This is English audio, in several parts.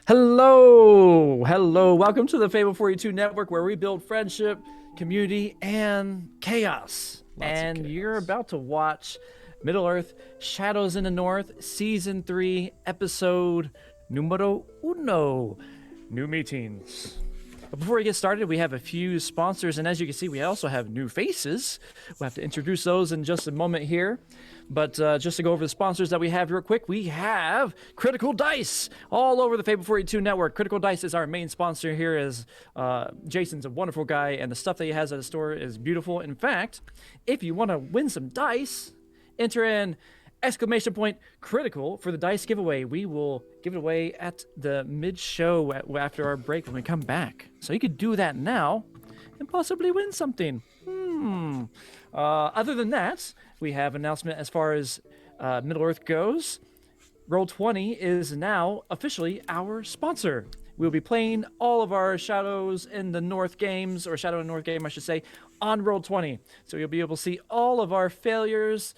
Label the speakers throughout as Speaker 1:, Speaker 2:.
Speaker 1: Hello. Welcome to the Fable 42 Network, where we build friendship, community, and chaos.
Speaker 2: Lots of
Speaker 1: And you're
Speaker 2: chaos.
Speaker 1: about to watch Middle Earth Shadows in the North, Season 3, Episode Numero Uno, New Meetings. But before we get started, we have a few sponsors, and as you can see, we also have new faces. We'll have to introduce those in just a moment here. But just to go over the sponsors that we have real quick, we have Critical Dice all over the Fable 42 network. Critical Dice is our main sponsor here. As Jason's a wonderful guy, and the stuff that he has at the store is beautiful. In fact, if you want to win some dice, enter in exclamation point critical for the dice giveaway. We will give it away at the mid-show after our break when we come back. So you could do that now and possibly win something. Other than that, we have an announcement as far as Middle Earth goes. Roll20 is now officially our sponsor. We'll be playing all of our Shadows in the North games, or Shadow in the North game, I should say, on Roll20. So you'll be able to see all of our failures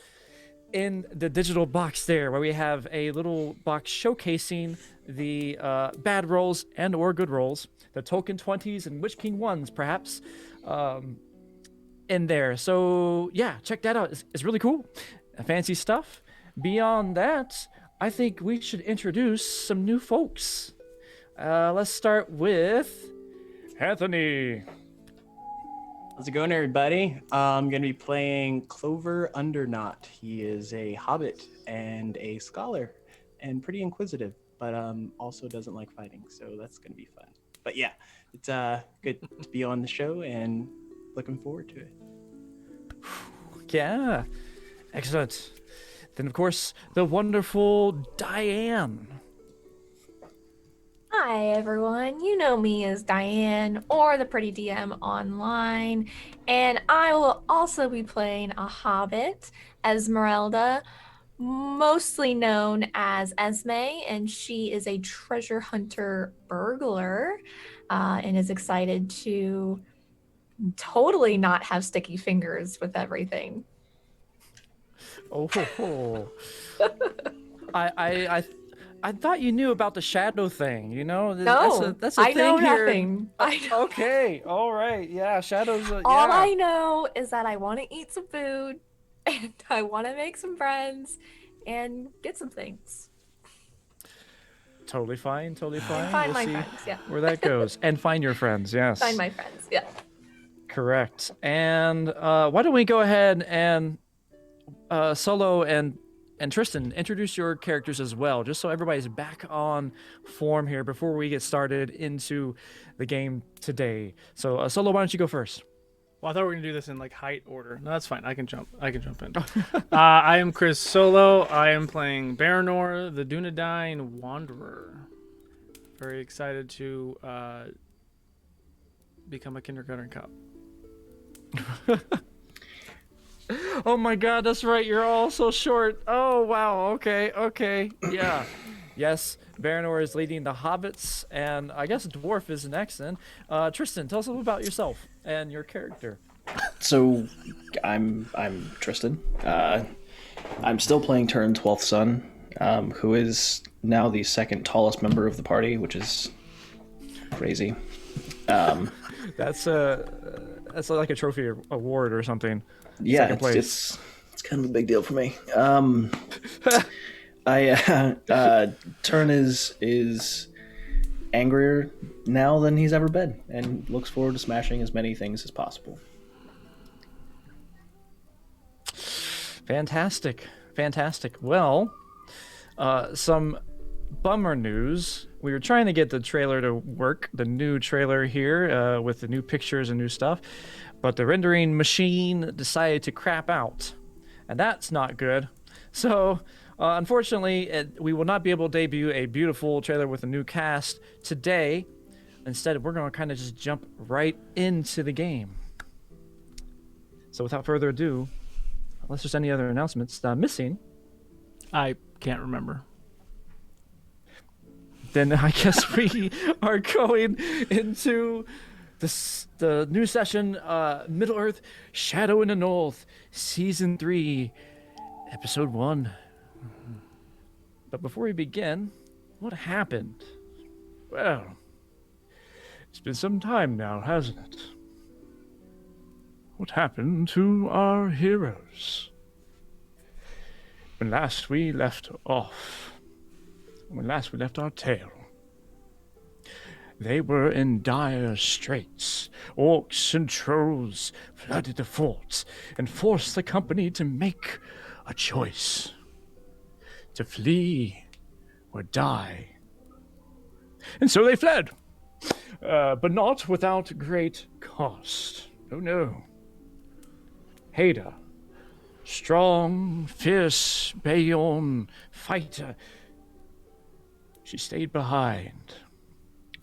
Speaker 1: in the digital box there, where we have a little box showcasing the bad rolls and or good rolls, the token 20s and Witch King 1s perhaps, in there. So yeah, check that out. It's really cool. Fancy stuff. Beyond that, I think we should introduce some new folks. Let's start with Anthony.
Speaker 2: How's it going, everybody? I'm going to be playing Clover Underknot. He is a hobbit and a scholar and pretty inquisitive, but also doesn't like fighting, so that's going to be fun. But yeah, it's good to be on the show and looking forward to it.
Speaker 1: Yeah, excellent. Then, of course, the wonderful Diane.
Speaker 3: Hi everyone, you know me as Diane or the Pretty DM online, and I will also be playing a hobbit, Esmeralda, mostly known as Esme, and she is a treasure hunter burglar and is excited to totally not have sticky fingers with everything.
Speaker 1: Oh, I thought you knew about the shadow thing. You know,
Speaker 3: No,
Speaker 1: that's a
Speaker 3: I
Speaker 1: thing
Speaker 3: know
Speaker 1: here.
Speaker 3: nothing. I know
Speaker 1: Okay, all right, yeah, shadows.
Speaker 3: All
Speaker 1: Yeah,
Speaker 3: I know is that I want to eat some food and I want to make some friends and get some things.
Speaker 1: totally fine, totally fine.
Speaker 3: And find
Speaker 1: We'll
Speaker 3: my
Speaker 1: see
Speaker 3: friends, yeah.
Speaker 1: where that goes, and find your friends. Yes,
Speaker 3: Find my friends, yeah.
Speaker 1: correct. And why don't we go ahead and Solo and Tristan, introduce your characters as well, just so everybody's back on form here before we get started into the game today. So, Solo, why don't you go first?
Speaker 4: Well, I thought we were gonna do this in like height order. No, that's fine. I can jump in. I am Chris Solo. I am playing Baranor, the Dunedain Wanderer. Very excited to become a kindergarten cop.
Speaker 1: Oh my god, that's right. You're all so short. Oh, wow. Okay. Yeah. Yes, Baranor is leading the hobbits, and I guess Dwarf is next then. Tristan, tell us a little about yourself and your character.
Speaker 5: So, I'm Tristan. I'm still playing Turn 12th Son, who is now the second tallest member of the party, which is crazy.
Speaker 1: That's like a trophy award or something.
Speaker 5: Yeah,
Speaker 1: Second place.
Speaker 5: it's kind of a big deal for me. Turn is angrier now than he's ever been, and looks forward to smashing as many things as possible.
Speaker 1: Fantastic. Well, some bummer news. We were trying to get the trailer to work, the new trailer here, with the new pictures and new stuff, but the rendering machine decided to crap out, and that's not good. So, unfortunately, we will not be able to debut a beautiful trailer with a new cast today. Instead, we're going to kind of just jump right into the game. So, without further ado, unless there's any other announcements missing,
Speaker 4: I can't remember.
Speaker 1: then I guess we are going into the new session, Middle Earth Shadow in the North, Season 3, Episode 1. But before we begin, what happened? Well, it's been some time now, hasn't it? What happened to our heroes? When last we left our tale, they were in dire straits. Orcs and trolls flooded the fort and forced the company to make a choice: to flee or die. And so they fled, but not without great cost. Oh no. Haida, strong, fierce Bayon fighter, she stayed behind,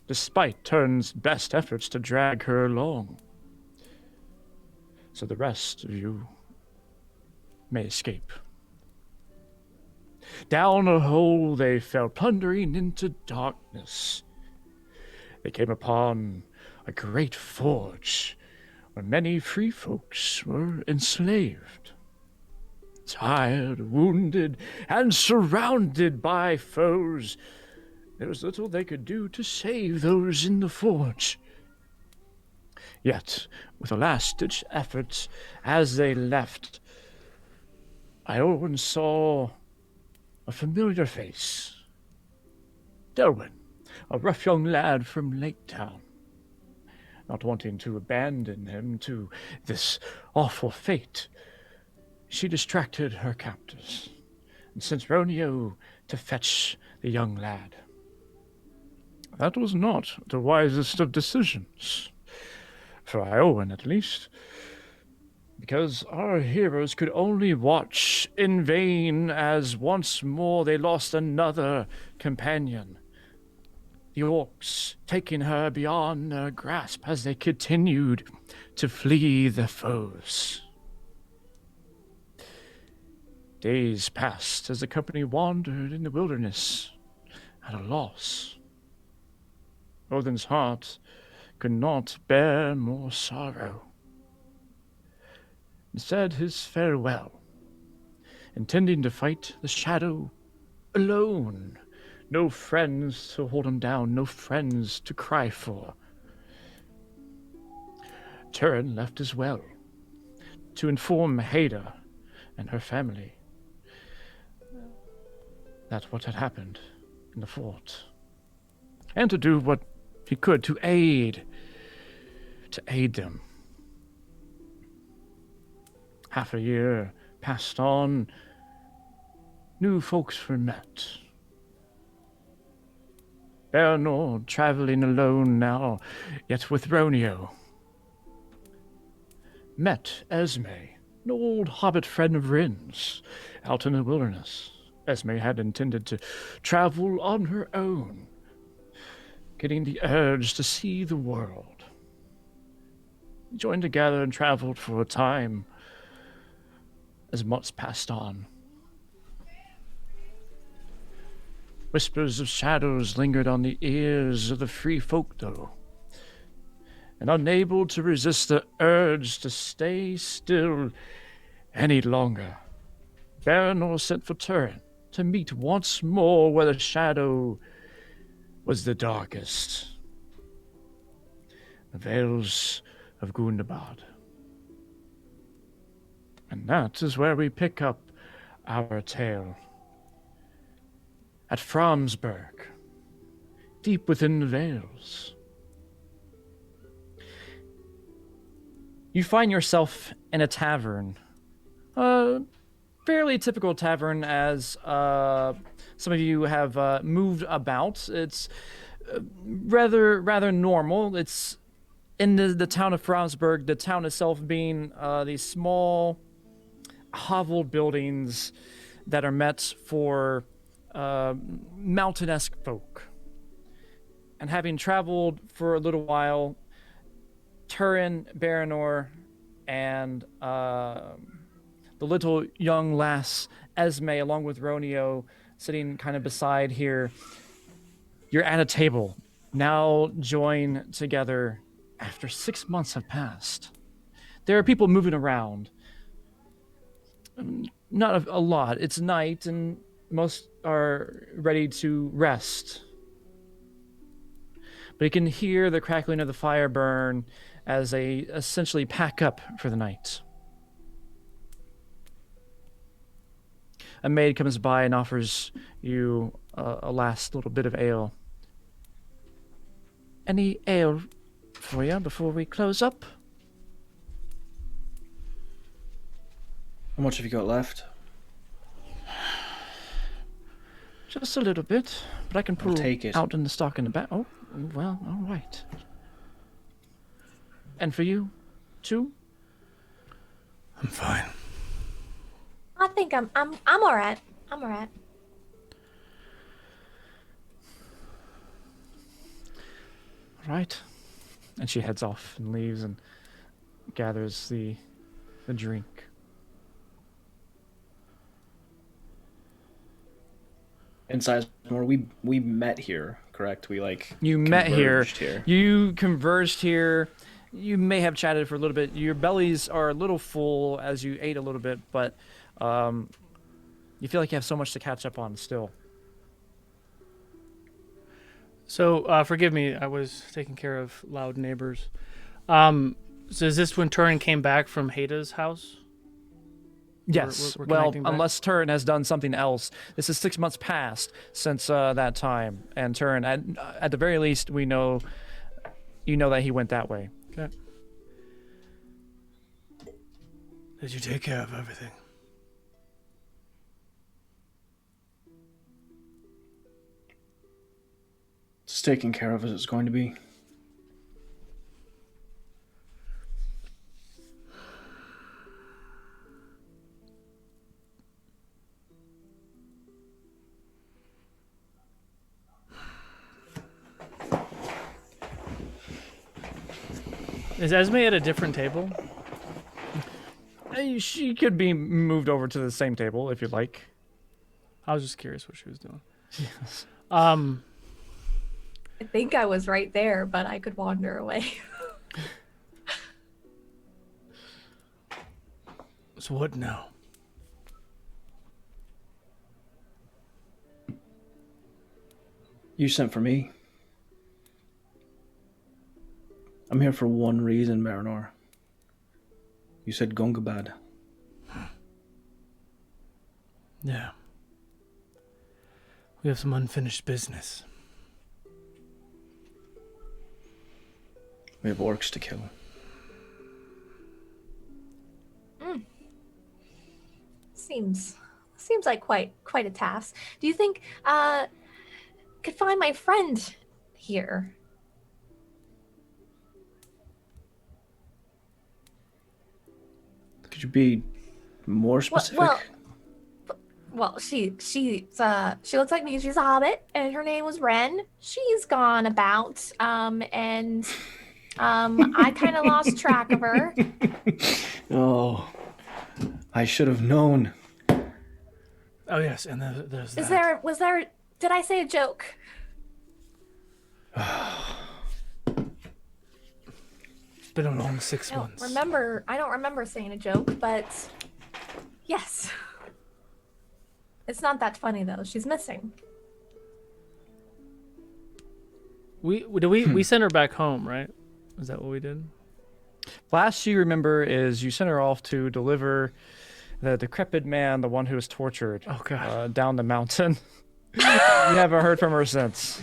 Speaker 1: despite Turn's best efforts to drag her along. So the rest of you may escape. Down a hole they fell, plundering into darkness. They came upon a great forge where many free folks were enslaved. Tired, wounded, and surrounded by foes, there was little they could do to save those in the forge. Yet, with a last-ditch effort, as they left, Iowan saw a familiar face. Delwyn, a rough young lad from Lake Town. Not wanting to abandon him to this awful fate, she distracted her captors and sent Romeo to fetch the young lad. That was not the wisest of decisions, for Iowan at least, because our heroes could only watch in vain as once more they lost another companion. The orcs taking her beyond their grasp as they continued to flee their foes. Days passed as the company wandered in the wilderness at a loss. Odin's heart could not bear more sorrow, and said his farewell, intending to fight the shadow alone. No friends to hold him down, no friends to cry for. Turin left as well, to inform Haida and her family that what had happened in the fort, and to do what he could to aid them. Half a year passed on, new folks were met. Baranor traveling alone now, yet with Romeo. Met Esme, an old hobbit friend of Rin's, out in the wilderness. Esme had intended to travel on her own, getting the urge to see the world. They joined together and traveled for a time as months passed on. Whispers of shadows lingered on the ears of the free folk, though, and unable to resist the urge to stay still any longer, Baranor sent for Turin to meet once more where the shadow was the darkest. The Vales of Gundabad. And that is where we pick up our tale. At Framsburg, deep within the Vales. You find yourself in a tavern. A fairly typical tavern, as some of you have moved about. It's rather normal. It's in the town of Framsburg, the town itself being these small hoveled buildings that are meant for mountain-esque folk. And having traveled for a little while, Turin, Baranor, and the little young lass Esme, along with Romeo, sitting kind of beside here, you're at a table, now joined together after 6 months have passed. There are people moving around. Not a lot. It's night, and most are ready to rest. but you can hear the crackling of the fire burn as they essentially pack up for the night. A maid comes by and offers you a last little bit of ale. Any ale for you before we close up?
Speaker 5: How much have you got left?
Speaker 1: Just a little bit, but I can pull
Speaker 5: take it.
Speaker 1: out in the stock in the back. Oh, well, all right. And for you, too?
Speaker 4: I'm fine.
Speaker 3: I think I'm all right. I'm all right.
Speaker 1: Right. And she heads off and leaves and gathers the drink.
Speaker 5: And Sizemore, we met here, correct? We
Speaker 1: You met here.
Speaker 5: converged here.
Speaker 1: You converged here. You may have chatted for a little bit. Your bellies are a little full as you ate a little bit, but you feel like you have so much to catch up on still.
Speaker 4: So, forgive me, I was taking care of loud neighbors. So is this when Turin came back from Hada's house?
Speaker 1: Yes.
Speaker 4: we're
Speaker 1: Well,
Speaker 4: connecting back?
Speaker 1: unless Turin has done something else. This is 6 months past since that time, and Turin, at the very least, you know that he went that way.
Speaker 4: Okay. Did you take care of everything?
Speaker 5: It's taken care of as it's going to be.
Speaker 4: Is Esme at a different table?
Speaker 1: She could be moved over to the same table if you'd like.
Speaker 4: I was just curious what she was doing.
Speaker 1: Yes.
Speaker 3: I think I was right there, but I could wander away.
Speaker 4: So what now?
Speaker 5: You sent for me. I'm here for one reason, Marinor. You said Gongabad.
Speaker 4: Yeah. We have some unfinished business.
Speaker 5: We have orcs to kill.
Speaker 3: Seems like quite a task. Do you think could find my friend here?
Speaker 5: Could you be more specific?
Speaker 3: Well, she looks like me. She's a hobbit, and her name was Ren. She's gone about, and I kind of lost track of her.
Speaker 5: Oh, I should have known.
Speaker 4: Oh yes, and there's that.
Speaker 3: Did I say a joke?
Speaker 4: It's been a long 6 months.
Speaker 3: I don't remember saying a joke, but yes. It's not that funny though. She's missing.
Speaker 4: We sent her back home, right? Is that what we did?
Speaker 1: Last you remember is you sent her off to deliver the decrepit man, the one who was tortured,
Speaker 4: Oh god.
Speaker 1: down the mountain. You haven't heard from her since.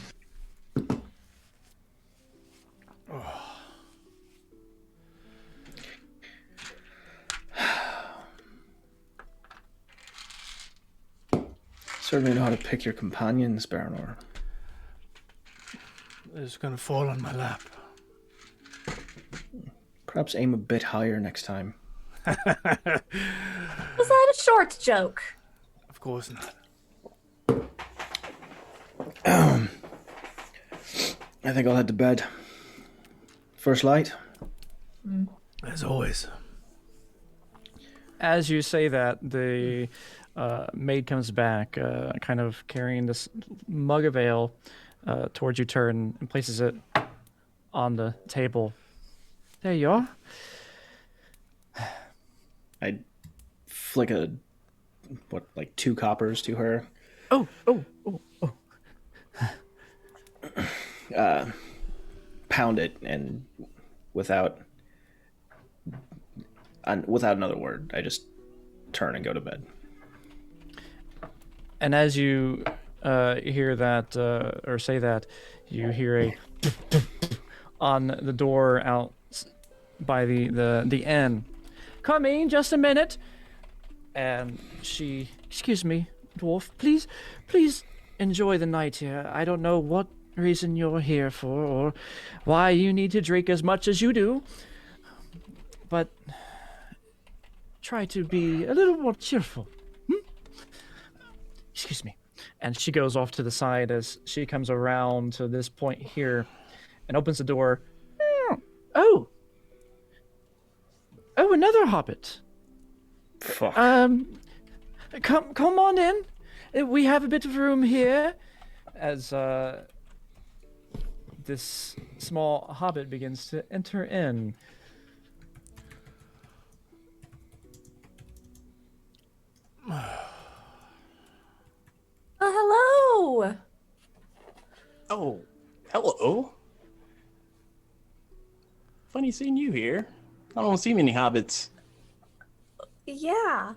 Speaker 5: Certainly know how to pick your companions, Baranor.
Speaker 4: It's gonna fall on my lap.
Speaker 5: Perhaps aim a bit higher next time.
Speaker 3: Was that a short joke?
Speaker 4: Of course not.
Speaker 5: I think I'll head to bed. First light?
Speaker 4: As always.
Speaker 1: As you say that, the maid comes back, kind of carrying this mug of ale towards you, Turin, and places it on the table. There you are.
Speaker 5: I flick like 2 coppers to her.
Speaker 1: Oh.
Speaker 5: pound it, and without another word, I just turn and go to bed.
Speaker 1: And as you hear that or say that, you hear a on the door out by the inn. Coming, just a minute. And she, excuse me, dwarf, please enjoy the night here. I don't know what reason you're here for or why you need to drink as much as you do, but try to be a little more cheerful. Excuse me. And she goes off to the side as she comes around to this point here and opens the door. Oh, another hobbit.
Speaker 5: Fuck.
Speaker 1: Come on in. We have a bit of room here. As this small hobbit begins to enter in.
Speaker 3: Hello.
Speaker 2: Oh, hello. Funny seeing you here. I don't see many hobbits.
Speaker 3: Yeah.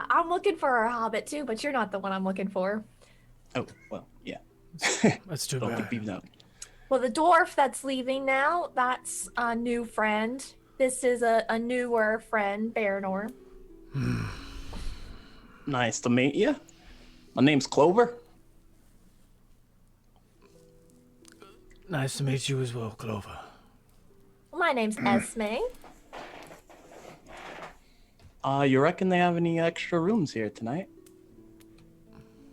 Speaker 3: I'm looking for a hobbit too, but you're not the one I'm looking for.
Speaker 2: Oh, well, yeah.
Speaker 4: That's too
Speaker 2: Don't
Speaker 4: bad.
Speaker 2: think people know.
Speaker 3: Well, the dwarf that's leaving now, that's a new friend. This is a newer friend, Baranor.
Speaker 2: Nice to meet you. My name's Clover.
Speaker 4: Nice to meet you as well, Clover.
Speaker 3: My name's Esme.
Speaker 2: You reckon they have any extra rooms here tonight?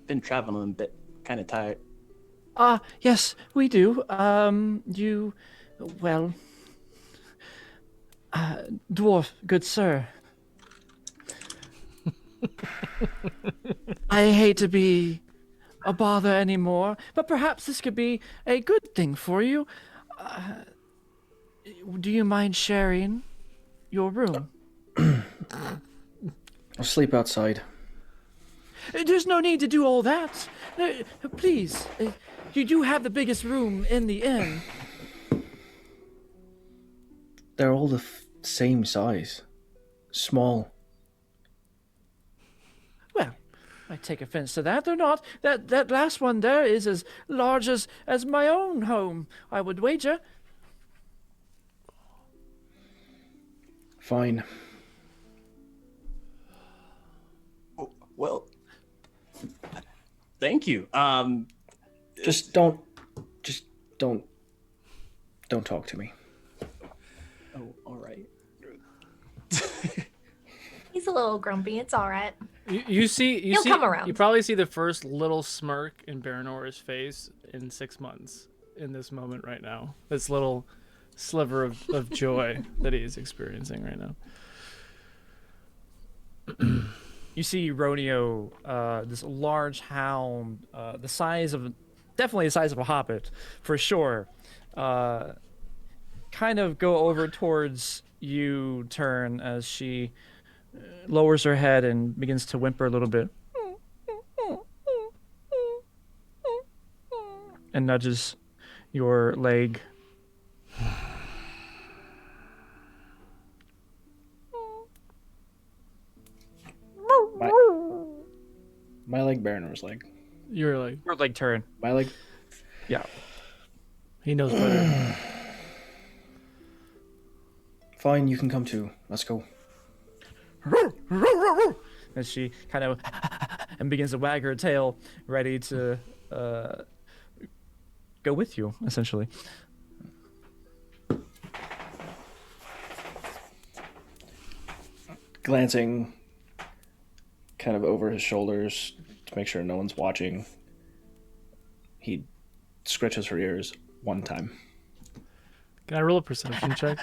Speaker 2: Been traveling a bit, kind of tired.
Speaker 1: Yes, we do. Dwarf, good sir. I hate to be a bother anymore, but perhaps this could be a good thing for you. Do you mind sharing your room?
Speaker 5: I'll sleep outside.
Speaker 1: There's no need to do all that. Please, you do have the biggest room in the inn.
Speaker 5: They're all the same size. Small.
Speaker 1: Well, I take offense to that. They're not. That last one there is as large as my own home, I would wager.
Speaker 5: Fine.
Speaker 2: Well, thank you.
Speaker 5: Just don't talk to me.
Speaker 2: Oh, all right.
Speaker 3: He's a little grumpy. It's all right.
Speaker 4: You
Speaker 3: He'll come around.
Speaker 4: You probably see the first little smirk in Baranor's face in 6 months in this moment right now. This little sliver of joy that he is experiencing right now.
Speaker 1: You see Ronio, this large hound, definitely the size of a hobbit, for sure, kind of go over towards you, Turn, as she lowers her head and begins to whimper a little bit. And nudges your leg.
Speaker 5: My leg, Baranor's leg.
Speaker 4: You're like,
Speaker 1: Your leg, Turn.
Speaker 5: My leg.
Speaker 1: Yeah.
Speaker 4: he knows better.
Speaker 5: Fine, you can come too. Let's go.
Speaker 1: As she kind of and begins to wag her tail, ready to go with you, essentially.
Speaker 5: Glancing kind of over his shoulders to make sure no one's watching, he scratches her ears one time.
Speaker 4: Can I roll a perception check?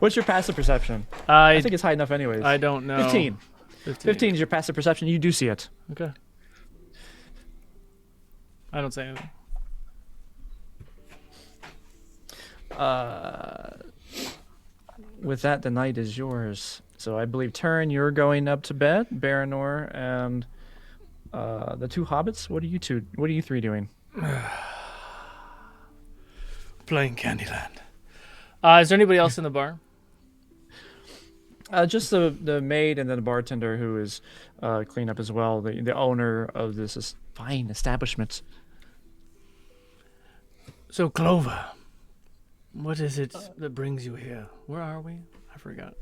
Speaker 1: What's your passive perception? I think it's high enough anyways.
Speaker 4: I don't know.
Speaker 1: 15. 15 is your passive perception. You do see it.
Speaker 4: Okay. I don't say anything.
Speaker 1: With that, the night is yours. So I believe, Turn, you're going up to bed. Baranor and the two hobbits. What are you three doing?
Speaker 4: playing Candyland. Is there anybody else in the bar?
Speaker 1: Just the maid and then the bartender who is clean up as well. The owner of this fine establishment.
Speaker 4: So, Clover, what is it that brings you here? Where are we? I forgot.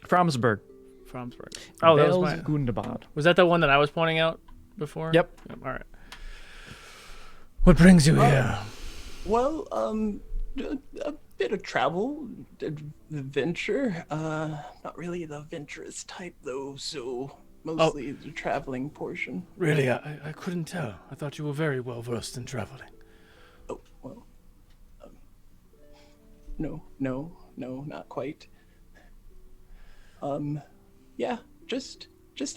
Speaker 1: Fromsburg.
Speaker 4: Fromsburg. Oh, that was my...
Speaker 1: Gundabad.
Speaker 4: Was that the one that I was pointing out before?
Speaker 1: Yep.
Speaker 4: All right. What brings you here?
Speaker 2: Well, a bit of travel, adventure. Not really the adventurous type though, so mostly the traveling portion.
Speaker 4: Really? I couldn't tell. I thought you were very well versed in traveling.
Speaker 2: Oh, well. No, not quite. Yeah, just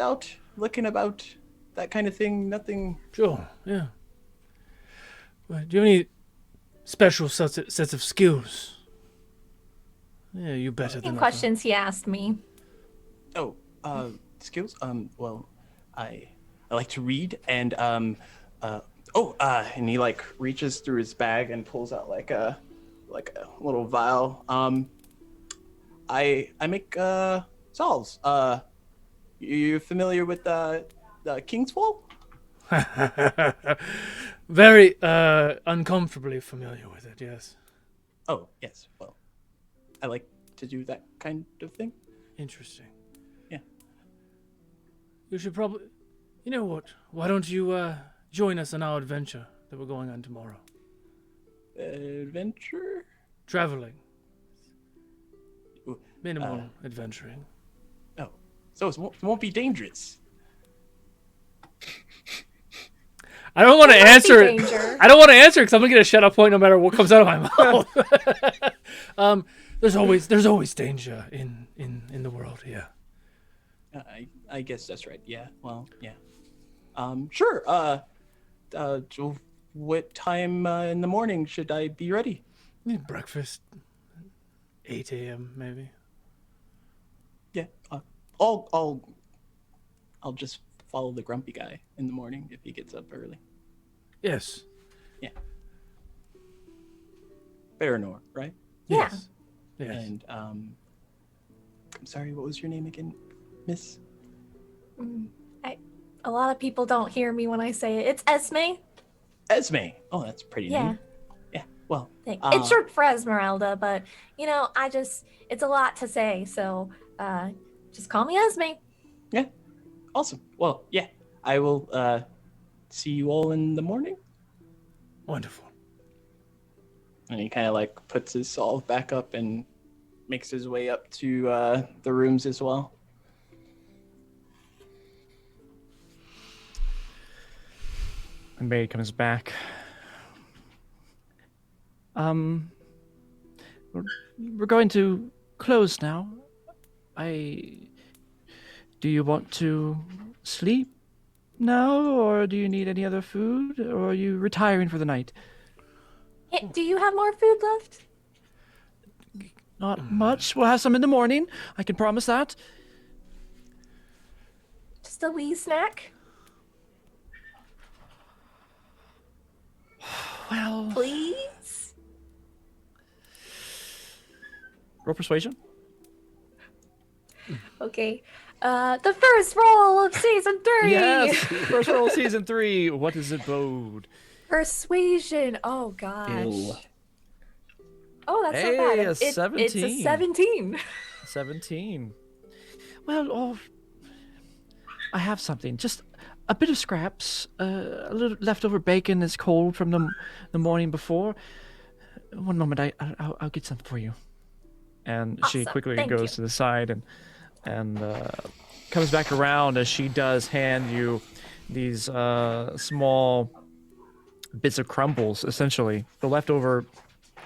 Speaker 2: out looking about, that kind of thing. Nothing.
Speaker 4: Sure, yeah. Well, do you have any special sets of skills? Yeah, you better than
Speaker 3: Same
Speaker 4: I
Speaker 3: questions he asked me.
Speaker 2: Oh, skills. Well, I like to read, and and he like reaches through his bag and pulls out like a little vial. I make salves. You familiar with the King's Fall?
Speaker 4: thought. Very uncomfortably familiar with it, yes.
Speaker 2: Oh, yes. Well, I like to do that kind of thing.
Speaker 4: Interesting.
Speaker 2: Yeah.
Speaker 4: You should probably... You know what? Why don't you join us on our adventure that we're going on tomorrow?
Speaker 2: Adventure?
Speaker 4: Traveling.
Speaker 2: Ooh,
Speaker 4: Minimal adventuring.
Speaker 2: Oh, so it won't be dangerous.
Speaker 4: I don't want to answer it.
Speaker 3: Danger.
Speaker 4: I don't want to answer because I'm gonna get a shut up point no matter what comes out of my mouth. There's always danger in the world. Yeah.
Speaker 2: I guess that's right. Yeah. Well, yeah. Sure. So what time in the morning should I be ready?
Speaker 4: Breakfast. 8 a.m. maybe.
Speaker 2: Yeah. I'll just follow the grumpy guy in the morning if he gets up early.
Speaker 4: Yes.
Speaker 2: Yeah. Baranor, right?
Speaker 3: Yeah.
Speaker 4: Yes.
Speaker 2: And I'm sorry, what was your name again, Miss?
Speaker 3: A lot of people don't hear me when I say it. It's Esme.
Speaker 2: Esme. Oh, that's a pretty
Speaker 3: Yeah.
Speaker 2: name. Yeah. Well,
Speaker 3: It's short for Esmeralda, but it's a lot to say, so just call me Esme.
Speaker 2: yeah. Awesome. Well, yeah. I will see you all in the morning.
Speaker 4: Wonderful.
Speaker 2: And he kind of like puts his solve back up and makes his way up to the rooms as well.
Speaker 1: And maid comes back. We're going to close now. Do you want to sleep now, or do you need any other food, or are you retiring for the night?
Speaker 3: Hey, do you have more food left?
Speaker 1: Not much. We'll have some in the morning. I can promise that.
Speaker 3: Just a wee snack,
Speaker 1: Well,
Speaker 3: please?
Speaker 1: roll persuasion.
Speaker 3: Okay. The first roll of season 3!
Speaker 1: Yes. First roll, season 3. What does it bode?
Speaker 3: Persuasion. Oh, gosh.
Speaker 5: Ew.
Speaker 3: Oh, that's
Speaker 1: Hey,
Speaker 3: not bad.
Speaker 1: a
Speaker 3: It's a
Speaker 1: 17.
Speaker 3: 17.
Speaker 1: 17. Well, I have something. Just a bit of scraps. A little leftover bacon that's cold from the morning before. One moment, I'll get something for you. And she
Speaker 3: Awesome,
Speaker 1: quickly
Speaker 3: thank
Speaker 1: goes
Speaker 3: you.
Speaker 1: to the side and comes back around as she does hand you these small bits of crumbles, essentially the leftover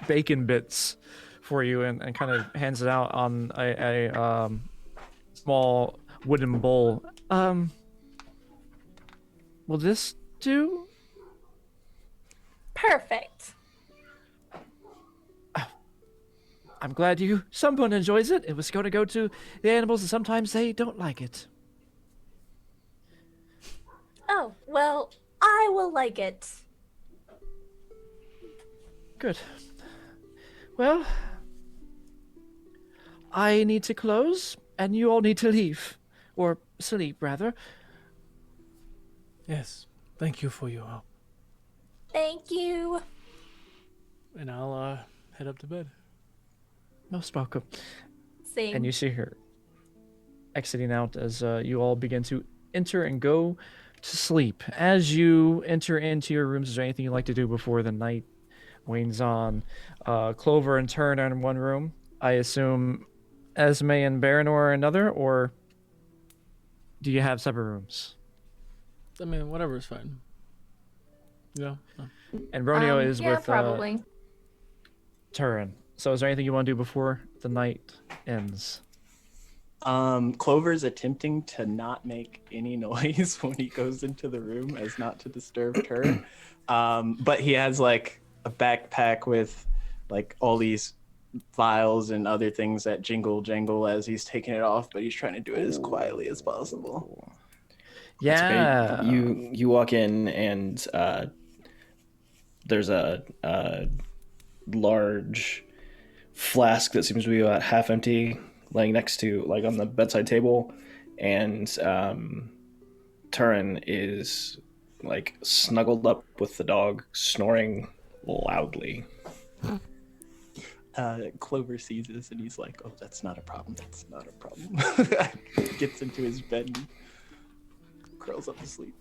Speaker 1: bacon bits for you, and kind of hands it out on a small wooden bowl. Will this do?
Speaker 3: Perfect.
Speaker 1: I'm glad someone enjoys it. It was going to go to the animals, and sometimes they don't like it.
Speaker 3: Oh, well, I will like it.
Speaker 1: Good. Well, I need to close, and you all need to leave. Or sleep, rather.
Speaker 4: Yes. Thank you for your help.
Speaker 3: Thank you.
Speaker 4: And I'll head up to bed.
Speaker 1: Most welcome.
Speaker 3: Same.
Speaker 1: And you see her exiting out as you all begin to enter and go to sleep. As you enter into your rooms, is there anything you'd like to do before the night wanes on? Clover and Turn are in one room. I assume Esme and Baranor are another, or do you have separate rooms?
Speaker 4: I mean, whatever is fine. Yeah. No.
Speaker 1: And Romeo is
Speaker 3: yeah,
Speaker 1: with
Speaker 3: probably.
Speaker 1: Turin. So is there anything you want to do before the night ends?
Speaker 2: Clover's attempting to not make any noise when he goes into the room as not to disturb her. But he has like a backpack with like all these files and other things that jingle jangle as he's taking it off, but he's trying to do it as quietly as possible.
Speaker 5: It's
Speaker 1: Yeah.
Speaker 5: okay. You walk in and there's a large flask that seems to be about half empty laying next to, like, on the bedside table, and Turin is like snuggled up with the dog, snoring loudly.
Speaker 2: Clover sees this and he's like, "Oh, that's not a problem. That's not a problem." Gets into his bed and curls up to sleep.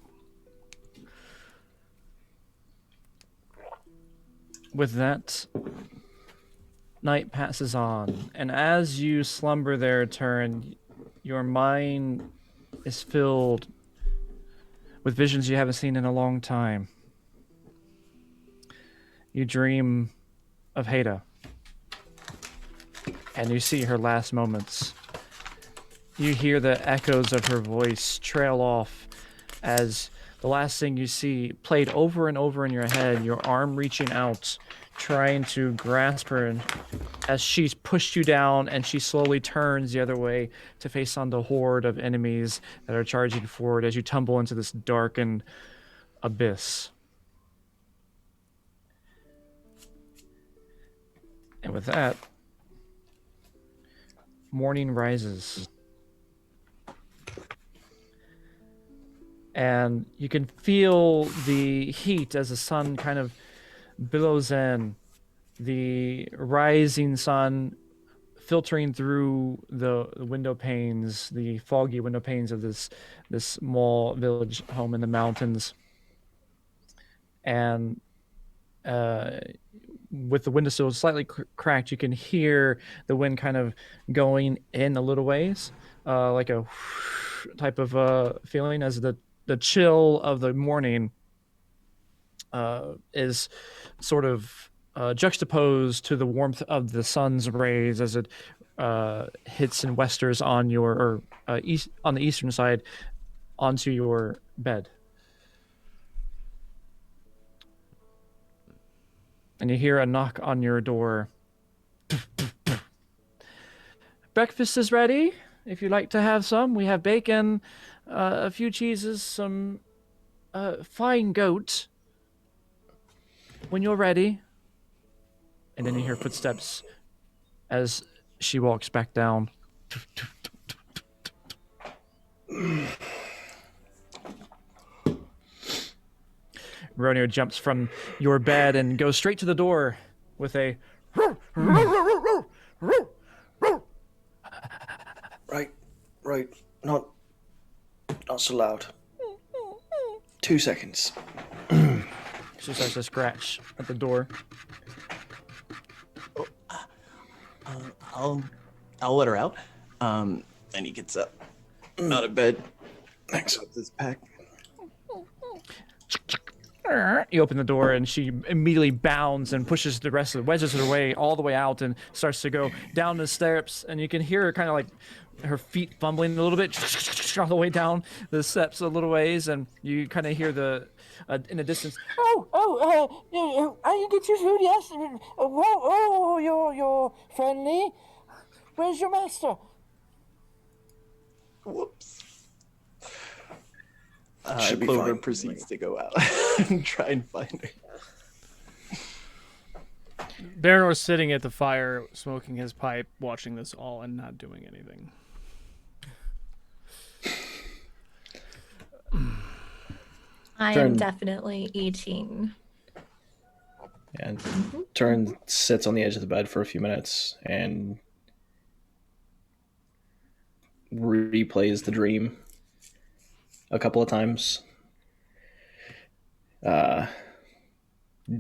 Speaker 1: With that, night passes on, and as you slumber there, Turin, your mind is filled with visions you haven't seen in a long time. You dream of Haida, and you see her last moments. You hear the echoes of her voice trail off as the last thing you see played over and over in your head, your arm reaching out, trying to grasp her, and as she's pushed you down and she slowly turns the other way to face on the horde of enemies that are charging forward as you tumble into this darkened abyss. And with that, morning rises. And you can feel the heat as the sun kind of billows in, the rising sun filtering through the window panes, the foggy window panes of this small village home in the mountains. And with the windowsill slightly cracked, you can hear the wind kind of going in a little ways, like a type of feeling as the chill of the morning is sort of juxtaposed to the warmth of the sun's rays as it hits and westers on your east on the eastern side onto your bed. And you hear a knock on your door. Breakfast is ready. If you'd like to have some, we have bacon, a few cheeses, some fine goat. When you're ready. And then you hear footsteps as she walks back down. Romeo jumps from your bed and goes straight to the door with a
Speaker 5: Right. Not so loud. 2 seconds.
Speaker 1: She starts to scratch at the door.
Speaker 2: I'll let her out. And he gets up out of bed.
Speaker 5: Thanks.
Speaker 2: Up his pack.
Speaker 1: You open the door and she immediately bounds and pushes the rest of the wedges her way all the way out and starts to go down the steps, and you can hear her kind of like her feet fumbling a little bit all the way down the steps a little ways, and you kind of hear the in the distance,
Speaker 6: I get your food, yes. You're friendly. Where's your master?
Speaker 2: Whoops.
Speaker 5: Should be
Speaker 2: Clover
Speaker 5: fine.
Speaker 2: proceeds to go out and try and find her.
Speaker 4: Baranor's sitting at the fire, smoking his pipe, watching this all and not doing anything.
Speaker 3: I am definitely eating.
Speaker 5: And Turn sits on the edge of the bed for a few minutes and replays the dream a couple of times.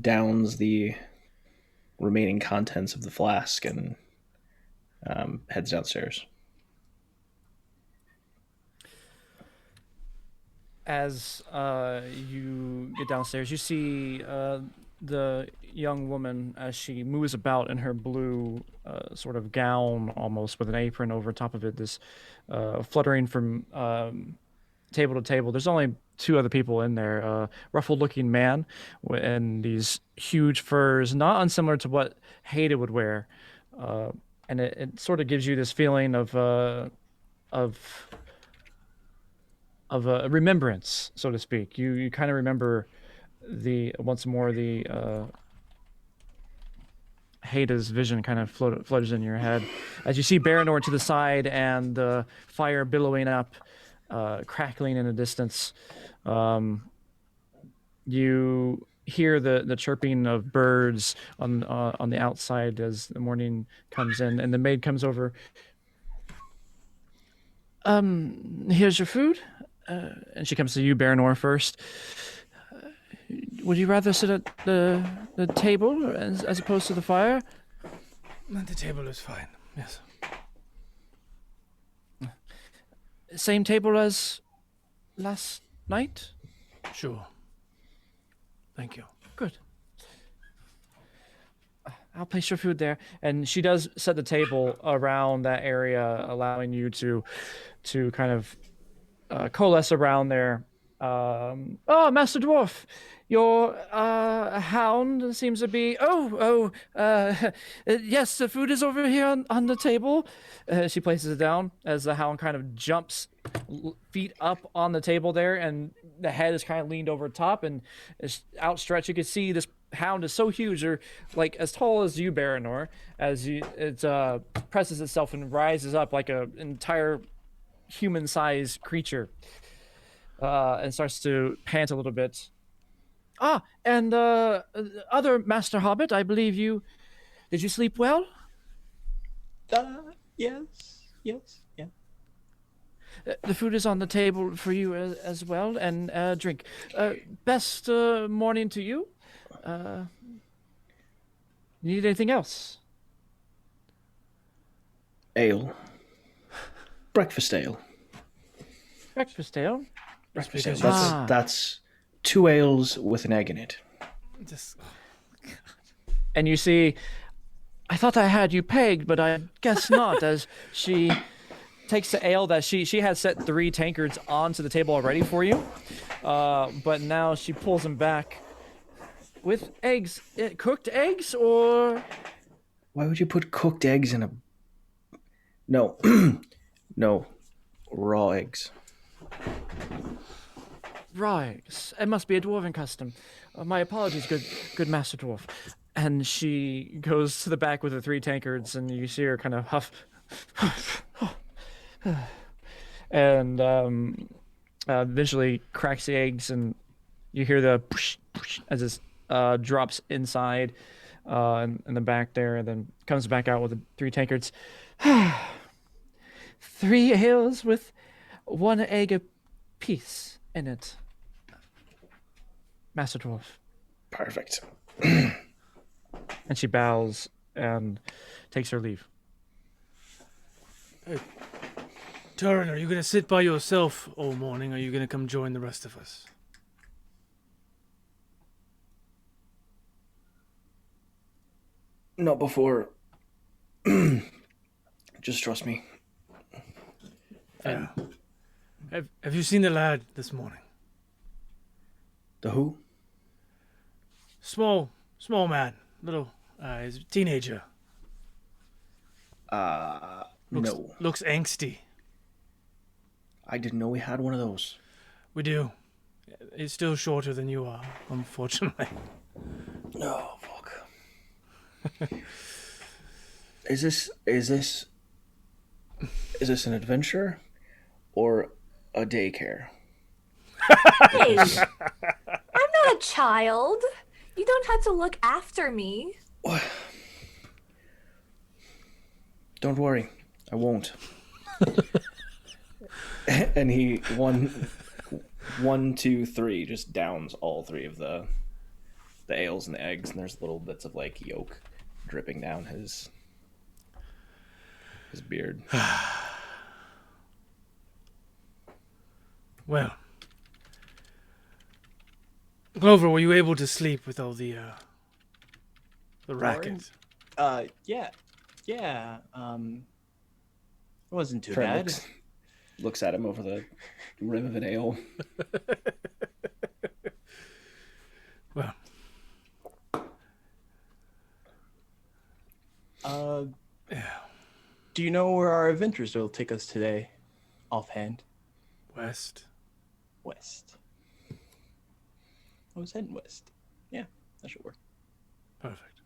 Speaker 5: Downs the remaining contents of the flask and heads downstairs.
Speaker 1: As you get downstairs, you see the young woman as she moves about in her blue sort of gown, almost with an apron over top of it, this fluttering from table to table. There's only two other people in there. A ruffled-looking man and these huge furs, not unsimilar to what Haida would wear. And it sort of gives you this feeling of a remembrance, so to speak. You kind of remember once more the Haida's vision kind of floats in your head as you see Baranor to the side and the fire billowing up, crackling in the distance. You hear the chirping of birds on the outside as the morning comes in, and the maid comes over. Here's your food. And she comes to you, Baranor, first. Would you rather sit at the table as opposed to the fire?
Speaker 4: The table is fine, yes.
Speaker 1: Same table as last night?
Speaker 4: Sure. Thank you.
Speaker 1: Good. I'll place your food there. And she does set the table around that area, allowing you to kind of coalesce around there. Oh, Master Dwarf, your hound seems to be. Yes, the food is over here on the table. She places it down as the hound kind of jumps feet up on the table there, and the head is kind of leaned over top and is outstretched. You can see this hound is so huge, or like as tall as you, Baranor, as it presses itself and rises up like an entire human-sized creature. And starts to pant a little bit. And other Master Hobbit, I believe you. Did you sleep well?
Speaker 2: Yes. Yeah.
Speaker 1: The food is on the table for you as well, and drink. Best morning to you. Need anything else?
Speaker 5: Ale. Breakfast ale.
Speaker 1: Breakfast ale?
Speaker 5: Breakfast ale. That's 2 ales with an egg in it.
Speaker 1: And you see, I thought I had you pegged, but I guess not, as she takes the ale that she has set 3 tankards onto the table already for you. But now she pulls them back with eggs. Cooked eggs, or?
Speaker 5: Why would you put cooked eggs in a... No. No. Raw eggs.
Speaker 1: Raw eggs. It must be a dwarven custom. My apologies, good Master Dwarf. And she goes to the back with the 3 tankards, and you see her kind of huff. And eventually cracks the eggs, and you hear the push as this drops inside in the back there, and then comes back out with the 3 tankards. 3 ales with 1 egg apiece in it. Master Dwarf.
Speaker 5: Perfect.
Speaker 1: And she bows and takes her leave.
Speaker 4: Hey, Turin, are you going to sit by yourself all morning, or are you going to come join the rest of us?
Speaker 5: Not before. Just trust me.
Speaker 4: And have you seen the lad this morning?
Speaker 5: The who?
Speaker 4: Small man. Little, he's a teenager.
Speaker 5: No.
Speaker 4: Looks angsty.
Speaker 5: I didn't know we had one of those.
Speaker 4: We do. He's still shorter than you are, unfortunately.
Speaker 5: No, fuck. Is this an adventure or a daycare?
Speaker 3: Hey, I'm not a child. You don't have to look after me.
Speaker 5: Don't worry, I won't. And he one, two, three, just downs all three of the ales and the eggs, and there's little bits of like yolk dripping down his beard.
Speaker 4: Well, Clover, were you able to sleep with all the racket?
Speaker 2: Yeah. It wasn't too
Speaker 5: Trent
Speaker 2: bad.
Speaker 5: looks at him over the rim of an ale.
Speaker 4: Well,
Speaker 2: Do you know where our adventures will take us today? Offhand.
Speaker 4: West.
Speaker 2: West. I was heading west. Yeah, that should work.
Speaker 4: Perfect.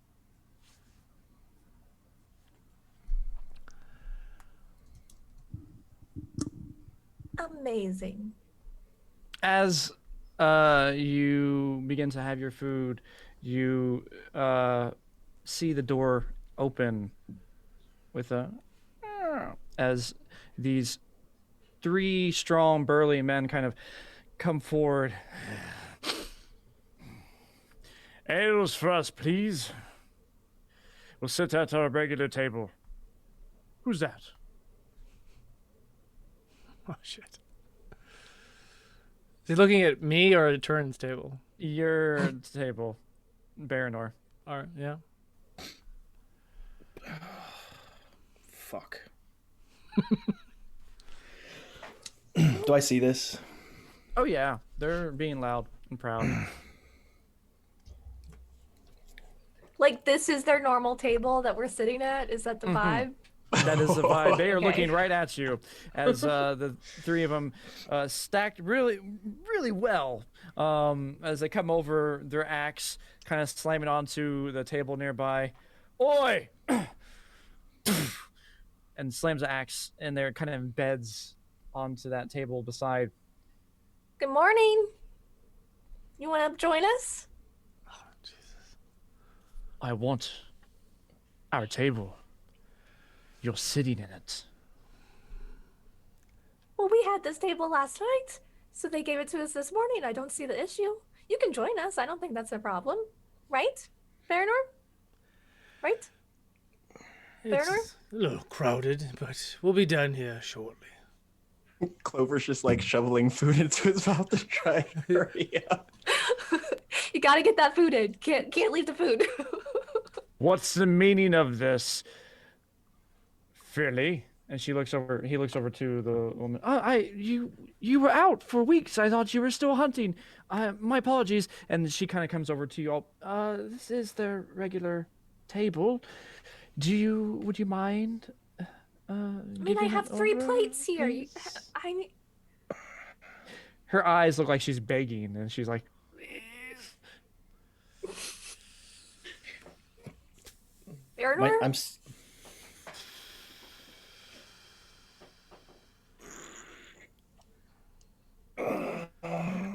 Speaker 3: Amazing.
Speaker 1: As you begin to have your food, you see the door open with a as these three strong, burly men kind of come forward. Ales for us, please. We'll sit at our regular table. Who's that?
Speaker 4: Oh shit. Is he looking at me or at Turin's table?
Speaker 1: Your table, Baranor.
Speaker 4: All right, yeah.
Speaker 5: Fuck. Do I see this?
Speaker 1: Oh yeah, they're being loud and proud.
Speaker 3: Like, this is their normal table that we're sitting at? Is that the vibe?
Speaker 1: That is the vibe. They are
Speaker 3: Okay.
Speaker 1: looking right at you as the three of them stacked really, really well. As they come over, their axe kind of slamming onto the table nearby. Oi! And slams the axe, and there kind of embeds onto that table beside.
Speaker 3: Good morning. You want to join us?
Speaker 1: I want our table. You're sitting in it.
Speaker 3: Well, we had this table last night, so they gave it to us this morning. I don't see the issue. You can join us. I don't think that's a problem. Right, Baranor? Right? Baranor?
Speaker 4: It's a little crowded, but we'll be done here shortly.
Speaker 2: Clover's just like shoveling food into his mouth to try and hurry up.
Speaker 3: You gotta get that food in. Can't leave the food.
Speaker 1: What's the meaning of this, Philly? And she looks over. He looks over to the woman. You were out for weeks. I thought you were still hunting. My apologies. And she kind of comes over to you all. This is their regular table. Would you mind?
Speaker 3: I mean, I have 3 plates here.
Speaker 1: Her eyes look like she's begging, and she's like,
Speaker 3: Baranor?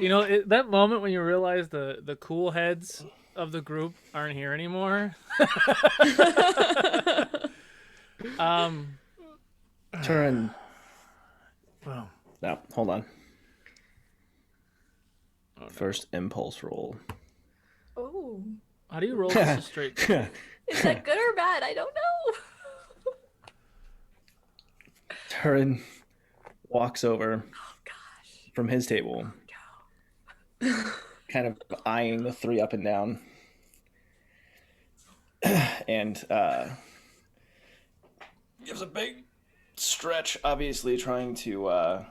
Speaker 4: You know, that moment when you realize the cool heads of the group aren't here anymore.
Speaker 5: Turin.
Speaker 4: Well,
Speaker 5: No, hold on. First impulse roll.
Speaker 3: Oh.
Speaker 4: how do you roll this a straight?
Speaker 3: Is that good or bad? I don't know.
Speaker 5: Turin walks over from his table, kind of eyeing the 3 up and down, and gives a big stretch, obviously trying to,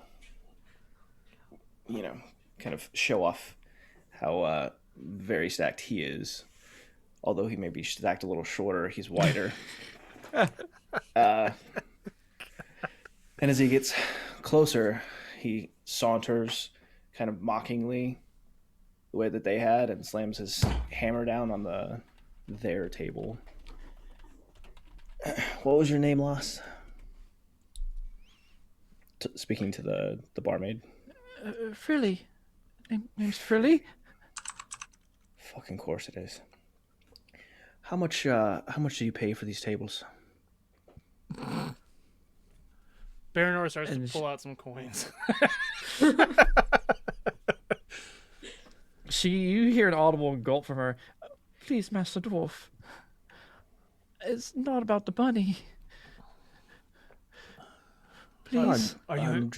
Speaker 5: kind of show off how very stacked he is. Although he may be stacked a little shorter, he's wider. And as he gets closer, he saunters kind of mockingly the way that they had and slams his hammer down on their table What was your name last? Speaking to the barmaid.
Speaker 1: Frilly. Name's Frilly.
Speaker 5: Fucking course it is. How much do you pay for these tables?
Speaker 4: Baranor starts
Speaker 1: And
Speaker 4: to pull out some coins.
Speaker 1: You hear an audible gulp from her. Please, Master Dwarf. It's not about the money. Please.
Speaker 4: Are you in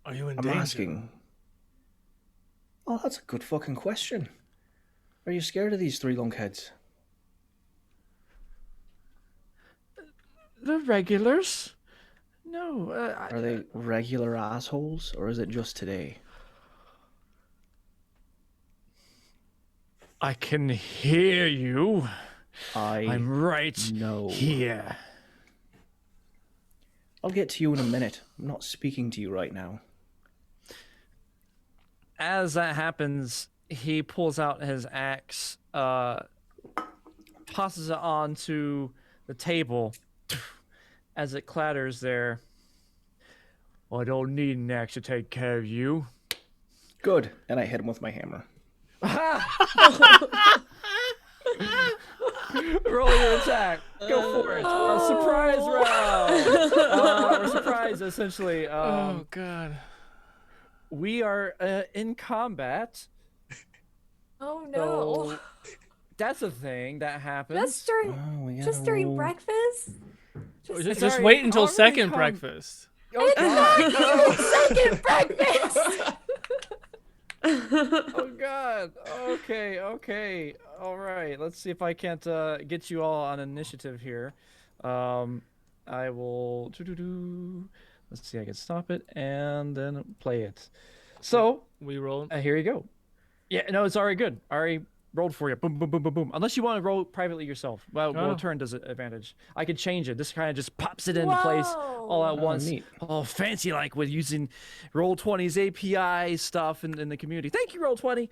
Speaker 5: I'm
Speaker 4: danger?
Speaker 5: asking. Oh, that's a good fucking question. Are you scared of these three lunkheads?
Speaker 1: The regulars? No.
Speaker 5: Are they regular assholes, or is it just today?
Speaker 1: I can hear you. I'm right
Speaker 5: know.
Speaker 1: here.
Speaker 5: I'll get to you in a minute. I'm not speaking to you right now.
Speaker 1: As that happens, he pulls out his axe, tosses it onto the table. As it clatters there. I don't need an axe to take care of you.
Speaker 5: Good. And I hit him with my hammer.
Speaker 1: Roll your attack. Go for it. Surprise round. Or surprise, essentially.
Speaker 4: Oh God.
Speaker 1: We are in combat.
Speaker 3: Oh no.
Speaker 1: So that's a thing that happens.
Speaker 3: Just during breakfast?
Speaker 4: Just
Speaker 1: Sorry,
Speaker 4: wait until
Speaker 1: already
Speaker 4: second
Speaker 1: come-
Speaker 4: breakfast.
Speaker 1: Oh, God.
Speaker 3: Second breakfast!
Speaker 1: Oh God. Okay. All right. Let's see if I can't get you all on initiative here. I will. Let's see. I can stop it and then play it. So
Speaker 4: We roll.
Speaker 1: here you go. Yeah. No, it's already good. Already rolled for you. Boom, boom, boom, boom, boom. Unless you want to roll privately yourself. Well, turn does it advantage. I could change it. This kind of just pops it into place all at once.
Speaker 5: Neat.
Speaker 1: Oh, fancy like with using Roll20's API stuff in the community. Thank you, Roll20.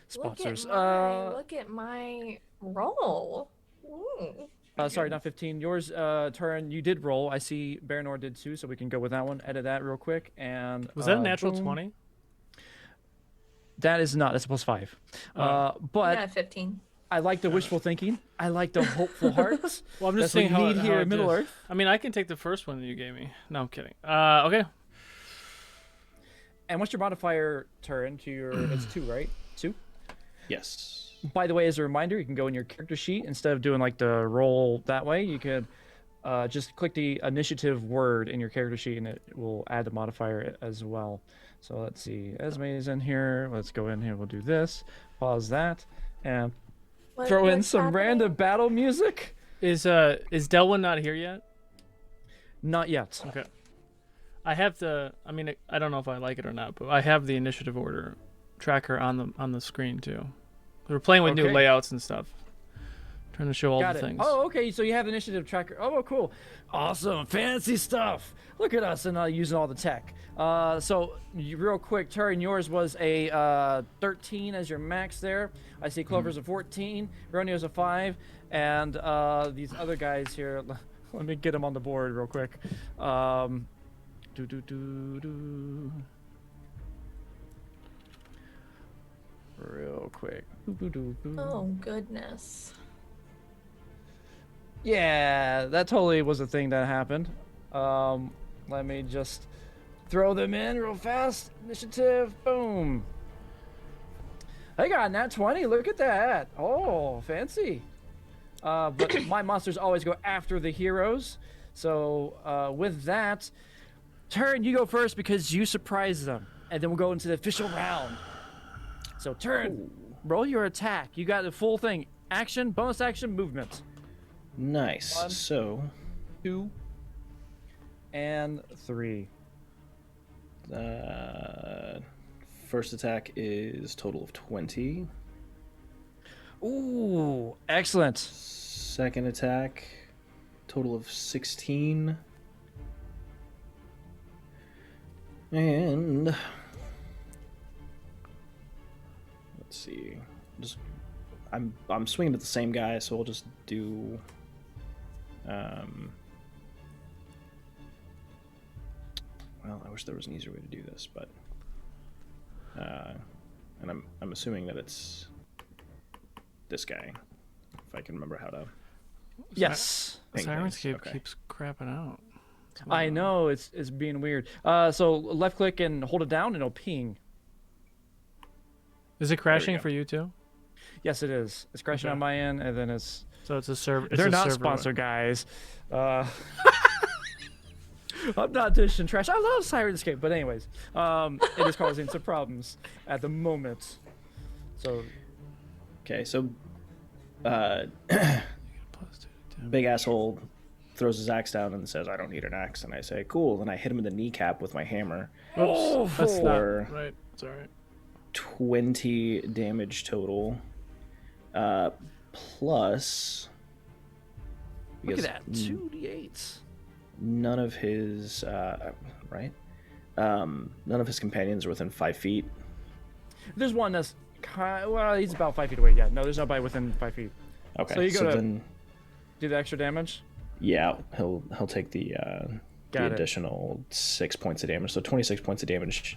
Speaker 1: Sponsors.
Speaker 3: Look at my roll. Ooh.
Speaker 1: Sorry, not 15. Yours turn. You did roll. I see Baranor did too, so we can go with that one. Edit that real quick. And
Speaker 4: Was that a natural
Speaker 1: boom.
Speaker 4: 20?
Speaker 1: That is not. That's a +5. But
Speaker 3: Yeah, 15.
Speaker 1: I like the wishful thinking. I like the hopeful hearts.
Speaker 4: Well, I'm just
Speaker 1: That's what
Speaker 4: saying
Speaker 1: you
Speaker 4: how
Speaker 1: need here
Speaker 4: it
Speaker 1: in Middle
Speaker 4: is.
Speaker 1: Earth.
Speaker 4: I mean, I can take the first one that you gave me. No, I'm kidding. Okay.
Speaker 1: And what's your modifier turn to your? It's 2, right? 2.
Speaker 5: Yes.
Speaker 1: By the way, as a reminder, you can go in your character sheet instead of doing like the roll that way. You could just click the initiative word in your character sheet, and it will add the modifier as well. So let's see. Esme is in here. Let's go in here. We'll do this. Pause that, and throw in
Speaker 3: what's
Speaker 1: some
Speaker 3: happening?
Speaker 1: random battle music.
Speaker 4: Is Delwyn not here yet?
Speaker 1: Not yet.
Speaker 4: Okay. I have the. I mean, I don't know if I like it or not, but I have the initiative order tracker on the screen too. We're playing with new
Speaker 1: Okay.
Speaker 4: layouts and stuff. Trying to show all
Speaker 1: Got
Speaker 4: the
Speaker 1: it.
Speaker 4: things.
Speaker 1: Oh, okay. So you have initiative tracker. Oh, cool. Awesome. Fancy stuff. Look at us and using all the tech. So real quick, turn. Yours was a 13 as your max there. I see Clover's a 14. Ronio's a 5. And these other guys here. Let me get them on the board real quick. Real quick.
Speaker 3: Oh, goodness.
Speaker 1: Yeah, that totally was a thing that happened. Let me just throw them in real fast. Initiative, boom. I got a nat 20, look at that. Oh, fancy. But my monsters always go after the heroes. So with that, turn, you go first because you surprised them. And then we'll go into the official round. So turn, roll your attack. You got the full thing. Action, bonus action, movement.
Speaker 5: Nice.
Speaker 1: 1,
Speaker 5: So,
Speaker 1: 2, and 3.
Speaker 5: first attack is total of 20.
Speaker 1: Ooh, excellent.
Speaker 5: Second attack, total of 16. And let's see. I'm swinging at the same guy, so I'll just do Well, I wish there was an easier way to do this, but and I'm assuming that it's this guy, if I can remember how to.
Speaker 1: Yes.
Speaker 5: Ping
Speaker 4: Sirenscape
Speaker 5: things. Okay.
Speaker 4: keeps crapping out.
Speaker 1: I know, it's being weird. So left click and hold it down and it'll ping.
Speaker 4: Is it crashing
Speaker 5: go.
Speaker 4: for you too?
Speaker 1: Yes, it is. It's crashing
Speaker 4: Okay.
Speaker 1: on my end, and then it's...
Speaker 4: So it's a server.
Speaker 1: They're not sponsored, guys. I'm not dishing trash. I love Sirenscape, but anyways, it is causing some problems at the moment. So,
Speaker 5: Okay, so big asshole throws his axe down and says, "I don't need an axe." And I say, "Cool." Then I hit him in the kneecap with my hammer.
Speaker 4: Oops, that's
Speaker 5: for
Speaker 4: not right. It's all right.
Speaker 5: 20 damage total. Plus.
Speaker 1: look at
Speaker 5: because
Speaker 1: that, 2d8s.
Speaker 5: None of his right. None of his companions are within 5 feet.
Speaker 1: There's one that's well, he's about 5 feet away. Yeah, no, there's nobody within 5 feet.
Speaker 5: Okay,
Speaker 1: So you gotta
Speaker 5: then
Speaker 1: do the extra damage.
Speaker 5: yeah, he'll take the
Speaker 1: Got it.
Speaker 5: additional 6 points of damage. So 26 points of damage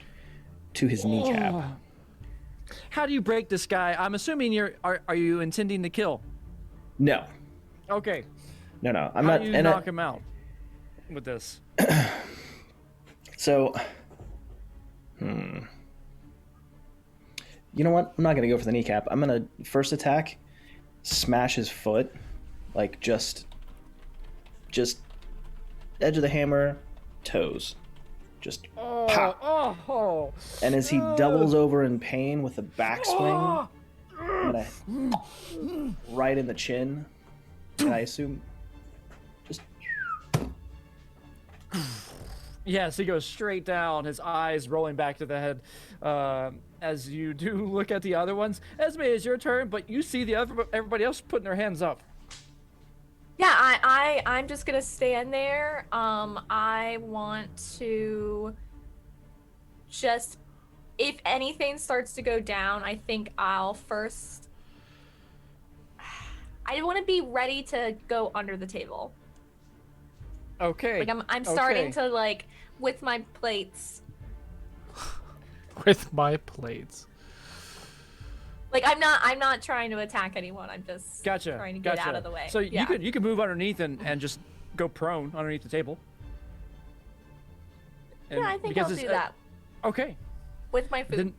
Speaker 5: to his kneecap.
Speaker 1: Oh. How do you break this guy? I'm assuming are you intending to kill?
Speaker 5: No,
Speaker 1: Okay.
Speaker 5: no, I'm
Speaker 1: How
Speaker 5: not.
Speaker 1: do you
Speaker 5: And
Speaker 1: knock him out with this?
Speaker 5: So, you know what? I'm not gonna go for the kneecap. I'm gonna first attack, smash his foot, like just edge of the hammer, toes, just pop.
Speaker 1: Oh.
Speaker 5: And as he doubles over in pain with a backswing, I'm gonna right in the chin, and I assume just
Speaker 1: Yes, he goes straight down, his eyes rolling back to the head. As you do look at the other ones, Esme, it's your turn, but you see everybody else putting their hands up.
Speaker 3: Yeah, I'm just gonna stand there. I want to just, if anything starts to go down, I think I'll first. I want to be ready to go under the table.
Speaker 1: Okay.
Speaker 3: Like I'm starting
Speaker 1: okay.
Speaker 3: to like with my plates.
Speaker 4: With my plates.
Speaker 3: Like I'm not trying to attack anyone. I'm just
Speaker 1: Gotcha.
Speaker 3: trying to get out of the way.
Speaker 1: So
Speaker 3: yeah.
Speaker 1: you could move underneath and just go prone underneath the table. And
Speaker 3: Yeah, I think
Speaker 1: because
Speaker 3: I'll
Speaker 1: it's,
Speaker 3: do that
Speaker 1: Okay.
Speaker 3: with my food.
Speaker 1: Then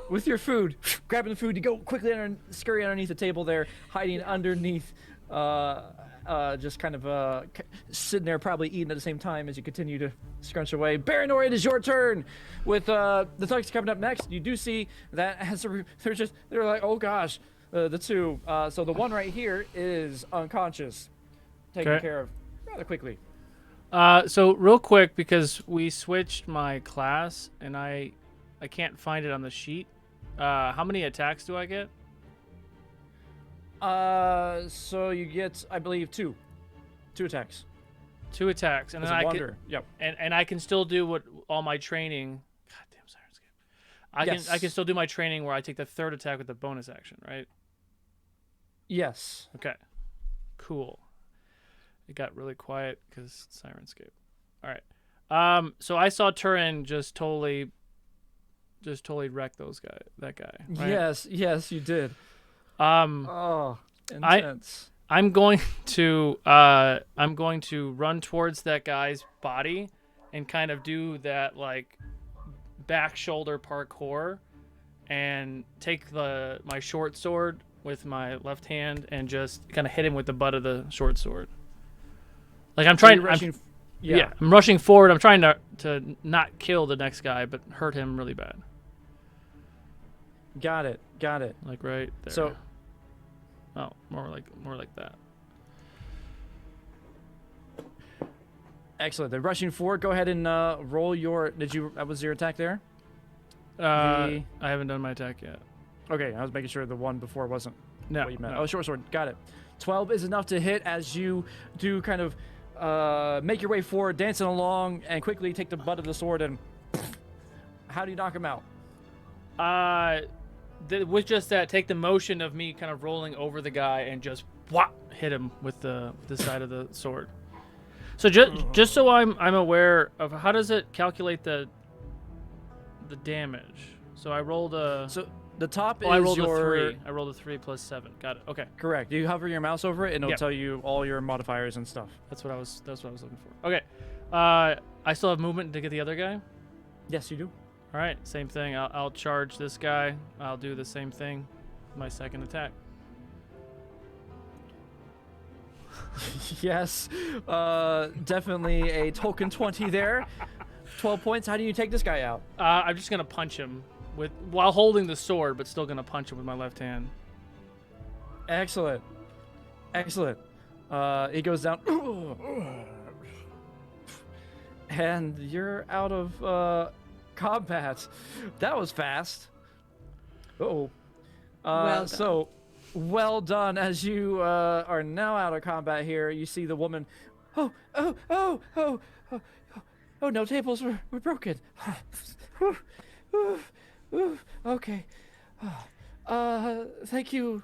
Speaker 1: with your food, grabbing the food, you go quickly scurry underneath the table there, hiding underneath, just kind of sitting there, probably eating at the same time as you continue to scrunch away. Baranor, it is your turn. With the thugs coming up next, you do see that as they're like, oh gosh, the two. So the one right here is unconscious, taken
Speaker 4: Okay.
Speaker 1: care of rather quickly.
Speaker 4: So real quick, because we switched my class and I can't find it on the sheet. How many attacks do I get?
Speaker 1: So you get, I believe, two attacks.
Speaker 4: 2 attacks, and
Speaker 1: As
Speaker 4: then
Speaker 1: a
Speaker 4: I
Speaker 1: wander.
Speaker 4: can,
Speaker 1: Yep.
Speaker 4: and I can still do what all my training. Goddamn Sirenscape. I can still do my training where I take the 3rd attack with the bonus action, right?
Speaker 1: Yes.
Speaker 4: Okay. Cool. It got really quiet because Sirenscape. All right. So I saw Turin just totally wreck that guy. Right?
Speaker 1: Yes, you did.
Speaker 4: Oh,
Speaker 1: Intense.
Speaker 4: I'm going to run towards that guy's body and kind of do that like back shoulder parkour and take my short sword with my left hand and just kind of hit him with the butt of the short sword. Like I'm trying. I'm rushing forward. I'm trying to not kill the next guy, but hurt him really bad.
Speaker 1: Got it.
Speaker 4: Like right there.
Speaker 1: So,
Speaker 4: more like that.
Speaker 1: excellent. They're rushing forward. Go ahead and roll your. That was your attack there?
Speaker 4: I haven't done my attack yet.
Speaker 1: Okay, I was making sure the one before wasn't
Speaker 4: No.
Speaker 1: what you meant.
Speaker 4: no.
Speaker 1: Oh, short sword. Got it. 12 is enough to hit as you do kind of make your way forward, dancing along, and quickly take the butt of the sword and. How do you knock him out?
Speaker 4: With just that, take the motion of me kind of rolling over the guy and just whop, hit him with the side of the sword. So just so I'm aware of how does it calculate the damage? So I rolled a.
Speaker 1: So the top
Speaker 4: I
Speaker 1: is
Speaker 4: rolled
Speaker 1: your...
Speaker 4: a 3. I rolled a 3 plus 7. Got it. Okay.
Speaker 1: Correct. You hover your mouse over it, and it'll
Speaker 4: Yep.
Speaker 1: tell you all your modifiers and stuff.
Speaker 4: That's what I was looking for. Okay. I still have movement to get the other guy.
Speaker 1: Yes, you do.
Speaker 4: All right. Same thing. I'll charge this guy. I'll do the same thing. My second attack.
Speaker 1: Yes. Definitely a token 20 there. 12 points. How do you take this guy out?
Speaker 4: I'm just gonna punch him while holding the sword, but still gonna punch him with my left hand.
Speaker 1: Excellent. Excellent. He goes down. And you're out of combat. That was fast. Uh-oh.
Speaker 3: Well done.
Speaker 1: So, well done. As you are now out of combat here, you see the woman. Oh, no, tables were broken. Okay. Thank you.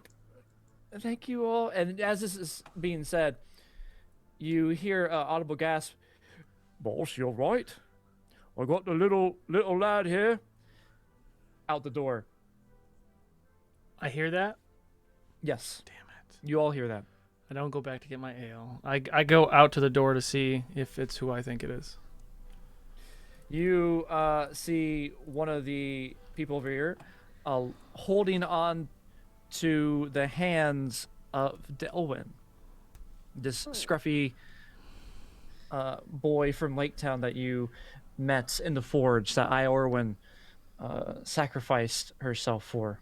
Speaker 1: Thank you all. And as this is being said, you hear audible gasp. Boss, you're right. I got the little lad here. Out the door.
Speaker 4: I hear that.
Speaker 1: Yes.
Speaker 4: Damn it.
Speaker 1: You all hear that.
Speaker 4: I don't go back to get my ale. I go out to the door to see if it's who I think it is.
Speaker 1: You see one of the people over here holding on to the hands of Delwyn, this scruffy boy from Lake Town that you met in the forge that Iorwin sacrificed herself for.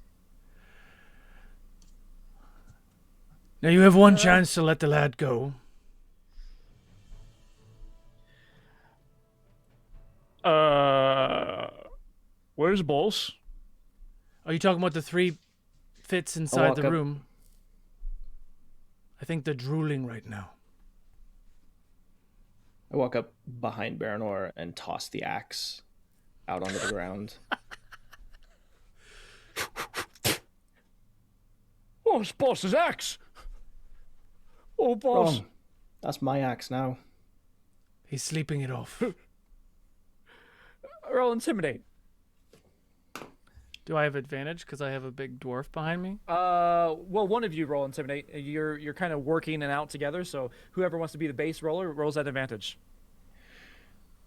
Speaker 4: Now you have one chance to let the lad go.
Speaker 1: Where's boss?
Speaker 4: Are you talking about the 3 fits inside
Speaker 5: walk
Speaker 4: the
Speaker 5: up.
Speaker 4: room? I think they're drooling right now.
Speaker 5: I walk up behind Baranor and toss the axe out onto the ground.
Speaker 1: Oh, it's boss's axe. Oh, boss.
Speaker 5: Wrong. That's my axe now.
Speaker 4: He's sleeping it off.
Speaker 1: Roll intimidate.
Speaker 4: Do I have advantage because I have a big dwarf behind me?
Speaker 1: Well, one of you roll intimidate. You're kind of working and out together, so whoever wants to be the base roller rolls at advantage.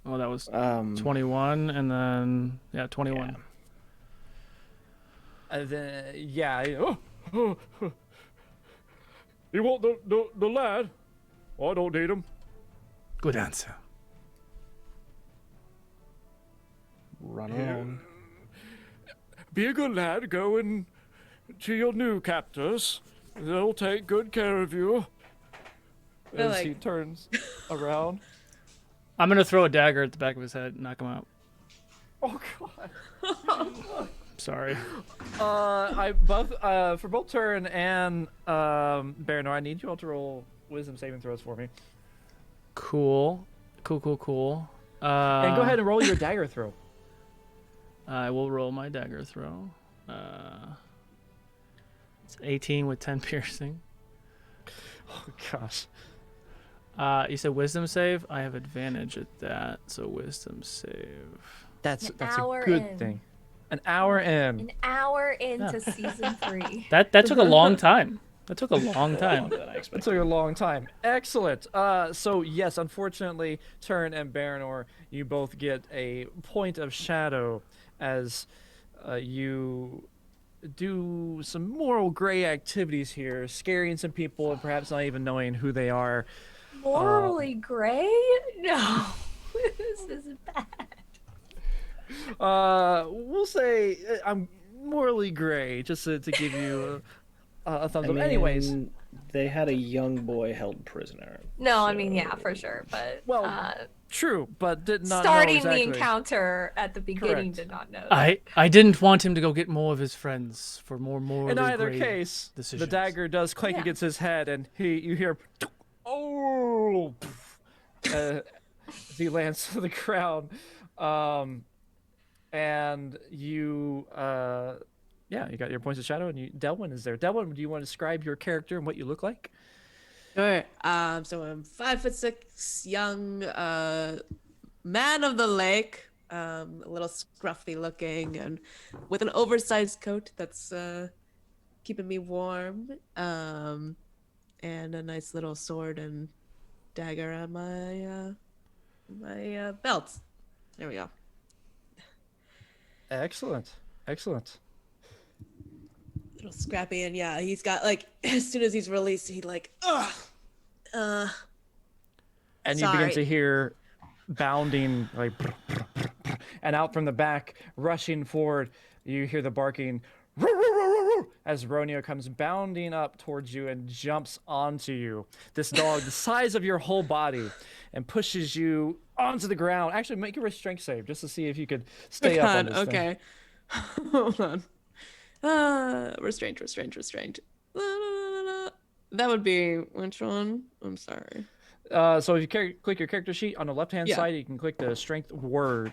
Speaker 4: Oh, that was 21, and then 21.
Speaker 1: Yeah. You want the lad? I don't need him.
Speaker 4: Good answer.
Speaker 5: Run on.
Speaker 1: Be a good lad. Go in to your new captors. They'll take good care of you. As he turns around.
Speaker 4: I'm gonna throw a dagger at the back of his head and knock him out.
Speaker 1: Oh God.
Speaker 4: Sorry.
Speaker 1: For both Turin and Baranor, I need you all to roll wisdom saving throws for me.
Speaker 4: Cool.
Speaker 1: And go ahead and roll your dagger throw.
Speaker 4: I will roll my dagger throw. It's 18 with 10 piercing.
Speaker 1: Oh gosh.
Speaker 4: You said wisdom save? I have advantage at that, so wisdom save.
Speaker 1: That's a
Speaker 3: hour
Speaker 1: good
Speaker 3: in.
Speaker 1: thing. An hour in.
Speaker 3: An hour into season 3.
Speaker 4: That took a long time. That took a long time.
Speaker 1: It took a long time. Excellent. So yes, unfortunately, Turin and Baranor, you both get a point of shadow as you do some moral gray activities here, scaring some people and perhaps not even knowing who they are.
Speaker 3: Morally gray? No. This is bad.
Speaker 1: We'll say I'm morally gray, just to give you a thumbs
Speaker 5: I
Speaker 1: up.
Speaker 5: mean,
Speaker 1: Anyways,
Speaker 5: they had a young boy held prisoner.
Speaker 3: No, I mean, yeah, for sure. But
Speaker 1: true, but did not
Speaker 3: starting
Speaker 1: know exactly.
Speaker 3: the encounter at the beginning
Speaker 1: Correct.
Speaker 3: did not know that.
Speaker 4: I didn't want him to go get more of his friends for more morally
Speaker 1: In either
Speaker 4: gray
Speaker 1: case,
Speaker 4: decisions.
Speaker 1: the dagger does clank
Speaker 3: Yeah.
Speaker 1: against his head, and you hear, oh, as he lands to the ground, and you Yeah, you got your points of shadow, and Delwyn is there. Delwyn, do you want to describe your character and what you look like?
Speaker 7: Sure. So I'm 5'6", young, man of the lake, a little scruffy looking, and with an oversized coat that's keeping me warm, and a nice little sword and dagger on my belt. There we go.
Speaker 1: Excellent. Excellent.
Speaker 7: Little scrappy, and yeah, he's got like as soon as he's released, he like, ugh,
Speaker 1: And you begin
Speaker 7: Sorry.
Speaker 1: to hear bounding, like, and out from the back, rushing forward, you hear the barking as Ronio comes bounding up towards you and jumps onto you. This dog, the size of your whole body, and pushes you onto the ground. Actually, make a strength save just to see if you could stay up on this thing.
Speaker 7: okay. Hold on. Restraint. That would be which one? I'm sorry.
Speaker 1: So if you click your character sheet on the left-hand
Speaker 7: Yeah.
Speaker 1: side, you can click the strength word,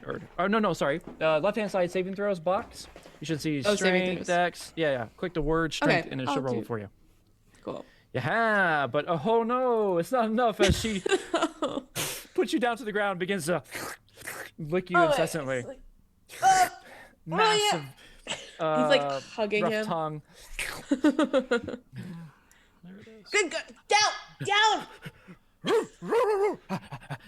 Speaker 1: sorry. Left-hand side saving throws box. You should see
Speaker 7: saving
Speaker 1: strength,
Speaker 7: throws.
Speaker 1: dex. Yeah. Click the word strength,
Speaker 7: Okay,
Speaker 1: and it
Speaker 7: I'll
Speaker 1: should roll
Speaker 7: do-
Speaker 1: it for you.
Speaker 7: Cool.
Speaker 1: Yeah, but oh no, it's not enough as she puts you down to the ground, begins to lick you incessantly.
Speaker 7: It's like,
Speaker 1: Massive,
Speaker 7: he's like hugging
Speaker 1: rough
Speaker 7: him.
Speaker 1: tongue.
Speaker 7: Good, down.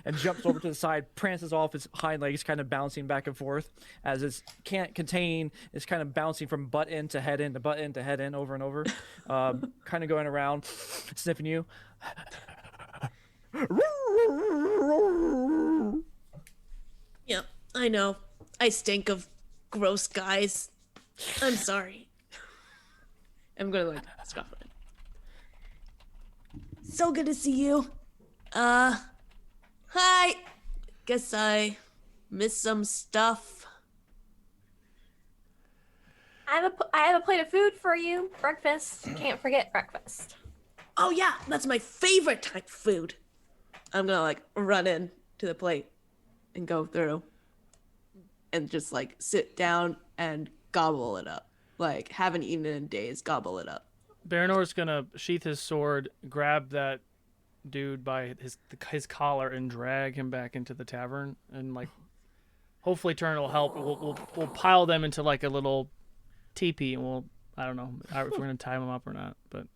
Speaker 1: And jumps over to the side, prances off his hind legs, kind of bouncing back and forth as it can't contain. It's kind of bouncing from butt end to head end to butt end to head end over and over, kind of going around, sniffing you.
Speaker 7: Yeah, I know. I stink of gross guys. I'm sorry. I'm gonna like scoff at it. So good to see you. Hi. Guess I missed some stuff.
Speaker 3: I have a plate of food for you. Breakfast. Can't forget breakfast.
Speaker 7: Oh yeah, that's my favorite type of food. I'm gonna like run in to the plate and go through and just like sit down and gobble it up. Like haven't eaten in days, gobble it up.
Speaker 4: Baranor's gonna sheath his sword, grab that dude by his collar, and drag him back into the tavern. And like, hopefully, Turn will help. We'll pile them into like a little teepee, and I don't know if we're gonna tie them up or not, but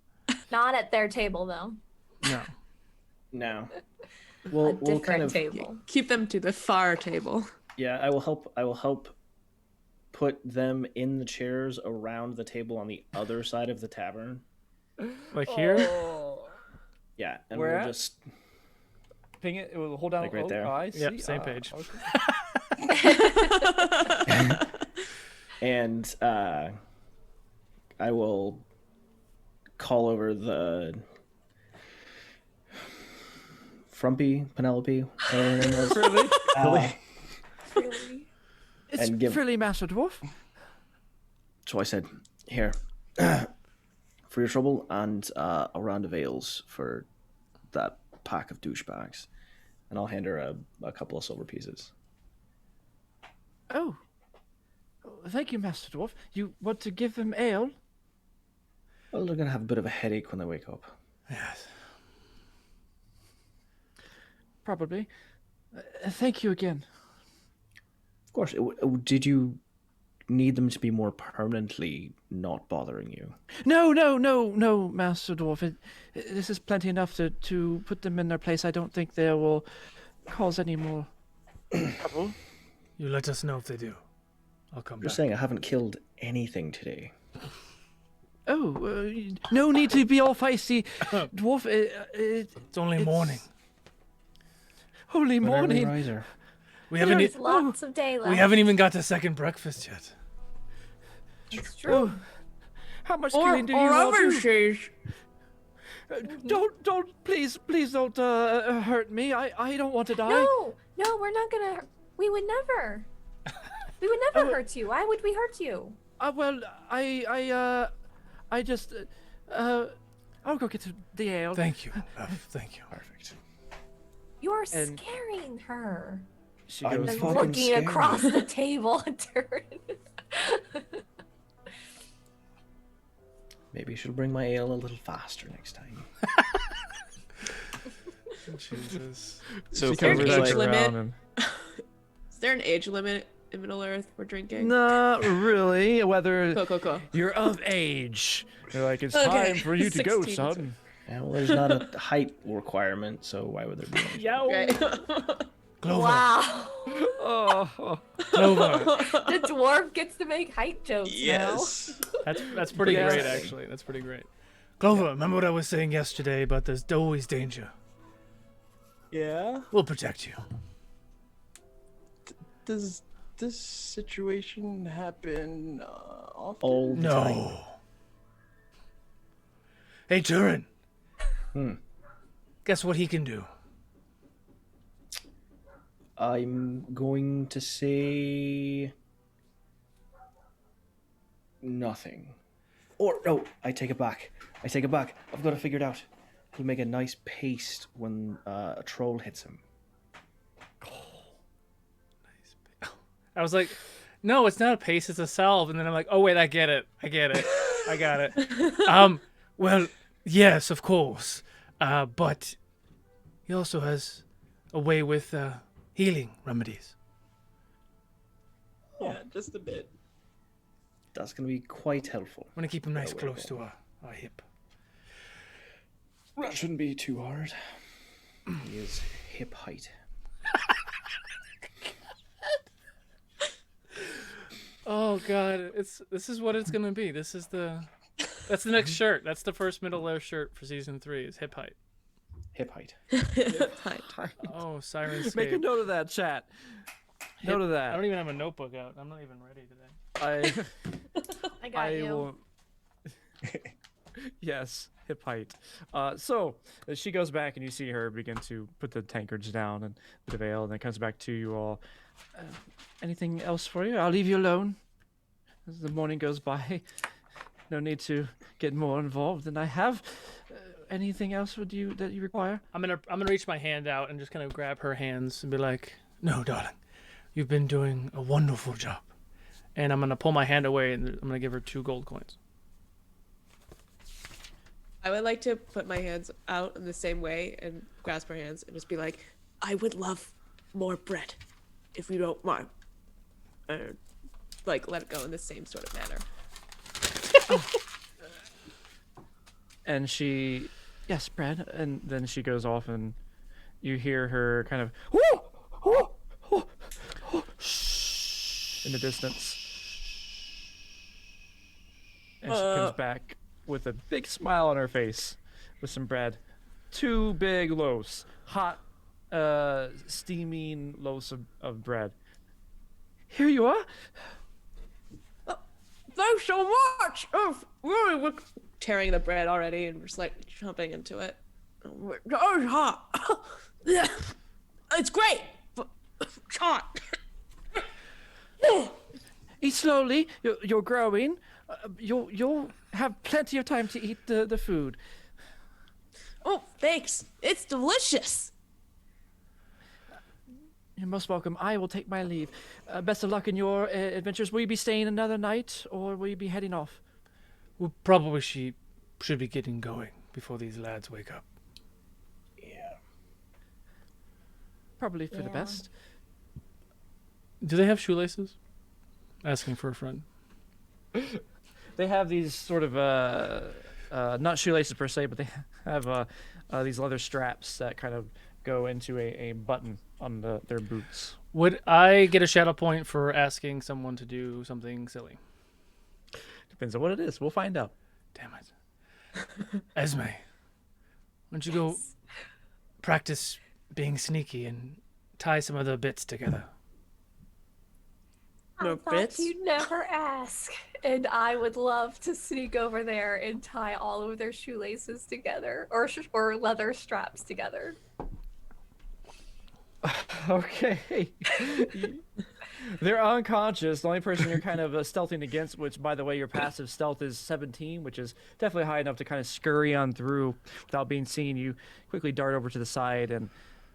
Speaker 3: Not at their table though.
Speaker 4: no.
Speaker 5: No.
Speaker 3: A
Speaker 5: We'll
Speaker 3: different
Speaker 5: kind of
Speaker 3: table.
Speaker 7: Keep them to the far table.
Speaker 5: Yeah, I will help put them in the chairs around the table on the other side of the tavern.
Speaker 4: Like here.
Speaker 5: Yeah, and
Speaker 1: Where
Speaker 5: we'll
Speaker 1: at?
Speaker 5: just
Speaker 1: Ping it. It will hold down.
Speaker 5: Like right there?
Speaker 1: Oh, I see.
Speaker 4: Yep, same page.
Speaker 1: Okay.
Speaker 5: and I will call over the Frumpy Penelope. Whatever her name was.
Speaker 1: Really? It's
Speaker 5: And give-
Speaker 1: Frilly, Master Dwarf.
Speaker 5: So I said, here, for your trouble, and a round of ales for that pack of douchebags. And I'll hand her a couple of silver pieces.
Speaker 1: Oh. Thank you, Master Dwarf. You want to give them ale?
Speaker 5: Well, they're going to have a bit of a headache when they wake up.
Speaker 4: Yes.
Speaker 1: Probably. Thank you again.
Speaker 5: Of course. Did you need them to be more permanently not bothering you?
Speaker 1: No, Master Dwarf. This is plenty enough to put them in their place. I don't think they will cause any more trouble.
Speaker 4: You let us know if they do. I'll come
Speaker 5: Just
Speaker 4: back.
Speaker 5: saying, I haven't killed anything today.
Speaker 1: Oh, no need to be all feisty, Dwarf.
Speaker 4: It's only morning.
Speaker 1: Holy
Speaker 5: Whenever
Speaker 1: morning.
Speaker 5: you rise her.
Speaker 4: We haven't.
Speaker 3: There's lots of daylight.
Speaker 4: We haven't even got to second breakfast yet.
Speaker 3: It's true.
Speaker 1: How much killing do you all do?
Speaker 7: cheese.
Speaker 1: Don't, please don't hurt me. I don't want to die.
Speaker 3: No, we're not gonna. We would never. We would never hurt you. Why would we hurt you?
Speaker 1: Well, I just, I'll go get the ale.
Speaker 4: Thank you. Thank you.
Speaker 5: Perfect.
Speaker 3: You're
Speaker 1: And-
Speaker 3: scaring her.
Speaker 1: She
Speaker 5: I'm
Speaker 1: goes,
Speaker 3: And
Speaker 5: fucking
Speaker 3: looking
Speaker 5: scared.
Speaker 3: across the table at Turin.
Speaker 5: Maybe I should bring my ale a little faster next time.
Speaker 4: Jesus.
Speaker 2: So
Speaker 3: Is there an
Speaker 2: Clover's
Speaker 3: age
Speaker 2: like,
Speaker 3: limit?
Speaker 1: and
Speaker 7: Is there an age limit in Middle Earth for drinking?
Speaker 1: not really. Whether
Speaker 7: Cool.
Speaker 1: you're of age, you're like it's
Speaker 7: Okay,
Speaker 1: time for you to go,
Speaker 7: 16 is
Speaker 1: son.
Speaker 5: Yeah, well, there's not a height requirement, so why would there be? Any?
Speaker 4: Yo.
Speaker 7: Right.
Speaker 4: Clover.
Speaker 3: Wow.
Speaker 1: Oh,
Speaker 4: Clover.
Speaker 3: The dwarf gets to make height jokes
Speaker 2: yes.
Speaker 4: That's pretty
Speaker 1: Yes.
Speaker 4: great, actually. That's pretty great. Clover, remember what I was saying yesterday about there's always danger.
Speaker 2: Yeah.
Speaker 4: We'll protect you.
Speaker 2: Does this situation happen often?
Speaker 5: All the time.
Speaker 4: No. Hey, Turin. Guess what he can do?
Speaker 5: I'm going to say nothing. Or no, I take it back. I've got it figured out. He'll make a nice paste when a troll hits him.
Speaker 4: I was like, no, it's not a paste, it's a salve. And then I'm like, oh, wait, I get it. I got it. Well, yes, of course. But he also has a way with healing remedies.
Speaker 2: Yeah, just a bit.
Speaker 5: That's going to be quite helpful.
Speaker 4: I want to keep him nice
Speaker 5: Yeah,
Speaker 4: close
Speaker 5: well.
Speaker 4: to our hip.
Speaker 5: That shouldn't be too hard. He is hip height.
Speaker 4: Oh god, this is what it's gonna be. That's the next shirt. That's the first Middle Earth shirt for season 3. Is hip height.
Speaker 5: Hip height.
Speaker 4: Oh, Sirenscape.
Speaker 1: make a note of that, chat. Note of
Speaker 4: I
Speaker 1: that.
Speaker 4: don't even have a notebook out. I'm not even ready today.
Speaker 3: I got you.
Speaker 1: will. Yes, hip height. So she goes back, and you see her begin to put the tankards down and the veil, and then comes back to you all. Anything else for you? I'll leave you alone as the morning goes by. No need to get more involved than I have. Anything else that you require?
Speaker 4: I'm gonna reach my hand out and just kind of grab her hands and be like, "No, darling, you've been doing a wonderful job." And I'm gonna pull my hand away and I'm gonna give her 2 gold coins.
Speaker 7: I would like to put my hands out in the same way and grasp her hands and just be like, I would love more bread, if you don't mind. And like let it go in the same sort of manner.
Speaker 1: And she, yes, bread. And then she goes off, and you hear her kind of in the distance. And she comes back with a big smile on her face, with some bread, 2 big loaves, hot, steaming loaves of bread. Here you are.
Speaker 7: Thanks so much. Oh, really, we're tearing the bread already and just like jumping into it. Oh, it's hot. It's great. But it's hot.
Speaker 1: Eat slowly. You're growing. You'll have plenty of time to eat the food.
Speaker 7: Oh, thanks. It's delicious.
Speaker 1: You're most welcome. I will take my leave. Best of luck in your adventures. Will you be staying another night, or will you be heading off?
Speaker 4: We probably should be getting going before these lads wake up.
Speaker 5: Yeah.
Speaker 1: Probably for the
Speaker 3: Yeah.
Speaker 1: best.
Speaker 4: Do they have shoelaces? Asking for a friend.
Speaker 1: They have these sort of not shoelaces per se, but they have these leather straps that kind of go into a button on their boots.
Speaker 4: Would I get a shadow point for asking someone to do something silly?
Speaker 1: Depends on what it is. We'll find out.
Speaker 4: Damn it. Esme, why don't you go practice being sneaky and tie some of the bits together?
Speaker 7: No
Speaker 3: I thought
Speaker 7: bits?
Speaker 3: you'd never ask. And I would love to sneak over there and tie all of their shoelaces together, or leather straps together.
Speaker 1: Okay. They're unconscious. The only person you're kind of stealthing against, which, by the way, your passive stealth is 17, which is definitely high enough to kind of scurry on through without being seen. You quickly dart over to the side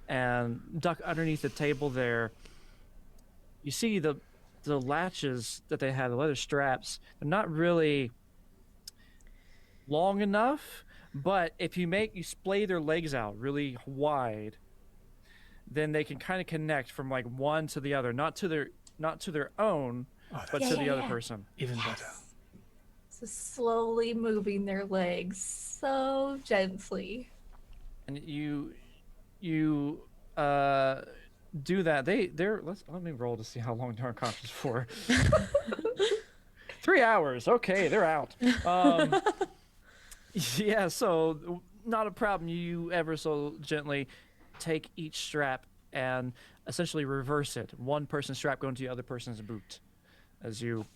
Speaker 1: and duck underneath the table there. You see the latches that they have, the leather straps. They're not really long enough, but if you splay their legs out really wide, then they can kind of connect from like one to the other, not to their own, but
Speaker 3: Yeah,
Speaker 1: to
Speaker 3: yeah,
Speaker 1: the other
Speaker 3: yeah.
Speaker 1: person.
Speaker 4: Even better.
Speaker 3: So slowly moving their legs so gently.
Speaker 1: And you uh do that. Let me roll to see how long they're unconscious for. 3 hours. Okay, they're out. Yeah, so not a problem. You ever so gently take each strap and essentially reverse it. One person's strap going to the other person's boot as you.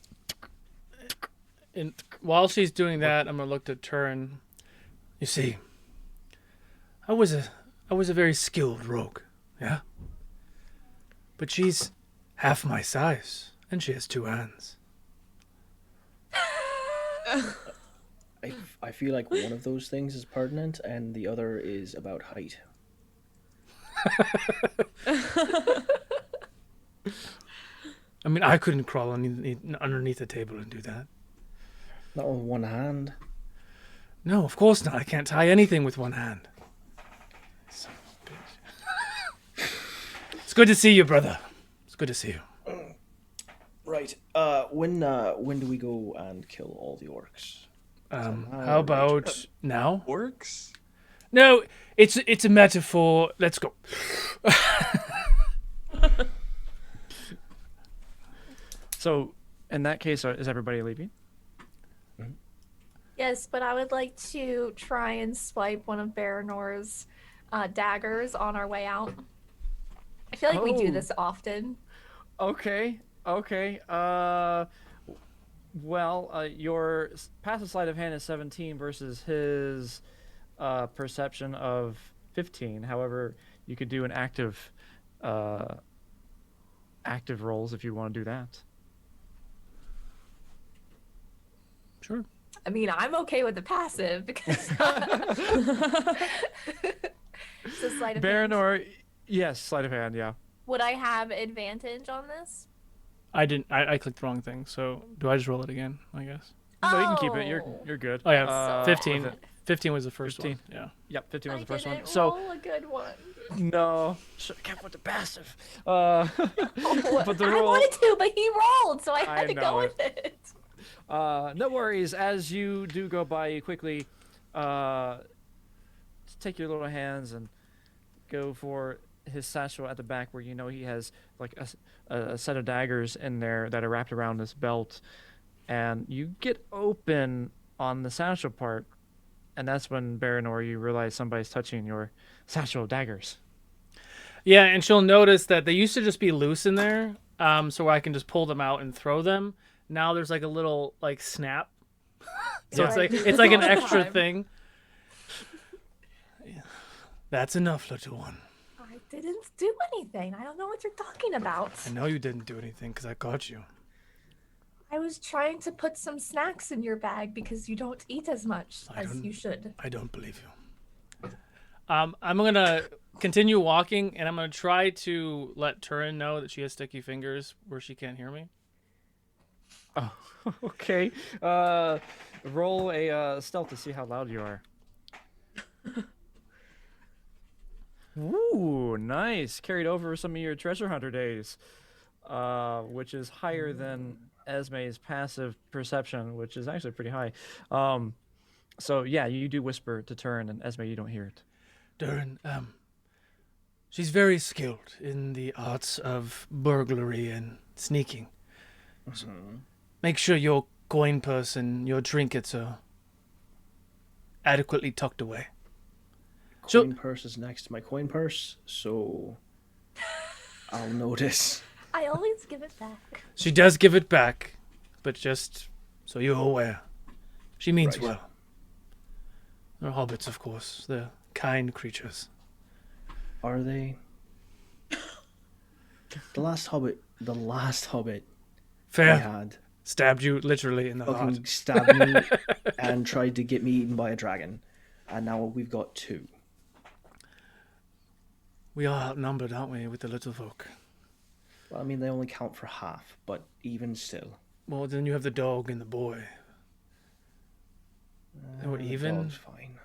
Speaker 4: And while she's doing that, I'm gonna look to Turin. You see, I was a very skilled rogue, yeah. But she's half my size, and she has 2 hands.
Speaker 5: I feel like one of those things is pertinent, and the other is about height.
Speaker 4: I mean, I couldn't crawl underneath the table and do that.
Speaker 5: Not with one hand.
Speaker 4: No, of course not. I can't tie anything with one hand. Son of a bitch. It's good to see you, brother. It's good to see you.
Speaker 5: Right. When do we go and kill all the orcs?
Speaker 4: How about now?
Speaker 2: Orcs?
Speaker 4: No, it's a metaphor. Let's go.
Speaker 1: So, in that case, is everybody leaving?
Speaker 3: Yes, but I would like to try and swipe one of Baranor's daggers on our way out. I feel like we do
Speaker 1: Oh.
Speaker 3: this often.
Speaker 1: Okay. Okay. Your passive sleight of hand is 17 versus his perception of 15. However, you could do an active rolls if you want to do that.
Speaker 4: Sure.
Speaker 3: I mean, I'm okay with the passive because it's a sleight of hand.
Speaker 1: Baranor, yes, sleight of hand, yeah.
Speaker 3: Would I have advantage on this?
Speaker 4: I didn't. I clicked the wrong thing. So do I just roll it again? I guess.
Speaker 1: No, you can keep it.
Speaker 3: Oh.
Speaker 1: You're good.
Speaker 4: Oh yeah,
Speaker 3: So
Speaker 4: 15.
Speaker 1: with it.
Speaker 4: 15 was the first
Speaker 1: 15.
Speaker 4: one. Yeah.
Speaker 1: Yep, 15 was
Speaker 3: I
Speaker 1: the first one.
Speaker 3: didn't
Speaker 1: So
Speaker 3: roll a good one.
Speaker 1: no, should have kept with the passive.
Speaker 3: Oh,
Speaker 1: But the
Speaker 3: I
Speaker 1: roll.
Speaker 3: wanted to, but he rolled, so I
Speaker 1: I
Speaker 3: had to
Speaker 1: know
Speaker 3: go
Speaker 1: it.
Speaker 3: with it.
Speaker 1: No worries. As you do go by, you quickly take your little hands and go for his satchel at the back, where you know he has like a set of daggers in there that are wrapped around his belt, and you get open on the satchel part, and that's when Baranor, you realize somebody's touching your satchel of daggers.
Speaker 4: Yeah, and she'll notice that they used to just be loose in there, so I can just pull them out and throw them. Now there's like a little like snap, so
Speaker 1: Yeah.
Speaker 4: it's like
Speaker 3: I do
Speaker 4: it's
Speaker 3: this
Speaker 4: like
Speaker 3: all
Speaker 4: an
Speaker 3: the
Speaker 4: extra
Speaker 3: time.
Speaker 4: thing. That's enough, little one.
Speaker 3: I didn't do anything. I don't know what you're talking about.
Speaker 4: I know you didn't do anything because I caught you.
Speaker 3: I was trying to put some snacks in your bag because you don't eat as much as
Speaker 4: don't-
Speaker 3: you should.
Speaker 4: I don't believe you. I'm gonna continue walking, and I'm gonna try to let Turin know that she has sticky fingers where she can't hear me.
Speaker 1: Oh, okay. Roll a stealth to see how loud you are. Ooh, nice. Carried over some of your treasure hunter days, which is higher than Esme's passive perception, which is actually pretty high. So yeah, you do whisper to Turin, and Esme, you don't hear it.
Speaker 4: Turin, she's very skilled in the arts of burglary and sneaking. So make sure your coin purse and your trinkets are adequately tucked away. So-
Speaker 5: Coin purse is next to my coin purse, so I'll notice.
Speaker 3: I always give it back.
Speaker 4: She does give it back, but just so you're aware, she means
Speaker 5: Right.
Speaker 4: well. They're hobbits, of course. They're kind creatures.
Speaker 5: Are they? The last hobbit we
Speaker 4: Fair.
Speaker 5: had
Speaker 4: Stabbed you literally in the
Speaker 5: fucking
Speaker 4: heart.
Speaker 5: stabbed me and tried to get me eaten by a dragon, and now we've got 2.
Speaker 4: We are outnumbered, aren't we, with the little folk?
Speaker 5: Well, I mean, they only count for half, but even still.
Speaker 4: Well, then you have the dog and the boy. We're even.
Speaker 5: Dog's fine.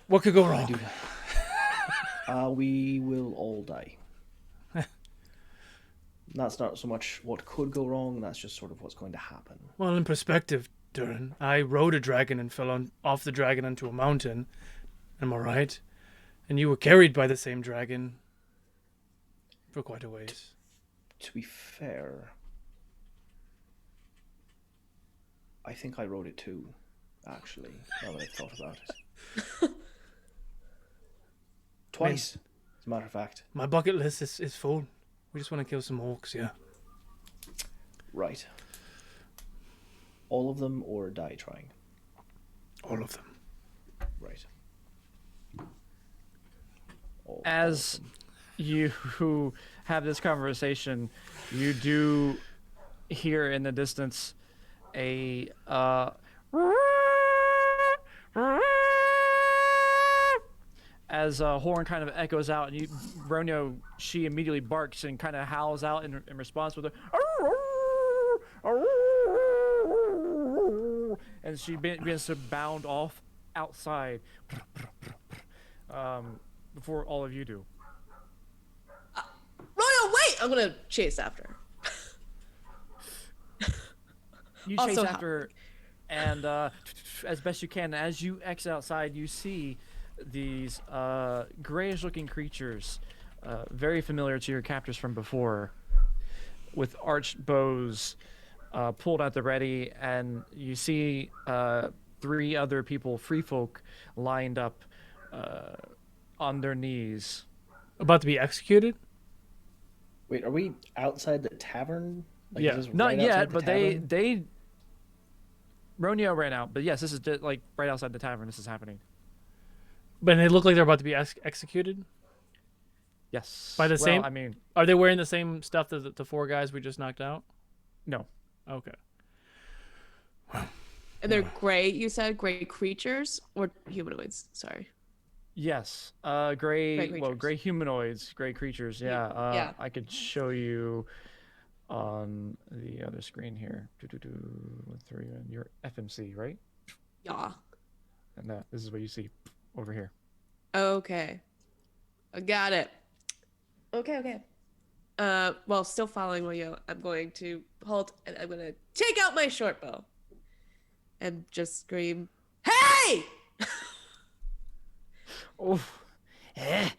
Speaker 4: What could go wrong?
Speaker 5: We will all die. That's not so much what could go wrong, that's just sort of what's going to happen.
Speaker 4: Well, in perspective, Durin, I rode a dragon and fell off the dragon onto a mountain. Am I right? And you were carried by the same dragon for quite a ways.
Speaker 5: To be fair, I think I wrote it too, actually, now that I've thought about it. Twice, as a matter of fact.
Speaker 4: My bucket list is full. We just want to kill some orcs, yeah.
Speaker 5: Right. All of them or die trying?
Speaker 4: All of them.
Speaker 5: Right.
Speaker 1: As you have this conversation, you do hear in the distance a as a horn kind of echoes out, and Ronio, she immediately barks and kind of howls out in response with a and she begins to bound off outside before all of you do.
Speaker 7: Royal, wait! I'm gonna chase after her.
Speaker 1: You
Speaker 7: Also
Speaker 1: chase after her, and as best you can, as you exit outside, you see these grayish-looking creatures, very familiar to your captors from before, with arched bows pulled at the ready, and you see 3 other people, free folk, lined up on their knees.
Speaker 4: About to be executed?
Speaker 5: Wait, are we outside the tavern? Like,
Speaker 4: Yeah.
Speaker 5: is this
Speaker 1: Not
Speaker 5: right
Speaker 1: yet,
Speaker 5: outside the
Speaker 1: but
Speaker 5: tavern?
Speaker 1: they Ronio ran out, but yes, this is like right outside the tavern. This is happening.
Speaker 4: But they look like they're about to be executed?
Speaker 1: Yes.
Speaker 4: By the
Speaker 1: Well,
Speaker 4: same...
Speaker 1: I mean,
Speaker 4: Are they wearing the same stuff that the 4 guys we just knocked out?
Speaker 1: no.
Speaker 4: Okay.
Speaker 7: And they're gray, you said? Gray creatures? Or humanoids? Sorry.
Speaker 1: Yes.
Speaker 7: Gray
Speaker 1: Gray
Speaker 7: creatures.
Speaker 1: humanoids, gray creatures. Yeah.
Speaker 7: Yeah.
Speaker 1: I could show you on the other screen here. Your FMC, right?
Speaker 7: Yeah.
Speaker 1: And this is what you see over here.
Speaker 7: Okay. I got it. Okay. Well, still following Royo, I'm going to halt and I'm going to take out my short bow and just scream, "Hey!"
Speaker 1: Oof. And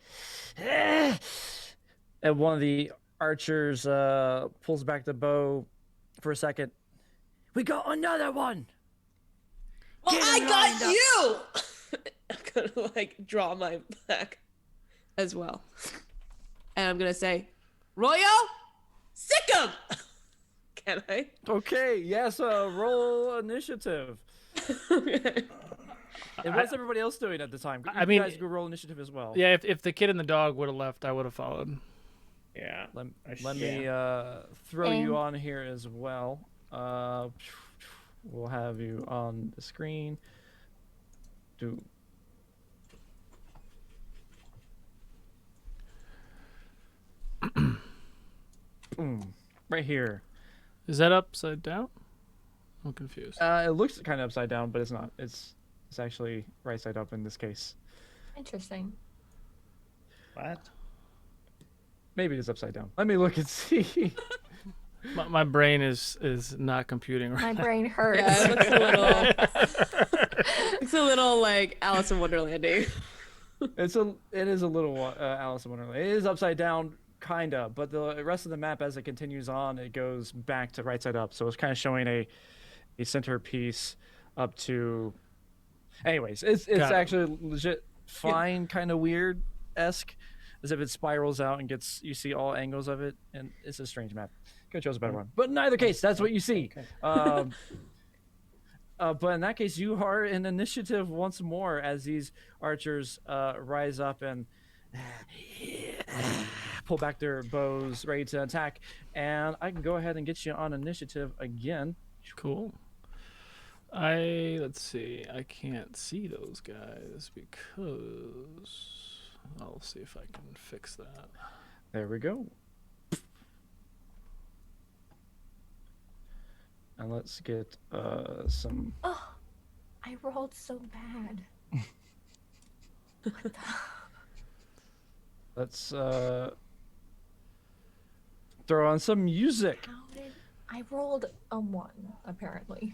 Speaker 1: one of the archers pulls back the bow for a second. We got another one.
Speaker 7: Well,
Speaker 1: Get
Speaker 7: I
Speaker 1: him
Speaker 7: got
Speaker 1: lined
Speaker 7: you! I'm gonna like draw my back as well. And I'm gonna say, "Royo, sick 'em!" Can I?
Speaker 1: Okay, yes, roll initiative. And what's everybody else doing at the time?
Speaker 4: I mean,
Speaker 1: you guys go roll initiative as well.
Speaker 4: Yeah, if the kid and the dog would have left, I would have followed.
Speaker 5: Yeah.
Speaker 1: Let me throw you on here as well. We'll have you on the screen. Boom. Right here.
Speaker 4: Is that upside down? I'm confused.
Speaker 1: It looks kind of upside down, but it's not. It's actually right side up in this case.
Speaker 3: Interesting.
Speaker 5: What?
Speaker 1: Maybe it's upside down. Let me look and see.
Speaker 4: My brain is not computing right
Speaker 3: My
Speaker 4: now.
Speaker 3: brain hurts.
Speaker 7: Yeah, it looks a little like Alice in Wonderland-y.
Speaker 1: It is a little Alice in Wonderland. It is upside down, kinda, but the rest of the map, as it continues on, it goes back to right side up. So it's kind of showing a centerpiece up to. Anyways, it's actually legit fine, kind of weird esque, as if it spirals out and gets. You see all angles of it, and it's a strange map. Could have chose a better one, but in either case, that's what you see. Okay. But in that case, you are in initiative once more as these archers rise up and pull back their bows, ready to attack. And I can go ahead and get you on initiative again.
Speaker 4: Cool. Let's see. I can't see those guys because I'll see if I can fix that.
Speaker 1: There we go. And let's get some.
Speaker 3: Oh, I rolled so bad.
Speaker 1: Let's throw on some music.
Speaker 3: How did I rolled a 1 apparently?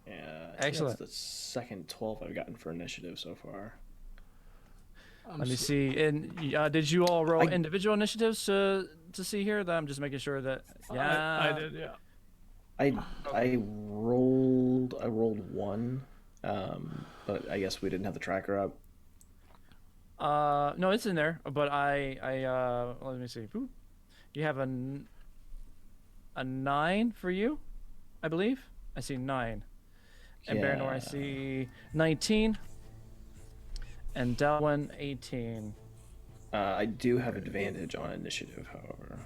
Speaker 5: Yeah,
Speaker 1: Excellent.
Speaker 5: That's the second 12 I've gotten for initiative so far.
Speaker 1: Let me see. And did you all roll individual initiatives to see here? That I'm just making sure that. Yeah,
Speaker 4: I did, yeah.
Speaker 5: I rolled 1, but I guess we didn't have the tracker up.
Speaker 1: No, it's in there. But let me see. Ooh. You have a 9 for you, I believe. I see 9. And Baranor, I see 19. And Delwyn, 18.
Speaker 5: I do have advantage on initiative, however.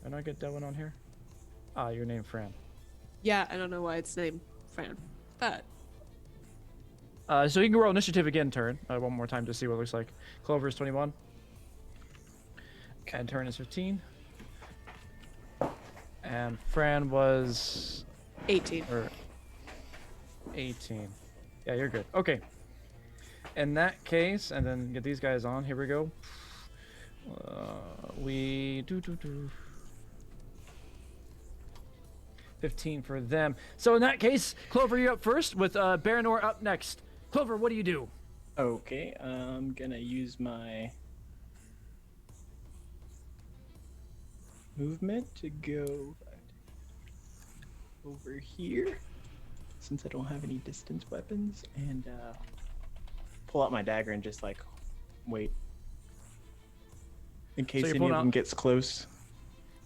Speaker 1: Did I get Delwyn on here? Your name, Fran.
Speaker 7: Yeah, I don't know why it's named Fran, but
Speaker 1: So you can roll initiative again, turn. One more time to see what it looks like. Clover is 21. And turn is 15. And Fran was
Speaker 7: 18.
Speaker 1: 18. Yeah, you're good. Okay. In that case, and then get these guys on. Here we go. We do. 15 for them. So in that case, Clover, you're up first with Baranor up next. Clover, what do you do?
Speaker 2: Okay, I'm gonna use my movement to go over here, since I don't have any distance weapons, and pull out my dagger and just like wait in case any of them gets close.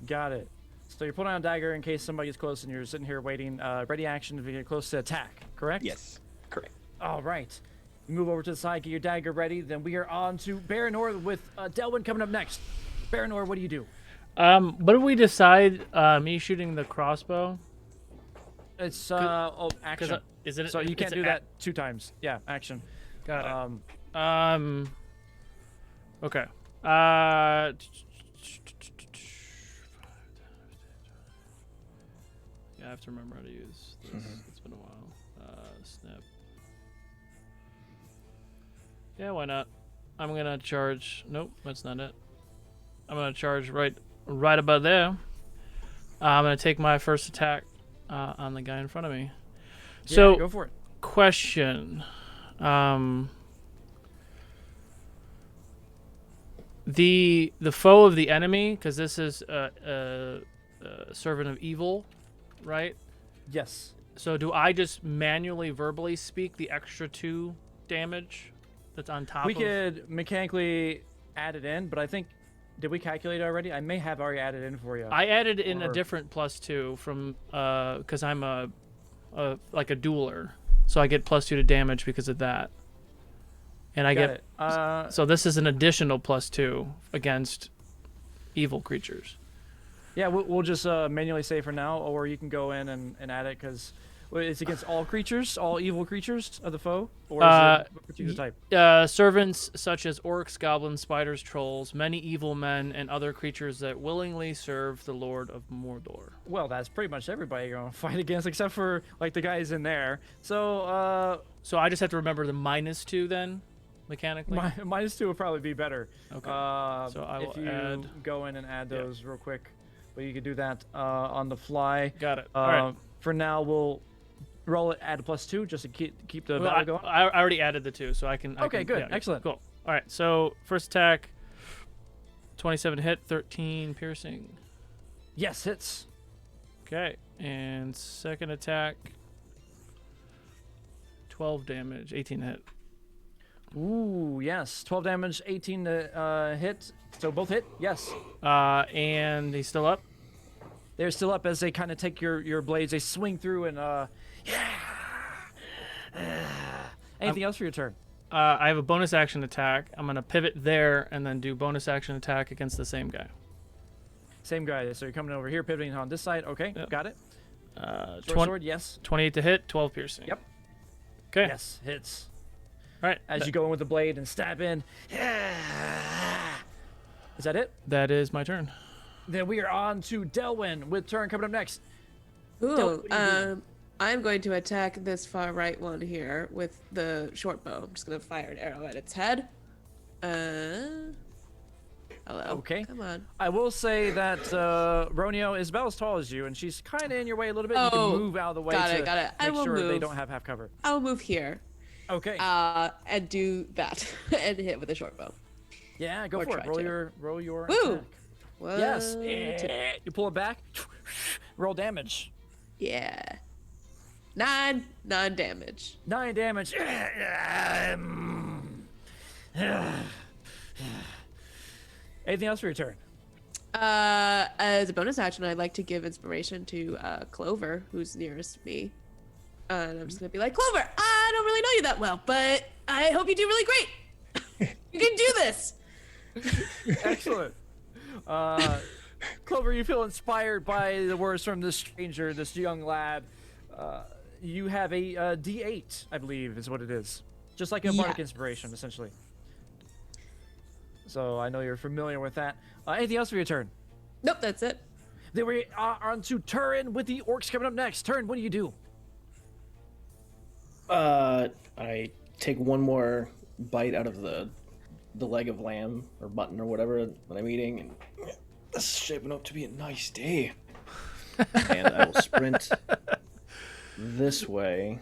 Speaker 1: Got it. So you're putting on a dagger in case somebody gets close, and you're sitting here waiting. Ready action if you get close to attack. Correct?
Speaker 2: Yes, correct.
Speaker 1: All right. You move over to the side, get your dagger ready. Then we are on to Baranor with Delwyn coming up next. Baranor, what do you do?
Speaker 4: What did we decide? Me shooting the crossbow?
Speaker 1: It's action.
Speaker 4: Is it?
Speaker 1: So you can't
Speaker 4: it's
Speaker 1: do that 2 times. Yeah, action.
Speaker 4: Got it. Okay. Yeah, I have to remember how to use this. It's been a while. Snap. Yeah, why not? I'm gonna charge. Nope, that's not it. I'm gonna charge right about there. I'm gonna take my first attack on the guy in front of me. So,
Speaker 1: yeah, go for it.
Speaker 4: Question. The foe of the enemy, because this is a servant of evil, right?
Speaker 1: Yes.
Speaker 4: So do I just manually verbally speak the extra 2 damage that's on top
Speaker 1: We
Speaker 4: of...
Speaker 1: could mechanically add it in, but I think, did we calculate it already? I may have already added in for you.
Speaker 4: I added in a different +2 from, because I'm like a dueler. So I get +2 to damage because of that. And I get... so this is an additional +2 against evil creatures.
Speaker 1: Yeah, we'll just manually say for now, or you can go in and add it, because it's against all creatures, all evil creatures of the foe? Or is it a particular type?
Speaker 4: Servants such as orcs, goblins, spiders, trolls, many evil men, and other creatures that willingly serve the Lord of Mordor.
Speaker 1: Well, that's pretty much everybody you're going to fight against, except for, like, the guys in there. So,
Speaker 4: So I just have to remember the -2 then, mechanically?
Speaker 1: -2 would probably be better.
Speaker 4: Okay. So I will
Speaker 1: if you
Speaker 4: add...
Speaker 1: go in and add those real quick. But you can do that on the fly.
Speaker 4: Got it. All right.
Speaker 1: For now, we'll roll it, add a +2 just to keep the battle going.
Speaker 4: I already added the 2, so I can...
Speaker 1: Okay, good.
Speaker 4: Yeah,
Speaker 1: excellent.
Speaker 4: Cool. All right, so first attack, 27 hit, 13 piercing.
Speaker 1: Yes, hits.
Speaker 4: Okay, and second attack, 12 damage, 18 hit.
Speaker 1: Ooh, yes. 12 damage, 18 to hit. So both hit, yes.
Speaker 4: And he's still up?
Speaker 1: They're still up as they kind of take your blades. They swing through and, anything else for your turn?
Speaker 4: I have a bonus action attack. I'm going to pivot there and then do bonus action attack against the same guy.
Speaker 1: Same guy. So you're coming over here, pivoting on this side. Okay,
Speaker 4: Yep.
Speaker 1: got it. Sword, yes.
Speaker 4: 28 to hit, 12 piercing.
Speaker 1: Yep.
Speaker 4: Okay.
Speaker 1: Yes, hits.
Speaker 4: All right.
Speaker 1: As you go in with the blade and stab in. Is that it?
Speaker 4: That is my turn.
Speaker 1: Then we are on to Delwyn with turn coming up next.
Speaker 7: Ooh, I'm going to attack this far right one here with the short bow. I'm just gonna fire an arrow at its head. Hello.
Speaker 1: Okay.
Speaker 7: Come on.
Speaker 1: I will say that Romeo is about as tall as you, and she's kind of in your way a little bit. You can
Speaker 7: Oh,
Speaker 1: move out of the way
Speaker 7: got
Speaker 1: to
Speaker 7: it. I
Speaker 1: make
Speaker 7: will
Speaker 1: sure they
Speaker 7: move.
Speaker 1: don't have half cover.
Speaker 7: I'll move here.
Speaker 1: Okay.
Speaker 7: And do that and hit with a short bow.
Speaker 1: Yeah, go
Speaker 7: or
Speaker 1: for it.
Speaker 7: try to.
Speaker 1: Roll your
Speaker 7: Woo!
Speaker 1: attack.
Speaker 7: One,
Speaker 1: Yes.
Speaker 7: two.
Speaker 1: You pull it back. Roll damage.
Speaker 7: Yeah. 9 damage.
Speaker 1: 9 damage. Anything else for your turn?
Speaker 7: As a bonus action, I'd like to give inspiration to Clover, who's nearest me. And I'm just gonna be like, Clover, I don't really know you that well, but I hope you do really great. You can do this.
Speaker 1: Excellent. Clover, you feel inspired by the words from this stranger, this young lad. You have a D8, I believe, is what it is. Just like a bardic inspiration, essentially. So I know you're familiar with that. Anything else for your turn?
Speaker 7: Nope, that's it.
Speaker 1: Then we are on to Turin with the orcs coming up next. Turin, what do you do?
Speaker 5: I take one more bite out of the leg of lamb or mutton or whatever that I'm eating, and this is shaping up to be a nice day. And I will sprint this way.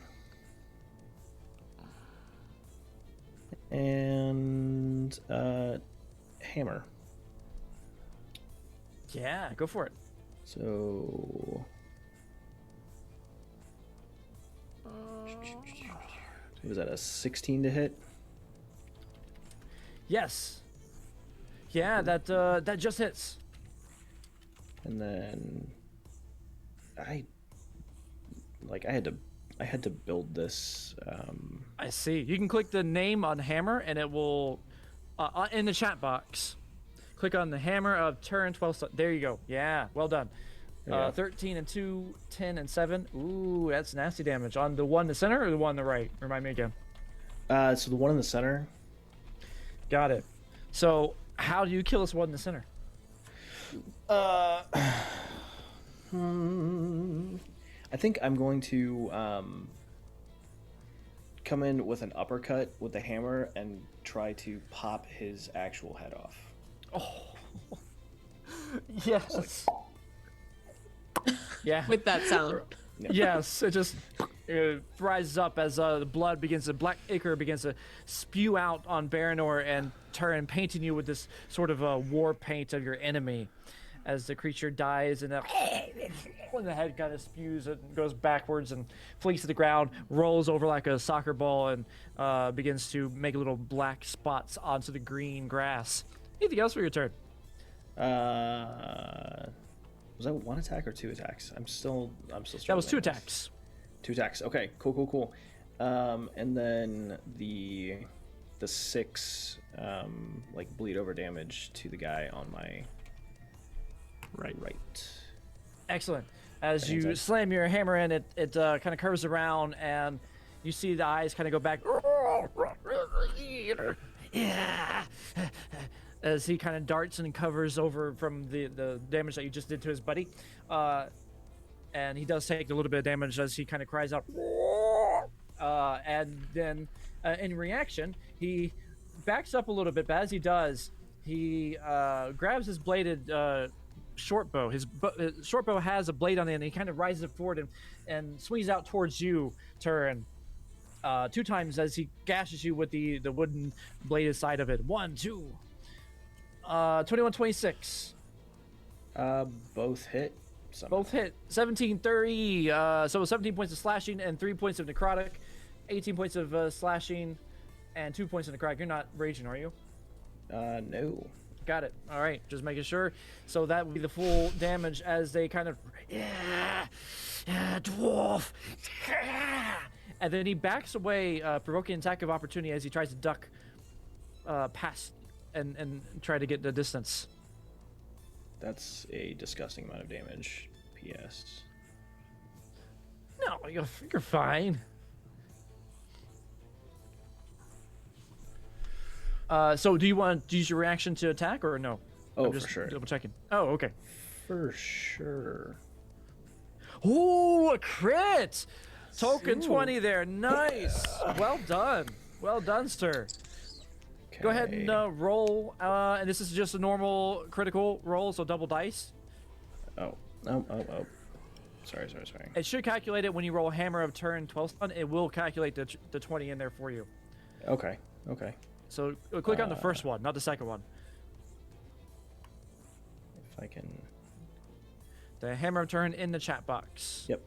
Speaker 5: And hammer.
Speaker 1: Yeah, go for it.
Speaker 5: So was that a 16 to hit?
Speaker 1: Yes. Yeah, that just hits.
Speaker 5: And then I had to build this.
Speaker 1: I see. You can click the name on hammer, and it will in the chat box. Click on the hammer of turn 12. There you go. Yeah, well done.
Speaker 5: Yeah.
Speaker 1: 13 and 2, 10 and 7. Ooh, that's nasty damage. On the one in the center or the one on the right? Remind me again.
Speaker 5: So the one in the center.
Speaker 1: Got it. So how do you kill this one in the center?
Speaker 5: I think I'm going to come in with an uppercut with the hammer and try to pop his actual head off.
Speaker 1: Oh. Yes. Yeah.
Speaker 7: With that sound.
Speaker 1: Yes, it just rises up as the blood begins to, black ichor begins to spew out on Baranor and Turin, painting you with this sort of war paint of your enemy. As the creature dies, and when the head kind of spews and goes backwards and flees to the ground, rolls over like a soccer ball, and begins to make little black spots onto the green grass. Anything else for your turn?
Speaker 5: Was that one attack or two attacks? I'm still struggling.
Speaker 1: That was 2 attacks.
Speaker 5: 2 attacks. Okay, cool. And then the 6 like bleed over damage to the guy on my right.
Speaker 1: Excellent. As you slam your hammer in, it kind of curves around, and you see the eyes kind of go back. As he kind of darts and covers over from the damage that you just did to his buddy. And he does take a little bit of damage as he kind of cries out. And then in reaction, he backs up a little bit, but as he does, he grabs his bladed short bow. His short bow has a blade on it, and he kind of rises forward and swings out towards you, Turin. 2 times as he gashes you with the wooden bladed side of it. 1, 2. 21, 26.
Speaker 5: Both hit. Somehow.
Speaker 1: Both hit. 17, 30. So 17 points of slashing and 3 points of necrotic. 18 points of slashing and 2 points of necrotic. You're not raging, are you?
Speaker 5: No.
Speaker 1: Got it. All right, just making sure. So that would be the full damage as they kind of, dwarf. And then he backs away, provoking attack of opportunity as he tries to duck past and try to get the distance.
Speaker 5: That's a disgusting amount of damage. P.S.
Speaker 1: No, you're fine. So do you want to use your reaction to attack or no?
Speaker 5: Oh,
Speaker 1: I'm
Speaker 5: for
Speaker 1: just
Speaker 5: sure.
Speaker 1: double checking. Oh, okay.
Speaker 5: For sure.
Speaker 1: Ooh, a crit! Token
Speaker 2: Ooh.
Speaker 1: 20 there. Nice. Well done. Well done, sir. Go ahead and roll. And this is just a normal critical roll, so double dice.
Speaker 5: Oh. Sorry.
Speaker 1: It should calculate it when you roll Hammer of Turn 12th one. It will calculate the 20 in there for you.
Speaker 5: Okay.
Speaker 1: So click on the first one, not the second one.
Speaker 5: If I can.
Speaker 1: The Hammer of Turn in the chat box.
Speaker 5: Yep.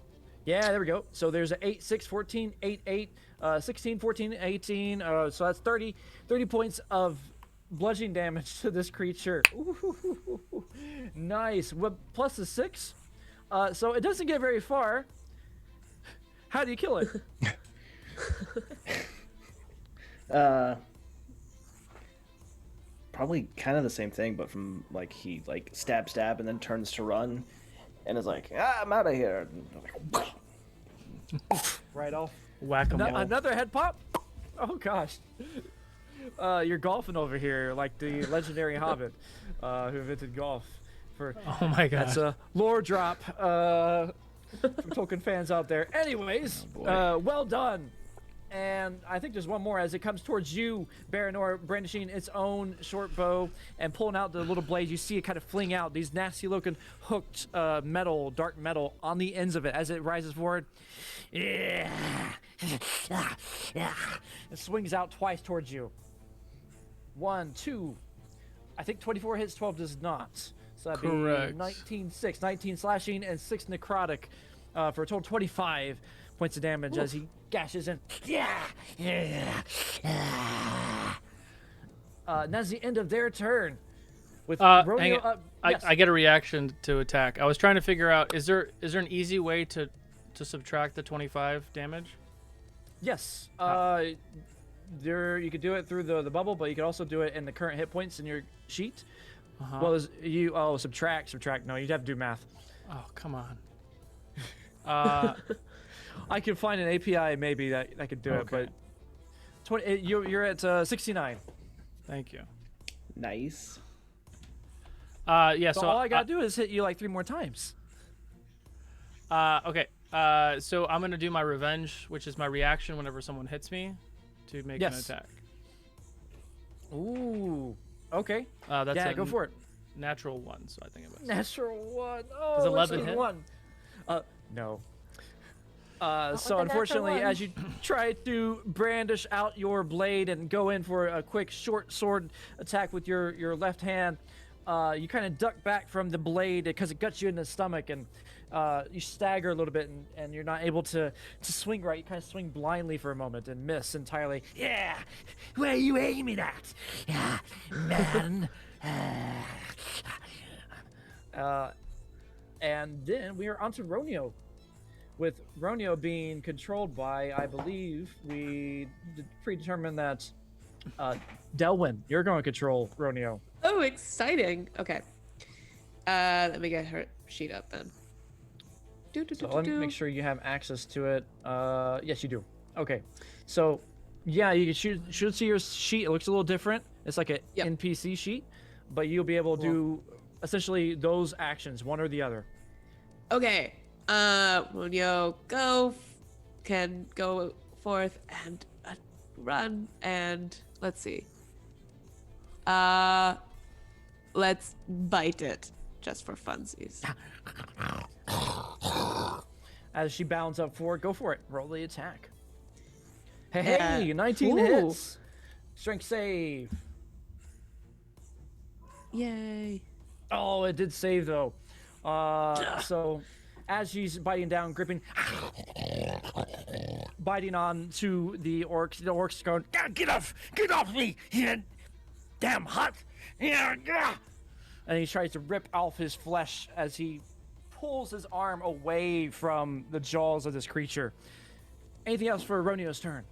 Speaker 1: Yeah, there we go. So there's an 8, 6, 14, 8, 8, 16, 14, 18. So that's 30 points of bludgeoning damage to this creature. Ooh, nice. Plus the 6. So it doesn't get very far. How do you kill it?
Speaker 5: Probably kind of the same thing, but from like he like stab and then turns to run, and is like, I'm out of here. And I'm like,
Speaker 1: Right off.
Speaker 4: Whack-a-mole.
Speaker 1: Another head pop? Oh gosh. You're golfing over here like the legendary Hobbit who invented golf.
Speaker 4: Oh my god.
Speaker 1: That's a lore drop for Tolkien fans out there. Anyways, well done. And I think there's one more as it comes towards you, Baranor, brandishing its own short bow and pulling out the little blade. You see it kind of fling out these nasty looking hooked metal, dark metal on the ends of it as it rises forward. It swings out twice towards you. 1, 2. I think 24 hits, 12 does not. So that'd
Speaker 4: Correct.
Speaker 1: be 19 slashing and 6 necrotic for a total 25 points of damage as he gashes in. That's the end of their turn. With
Speaker 4: hang
Speaker 1: Romeo
Speaker 4: it.
Speaker 1: up. Yes.
Speaker 4: I get a reaction to attack. I was trying to figure out, is there an easy way to subtract the 25 damage?
Speaker 1: Yes. There you could do it through the bubble, but you could also do it in the current hit points in your sheet. Well, as you subtract. No, you'd have to do math.
Speaker 4: Oh, come on.
Speaker 1: I could find an API maybe that could do it, but 20. You're at 69.
Speaker 4: Thank you.
Speaker 5: nice.
Speaker 4: Yeah,
Speaker 1: So
Speaker 4: so
Speaker 1: all I gotta do is hit you like 3 more times.
Speaker 4: okay. So I'm gonna do my revenge, which is my reaction whenever someone hits me, to make an
Speaker 1: Yes.
Speaker 4: attack.
Speaker 1: Ooh. Okay.
Speaker 4: That's
Speaker 1: Yeah,
Speaker 4: a
Speaker 1: go for it.
Speaker 4: Natural one, so I think it was.
Speaker 1: Natural 1. Oh,
Speaker 4: Does 11
Speaker 1: lucky
Speaker 4: hit?
Speaker 1: 1. No.
Speaker 3: with
Speaker 1: So
Speaker 3: the natural
Speaker 1: unfortunately,
Speaker 3: one.
Speaker 1: as you try to brandish out your blade and go in for a quick short sword attack with your left hand, you kind of duck back from the blade because it guts you in the stomach, and you stagger a little bit, and you're not able to swing right. You kind of swing blindly for a moment and miss entirely. Yeah, where are you aiming at? Yeah, man. And then we are onto Ronio. With Ronio being controlled by, I believe, we predetermined that Delwyn, you're going to control Ronio.
Speaker 7: Oh, exciting. Okay. Let me get her sheet up then.
Speaker 1: So let me make sure you have access to it. Yes, you do. Okay. So, yeah, you should see your sheet. It looks a little different. It's like an
Speaker 7: Yep.
Speaker 1: NPC sheet, but you'll be able to do essentially those actions, one or the other.
Speaker 7: Okay. Munyo can go forth and run, and let's see. Let's bite it just for funsies.
Speaker 1: As she bounds up forward, go for it. Roll the attack. Hey,
Speaker 7: Yeah.
Speaker 1: hey, 19
Speaker 7: Ooh.
Speaker 1: hits. Strength save.
Speaker 7: Yay.
Speaker 1: Oh, it did save though. So as she's biting down, gripping, biting on to the orc's going, "God, get off me, you damn hot. Yeah. And he tries to rip off his flesh as he pulls his arm away from the jaws of this creature. Anything else for Ronio's turn?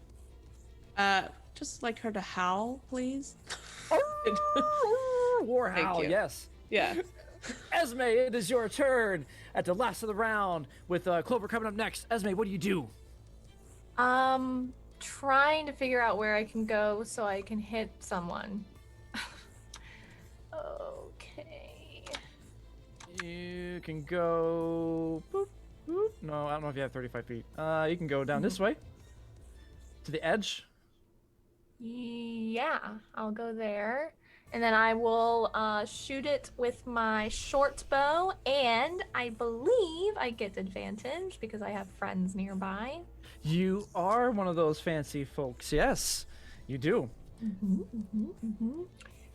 Speaker 7: Just like her to howl, please.
Speaker 1: War
Speaker 7: Thank
Speaker 1: howl,
Speaker 7: you.
Speaker 1: yes.
Speaker 7: Yeah.
Speaker 1: Esme, it is your turn at the last of the round with Clover coming up next. Esme, what do you do?
Speaker 3: Trying to figure out where I can go so I can hit someone. Okay.
Speaker 1: can go. Boop, boop. No, I don't know if you have 35 feet. You can go down this way to the edge.
Speaker 3: Yeah, I'll go there. And then I will shoot it with my short bow, and I believe I get advantage because I have friends nearby.
Speaker 1: You are one of those fancy folks. Yes, you do.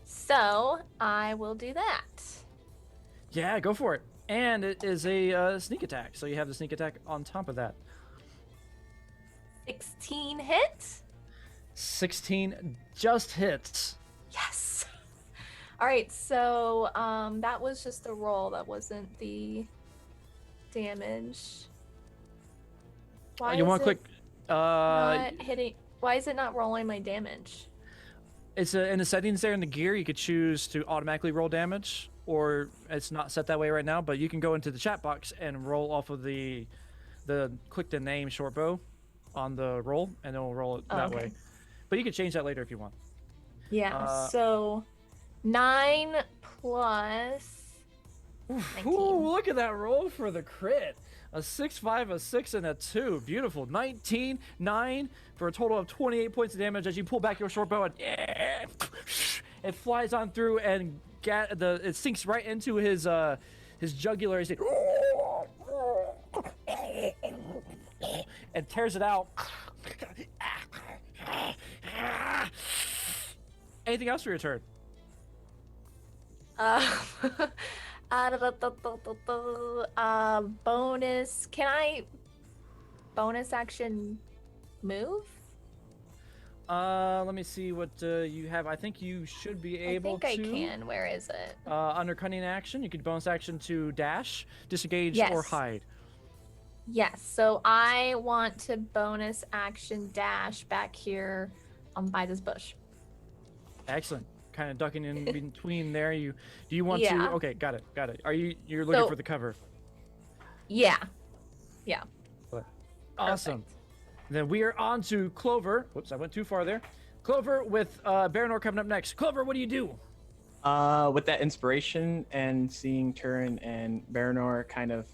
Speaker 3: So I will do that.
Speaker 1: Yeah, go for it. And it is a sneak attack, so you have the sneak attack on top of that.
Speaker 3: 16 hits.
Speaker 1: 16 just hits.
Speaker 3: Yes. All right, so that was just a roll. That wasn't the damage. Why
Speaker 1: You want
Speaker 3: is
Speaker 1: to click?
Speaker 3: not hitting? Why is it not rolling my damage?
Speaker 1: It's in the settings there in the gear. You could choose to automatically roll damage, or it's not set that way right now. But you can go into the chat box and roll off of the click the name short bow on the roll, and it'll roll it that way. But you can change that later if you want.
Speaker 3: Yeah. So 9 plus 19.
Speaker 1: Ooh, look at that roll for the crit. A 6, 5, a 6, and a 2. Beautiful. 19, 9 for a total of 28 points of damage as you pull back your short bow and it flies on through and it sinks right into his jugular. He's like, and tears it out. Anything else for your turn?
Speaker 3: Bonus. Can I bonus action move?
Speaker 1: Let me see what you have. I think you should be able to.
Speaker 3: I think I can. Where is it?
Speaker 1: Under cunning action, you can bonus action to dash, disengage, or
Speaker 3: Yes.
Speaker 1: hide.
Speaker 3: Yes. So I want to bonus action dash back here by this bush.
Speaker 1: Excellent. Kind of ducking in between there. Do you want
Speaker 3: Yeah.
Speaker 1: to? Okay, got it. You're looking
Speaker 3: So-
Speaker 1: for the cover.
Speaker 3: Yeah. Yeah.
Speaker 1: Awesome. Then we are on to Clover. Whoops, I went too far there. Clover with Baranor coming up next. Clover, what do you do?
Speaker 2: With that inspiration and seeing Turin and Baranor kind of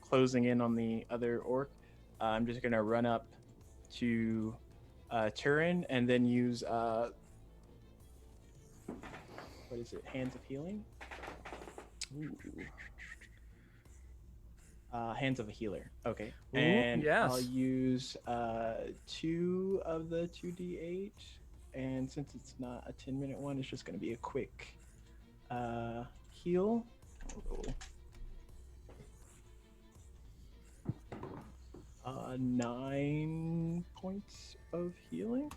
Speaker 2: closing in on the other orc, I'm just gonna run up to Turin and then use what is it? Hands of Healing. Ooh. Hands of a Healer. Okay.
Speaker 1: Ooh,
Speaker 2: And
Speaker 1: yes.
Speaker 2: I'll use 2 of the 2d8. And since it's not a 10-minute one, it's just going to be a quick heal. Oh. 9 points of healing.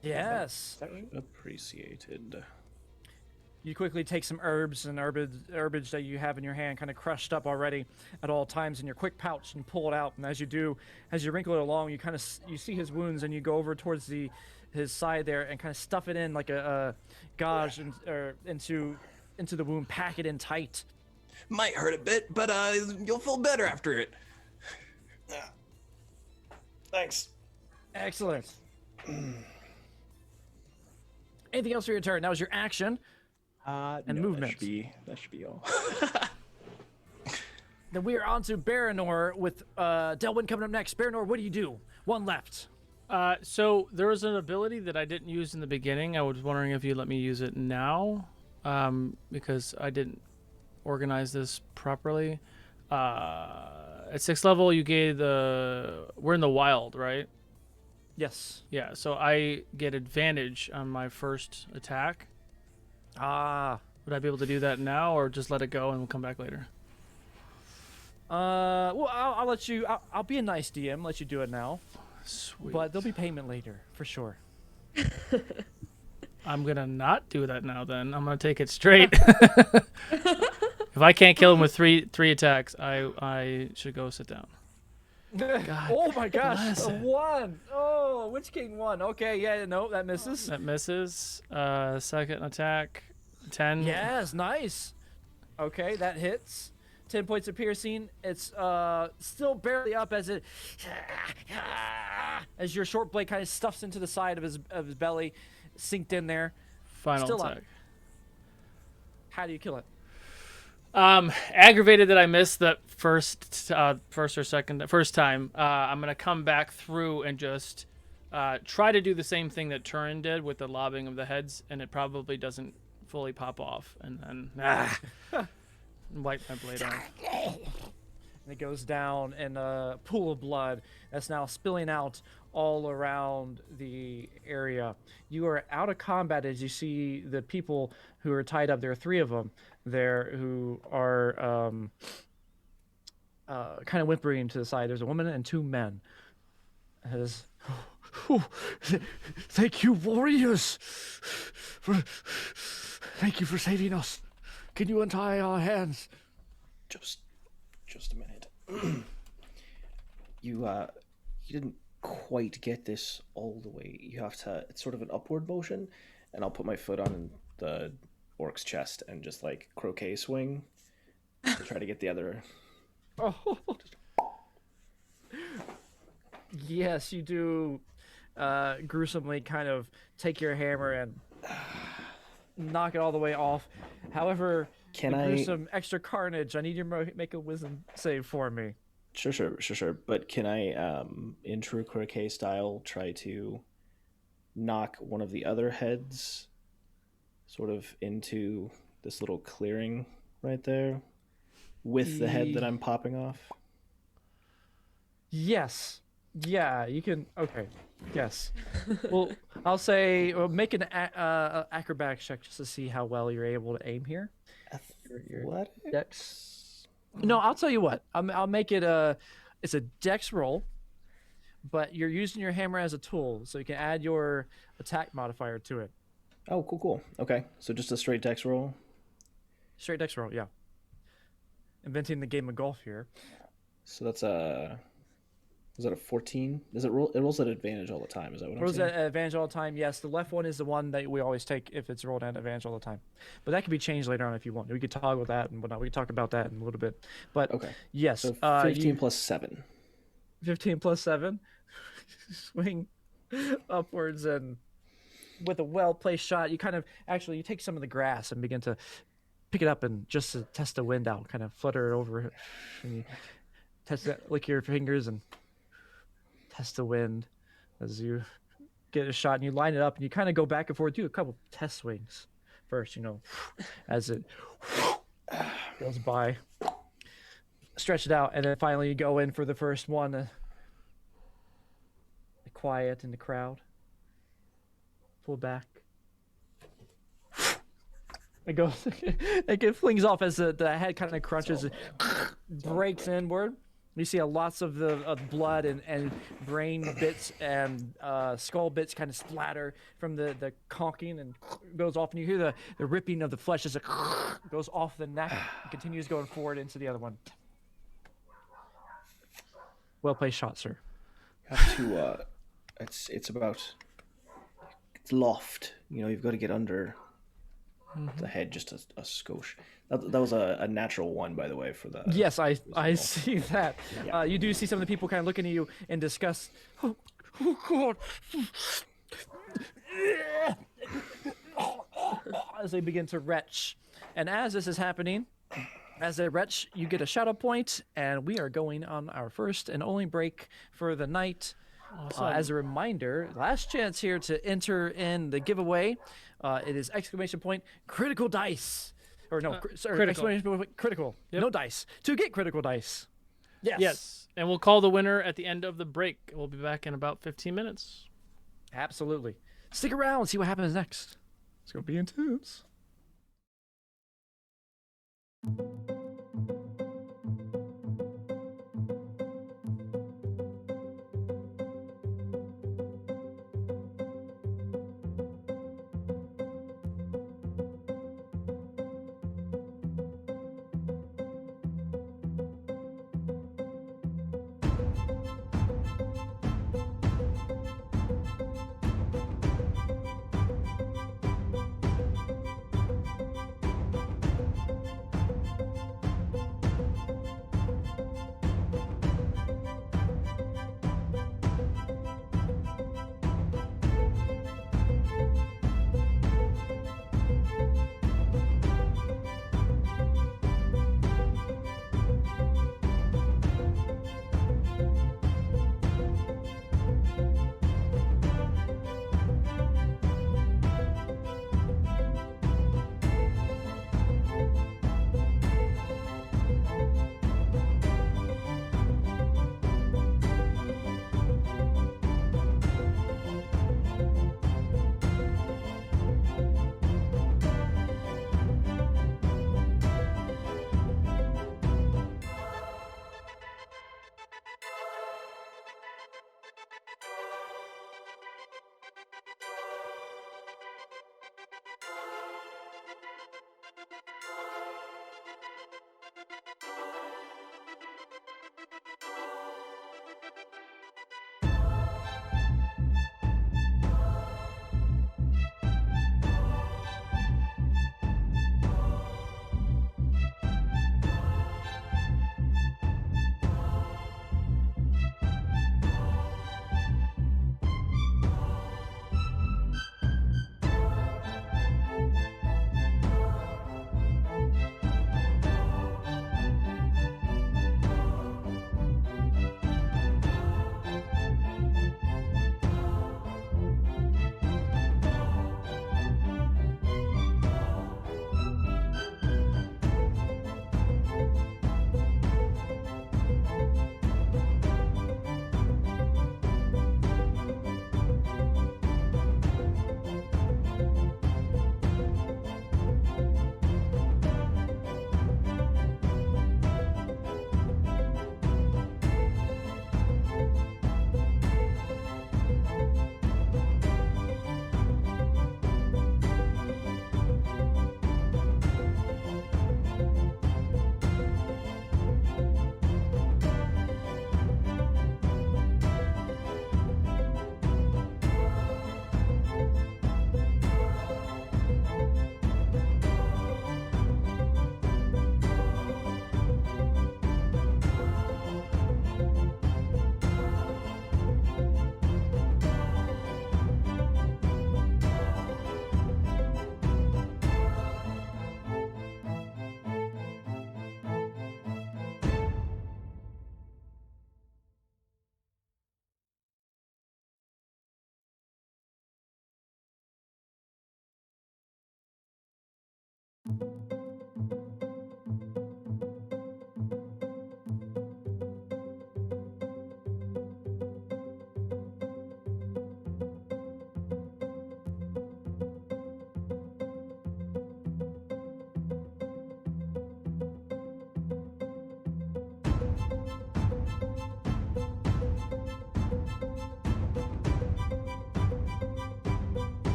Speaker 1: Yes.
Speaker 2: Is that right?
Speaker 5: Appreciated.
Speaker 1: You quickly take some herbs and herbage that you have in your hand, kind of crushed up already at all times in your quick pouch, and pull it out. And as you do, as you wrinkle it along, you kind of you see his wounds, and you go over towards his side there and kind of stuff it in like a gauze into the wound, pack it in tight.
Speaker 2: Might hurt a bit, but you'll feel better after it.
Speaker 5: Thanks.
Speaker 1: Excellent. Anything else for your turn? That was your action.
Speaker 2: And
Speaker 1: And movement.
Speaker 2: That should be all.
Speaker 1: Then we are on to Baranor with Delwyn coming up next. Baranor, what do you do? One left.
Speaker 4: So there was an ability that I didn't use in the beginning. I was wondering if you'd let me use it now, because I didn't organize this properly. At 6th level, you gave we're in the wild, right?
Speaker 1: Yes.
Speaker 4: Yeah, so I get advantage on my first attack.
Speaker 1: Ah.
Speaker 4: Would I be able to do that now, or just let it go and we'll come back later?
Speaker 1: Well, I'll let you. I'll be a nice DM. Let you do it now.
Speaker 4: Sweet.
Speaker 1: But there'll be payment later for sure.
Speaker 4: I'm gonna not do that now. Then I'm gonna take it straight. If I can't kill him with three attacks, I should go sit down.
Speaker 1: Oh my gosh!
Speaker 4: bless
Speaker 1: A
Speaker 4: it.
Speaker 1: 1. Oh, Witch King 1. Okay, yeah, no, that misses.
Speaker 4: That misses. Second attack, 10.
Speaker 1: Yes, nice. Okay, that hits. 10 points of piercing. It's still barely up as your short blade kind of stuffs into the side of his belly, synced in there.
Speaker 4: Final
Speaker 1: Still up.
Speaker 4: attack.
Speaker 1: How do you kill it?
Speaker 4: Aggravated that I missed that first time. I'm gonna come back through and just try to do the same thing that Turin did with the lobbing of the heads, and it probably doesn't fully pop off, and then wipe my blade on.
Speaker 1: And it goes down in a pool of blood that's now spilling out all around the area. You are out of combat as you see the people who are tied up. There are 3 of them there who are kind of whimpering to the side. There's a woman and 2 men. Thank you, warriors. Thank you for saving us. Can you untie our hands?
Speaker 5: Just a minute. You didn't quite get this all the way. You have to. It's sort of an upward motion, and I'll put my foot on the orc's chest and just like croquet swing to try to get the other.
Speaker 1: Oh. Yes, you do. Gruesomely kind of take your hammer and knock it all the way off. However,
Speaker 5: Can
Speaker 1: the
Speaker 5: I-
Speaker 1: gruesome extra carnage. I need you to make a wisdom save for me.
Speaker 5: Sure. But can I, in true croquet style, try to knock one of the other heads sort of into this little clearing right there with the head that I'm popping off?
Speaker 1: Yes. Yeah, you can. Okay. Yes. Well, I'll say make an acrobatics check just to see how well you're able to aim here.
Speaker 5: What?
Speaker 1: Dex. No, I'll tell you what. I'll make it it's a dex roll, but you're using your hammer as a tool, so you can add your attack modifier to it.
Speaker 5: Oh, cool. Okay, so just a straight dex roll.
Speaker 1: Straight dex roll, yeah. Inventing the game of golf here.
Speaker 5: So that's was that a 14? Does it roll? It rolls at advantage all the time. Is that what I'm
Speaker 1: Rolls
Speaker 5: saying?
Speaker 1: at advantage all the time. Yes, the left one is the one that we always take if it's rolled at advantage all the time. But that can be changed later on if you want. We could toggle that and whatnot. We can talk about that in a little bit. But
Speaker 5: Okay.
Speaker 1: yes,
Speaker 5: So 15 plus 7.
Speaker 1: 15 plus 7. Swing upwards, and with a well-placed shot, you kind of you take some of the grass and begin to pick it up and just to test the wind out, kind of flutter it over, and you test it, lick your fingers and test the wind as you get a shot, and you line it up and you kind of go back and forth, do a couple test swings first, as it goes by, stretch it out, and then finally you go in for the first one. Quiet in the crowd. Pull back. It goes. It flings off as the head kind of crunches, it breaks inward. You see lots of the blood and brain bits and skull bits kind of splatter from the conking, and goes off, and you hear the ripping of the flesh as it goes off the neck and continues going forward into the other one. Well placed shot, sir.
Speaker 5: Have to. It's about. It's loft. You've got to get under the head just a skosh. That was a natural one, by the way, for the.
Speaker 1: Yes, I see that.
Speaker 5: Yeah.
Speaker 1: You do see some of the people kind of looking at you in disgust. Oh God! As they begin to retch, and as this is happening, as they retch, you get a shadow point, and we are going on our first and only break for the night.
Speaker 4: Awesome.
Speaker 1: As a reminder, last chance here to enter in the giveaway. It is exclamation point critical dice. Or no, sorry,
Speaker 4: critical.
Speaker 1: exclamation point critical.
Speaker 4: Yep.
Speaker 1: No dice. To get critical dice. Yes.
Speaker 4: Yes. And we'll call the winner at the end of the break. We'll be back in about 15 minutes.
Speaker 1: Absolutely. Stick around, see what happens next. It's going to be intense.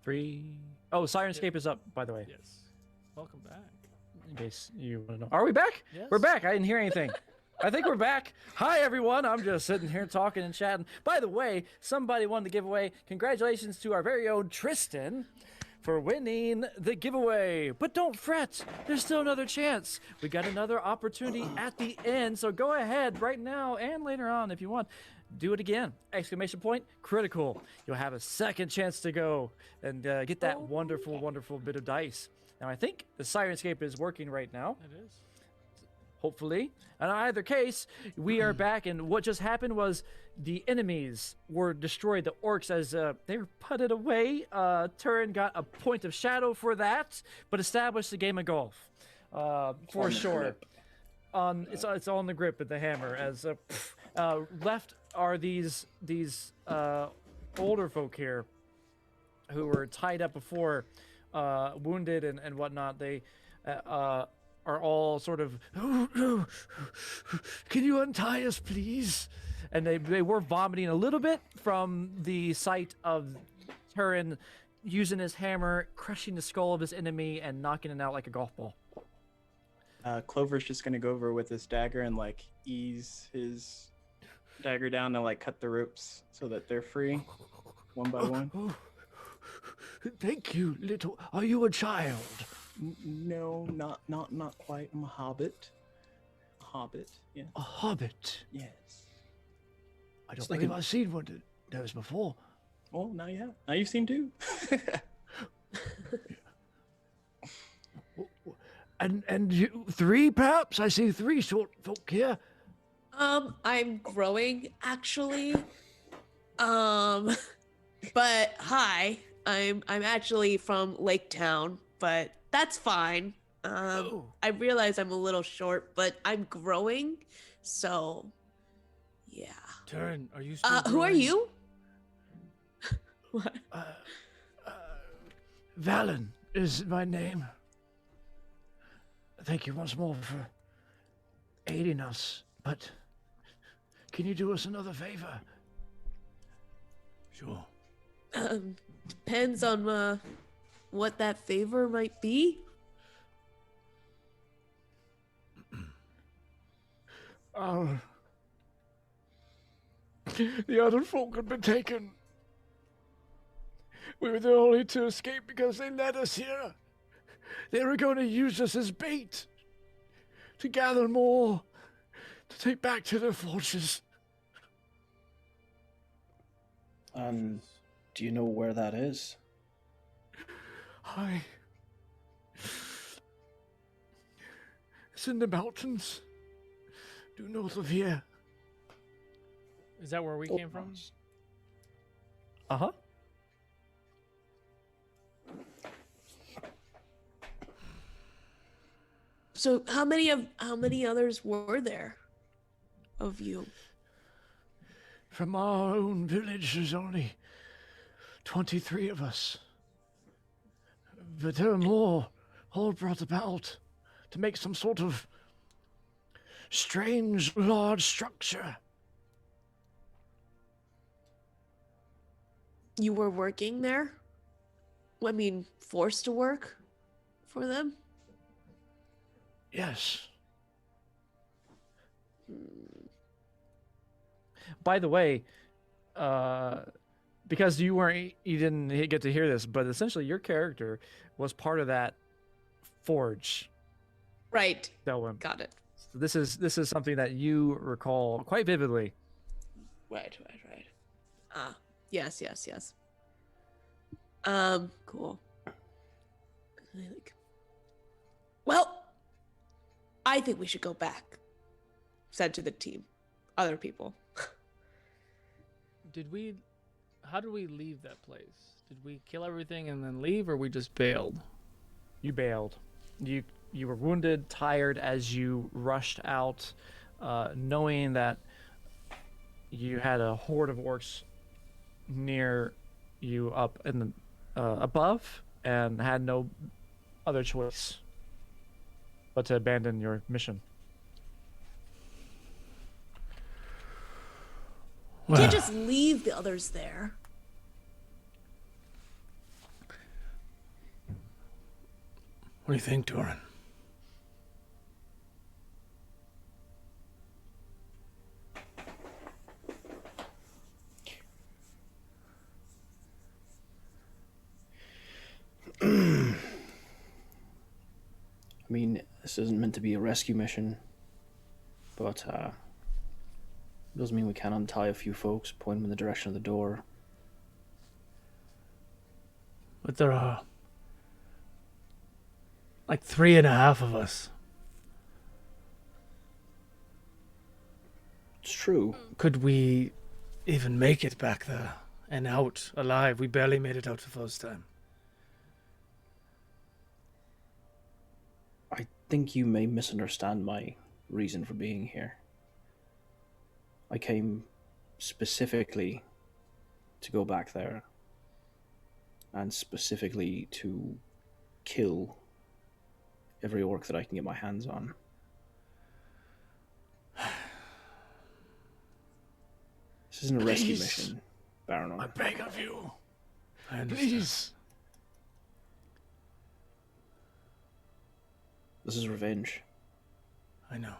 Speaker 1: 3. Oh, Sirenscape is up, by the way,
Speaker 4: Yes. Welcome back.
Speaker 1: in case you want to know. Are we back?
Speaker 4: Yes.
Speaker 1: We're back. I didn't hear anything. I think we're back. Hi, everyone. I'm just sitting here talking and chatting. By the way, somebody wanted to give away congratulations to our very own Tristan for winning the giveaway. But don't fret. There's still another chance. We got another opportunity at the end. So go ahead right now and later on if you want. Do it again. Exclamation point, critical. You'll have a second chance to go and get that wonderful, wonderful bit of dice. Now, I think the Sirenscape is working right now.
Speaker 4: It is.
Speaker 1: Hopefully. In either case, we are back, and what just happened was the enemies were destroyed. The orcs, as they were putted away. Turin got a point of shadow for that, but established a game of golf for sure. It's on the grip at the hammer. As left are these older folk here who were tied up before, wounded and whatnot. They are all sort of, can you untie us, please? And they were vomiting a little bit from the sight of Turin using his hammer, crushing the skull of his enemy, and knocking it out like a golf ball.
Speaker 2: Clover's just gonna go over with his dagger and like ease his dagger down and like cut the ropes so that they're free, one by one.
Speaker 6: Thank you, little. Are you a child?
Speaker 2: No, not quite. I'm a hobbit. A hobbit, yeah.
Speaker 6: A hobbit?
Speaker 2: Yes.
Speaker 6: I don't think I've seen one of those before.
Speaker 2: Well, now you have. Now you've seen two.
Speaker 6: And you, 3 perhaps? I see 3 short folk here.
Speaker 7: I'm growing actually. But hi, I'm actually from Lake Town, but that's fine. I realize I'm a little short, but I'm growing, so yeah.
Speaker 4: Turin, are you still
Speaker 7: Who are
Speaker 4: growing?
Speaker 7: you? What?
Speaker 6: Valen is my name. Thank you once more for aiding us, but can you do us another favor?
Speaker 4: Sure.
Speaker 7: Depends on what that favor might be.
Speaker 6: The other folk had been taken. We were the only to escape because they led us here. They were going to use us as bait to gather more, to take back to their fortress.
Speaker 5: Do you know where that is?
Speaker 6: It's in the mountains, due north of here.
Speaker 4: Is that where we came from?
Speaker 1: Uh-huh.
Speaker 7: So how many others were there of you?
Speaker 6: From our own village, there's only 23 of us. But there are more, all brought about to make some sort of strange, large structure.
Speaker 7: You were working there? I mean, forced to work for them?
Speaker 6: Yes.
Speaker 1: By the way, because you didn't get to hear this, but essentially your character was part of that forge.
Speaker 7: Right.
Speaker 1: So,
Speaker 7: Got it.
Speaker 1: so this is something that you recall quite vividly.
Speaker 7: Right. Yes. Cool. Well, I think we should go back. Said to the team. Other people.
Speaker 4: How did we leave that place? Did we kill everything and then leave, or we just bailed?
Speaker 1: You bailed. You were wounded, tired as you rushed out, knowing that you had a horde of orcs near you up in the above, and had no other choice but to abandon your mission.
Speaker 7: You can't just leave the others there.
Speaker 4: What do you think, Doran?
Speaker 5: I mean, this isn't meant to be a rescue mission, but it doesn't mean we can't untie a few folks, point them in the direction of the door.
Speaker 4: But there are like 3.5 of us.
Speaker 5: It's true.
Speaker 4: Could we even make it back there and out alive? We barely made it out the first time.
Speaker 5: I think you may misunderstand my reason for being here. I came specifically to go back there, and specifically to kill every orc that I can get my hands on. This isn't a rescue
Speaker 6: Please.
Speaker 5: mission, Baron.
Speaker 6: I beg of you.
Speaker 4: I understand.
Speaker 6: Please.
Speaker 5: This is revenge.
Speaker 4: I know.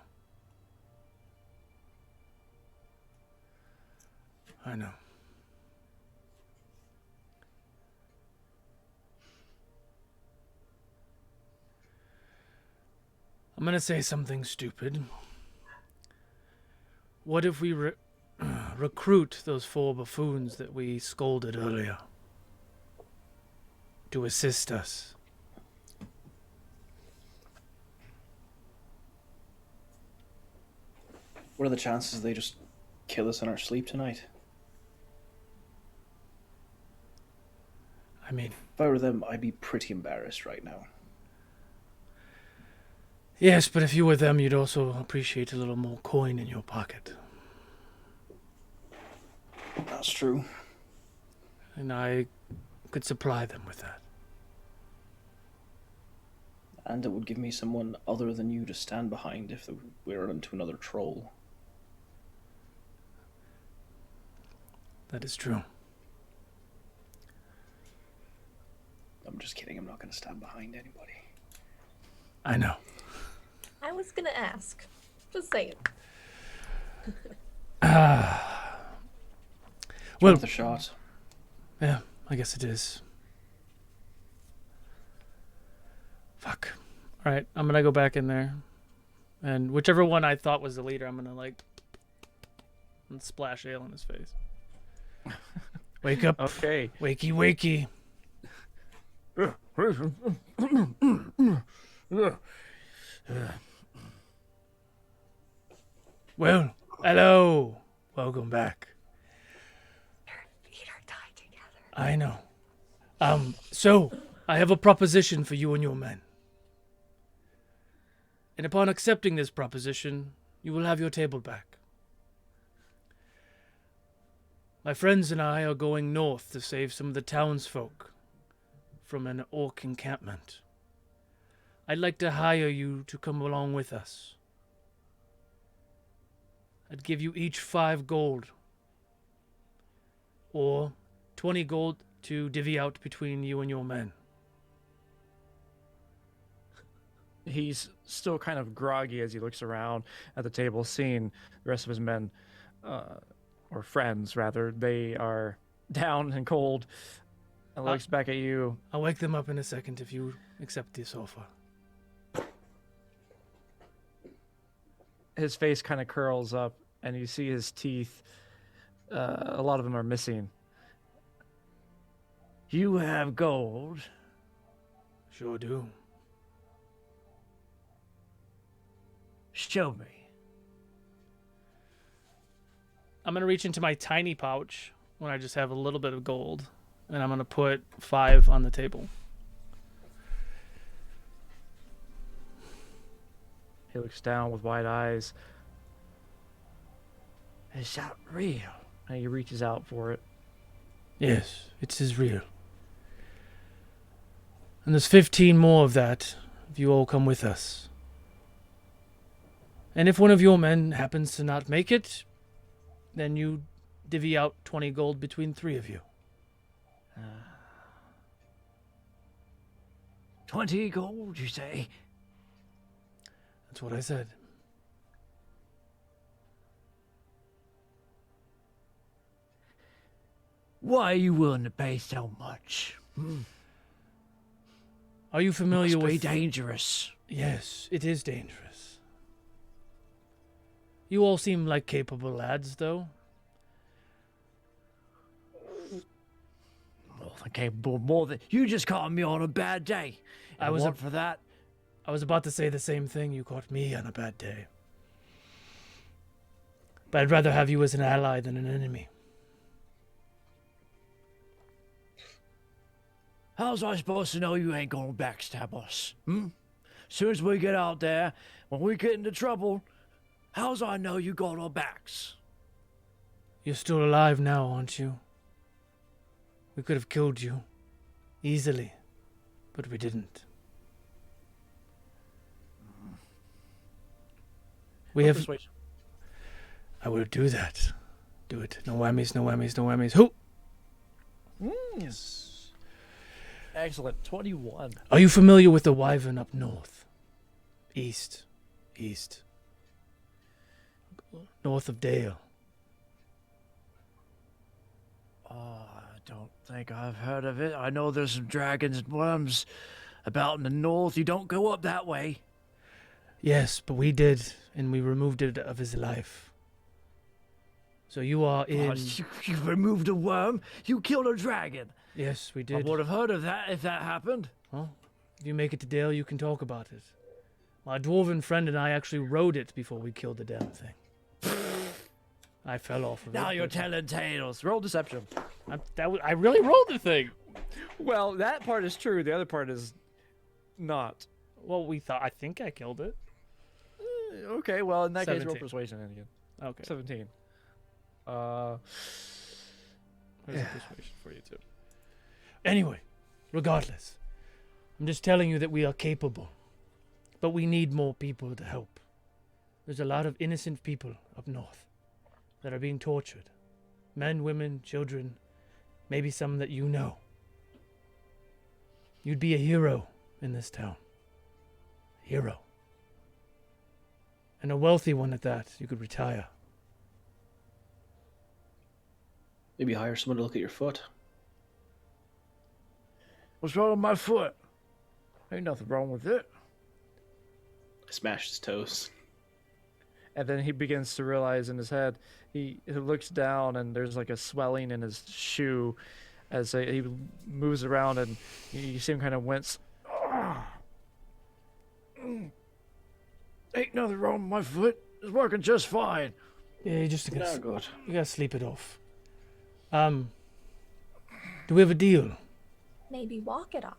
Speaker 4: I know. I'm gonna say something stupid. What if we recruit those 4 buffoons that we scolded earlier to assist us?
Speaker 5: What are the chances they just kill us in our sleep tonight?
Speaker 4: I mean,
Speaker 5: If I were them, I'd be pretty embarrassed right now.
Speaker 4: yes, but if you were them, you'd also appreciate a little more coin in your pocket.
Speaker 5: That's true.
Speaker 4: And I could supply them with that.
Speaker 5: And it would give me someone other than you to stand behind if we were into another troll.
Speaker 4: That is true.
Speaker 5: I'm just kidding, I'm not going to stand behind anybody.
Speaker 4: I know.
Speaker 3: I was gonna ask. Just saying.
Speaker 4: Well,
Speaker 5: Worth a shot.
Speaker 4: yeah, I guess it is. Fuck. All right, I'm gonna go back in there, and whichever one I thought was the leader, I'm gonna and splash ale in his face. Wake up,
Speaker 1: Okay.
Speaker 4: wakey, wakey. Well, hello. Welcome back.
Speaker 3: Eat or die together.
Speaker 4: I know. So I have a proposition for you and your men. And upon accepting this proposition, you will have your table back. My friends and I are going north to save some of the townsfolk from an orc encampment. I'd like to hire you to come along with us. I'd give you each 5 gold, or 20 gold to divvy out between you and your men.
Speaker 1: He's still kind of groggy as he looks around at the table, seeing the rest of his men, or friends rather. They are down and cold, and looks back at you.
Speaker 4: I'll wake them up in a second if you accept this offer.
Speaker 1: His face kind of curls up, and you see his teeth. A lot of them are missing.
Speaker 6: You have gold.
Speaker 4: Sure do.
Speaker 6: Show me.
Speaker 4: I'm going to reach into my tiny pouch when I just have a little bit of gold, and I'm going to put 5 on the table.
Speaker 1: He looks down with wide eyes,
Speaker 6: Is that real?
Speaker 1: and he reaches out for it.
Speaker 4: Yes, it is real. And there's 15 more of that if you all come with us. And if one of your men happens to not make it, then you divvy out 20 gold between 3 of you.
Speaker 6: 20 gold, you say?
Speaker 4: That's what I said.
Speaker 6: Why are you willing to pay so much?
Speaker 4: Are you familiar
Speaker 6: Must be
Speaker 4: with...
Speaker 6: dangerous.
Speaker 4: Yes, it is dangerous. You all seem like capable lads, though.
Speaker 6: More than capable, more than... You just caught me on a bad day.
Speaker 4: I was
Speaker 6: up for that.
Speaker 4: I was about to say the same thing. You caught me on a bad day. But I'd rather have you as an ally than an enemy.
Speaker 6: How's I supposed to know you ain't gonna backstab us? Soon as we get out there, when we get into trouble, how's I know you got our backs?
Speaker 4: You're still alive now, aren't you? We could have killed you. Easily. But we didn't. We have...
Speaker 1: Persuasion.
Speaker 4: I will do that. Do it. No whammies, no whammies, no whammies. Who?
Speaker 1: Yes. Excellent. 21.
Speaker 4: Are you familiar with the wyvern up north? East. North of Dale.
Speaker 6: I don't think I've heard of it. I know there's some dragons and worms about in the north. You don't go up that way.
Speaker 4: Yes, but we did, and we removed it of his life. So you are in...
Speaker 6: You removed a worm? You killed a dragon?
Speaker 4: Yes, we
Speaker 6: I
Speaker 4: did.
Speaker 6: would have heard of that if that happened.
Speaker 4: Well, if you make it to Dale, you can talk about it. My dwarven friend and I actually rode it before we killed the damn thing. I fell off of it.
Speaker 6: Now you're
Speaker 4: but
Speaker 6: telling tales.
Speaker 1: Roll deception.
Speaker 4: I really rolled the thing.
Speaker 1: Well, that part is true. The other part is not.
Speaker 4: Well, I think I killed it.
Speaker 1: Okay, well, in that case, roll
Speaker 4: 17.
Speaker 1: persuasion then again.
Speaker 4: Okay.
Speaker 1: 17.
Speaker 4: There's a persuasion for you too. Anyway, regardless, I'm just telling you that we are capable, but we need more people to help. There's a lot of innocent people up north that are being tortured. Men, women, children, maybe some that you know. You'd be a hero in this town. Hero. And a wealthy one at that. You could retire.
Speaker 5: Maybe hire someone to look at your foot.
Speaker 6: What's wrong with my foot? Ain't nothing wrong with it.
Speaker 5: I smashed his toes.
Speaker 1: And then he begins to realize in his head, he looks down and there's like a swelling in his shoe as he moves around, and you see him kind of wince.
Speaker 6: Ain't nothing wrong with my foot. It's working just fine.
Speaker 4: Yeah, you just
Speaker 5: No,
Speaker 4: gotta,
Speaker 5: good.
Speaker 4: you gotta sleep it off. Do we have a deal?
Speaker 3: Maybe walk it off.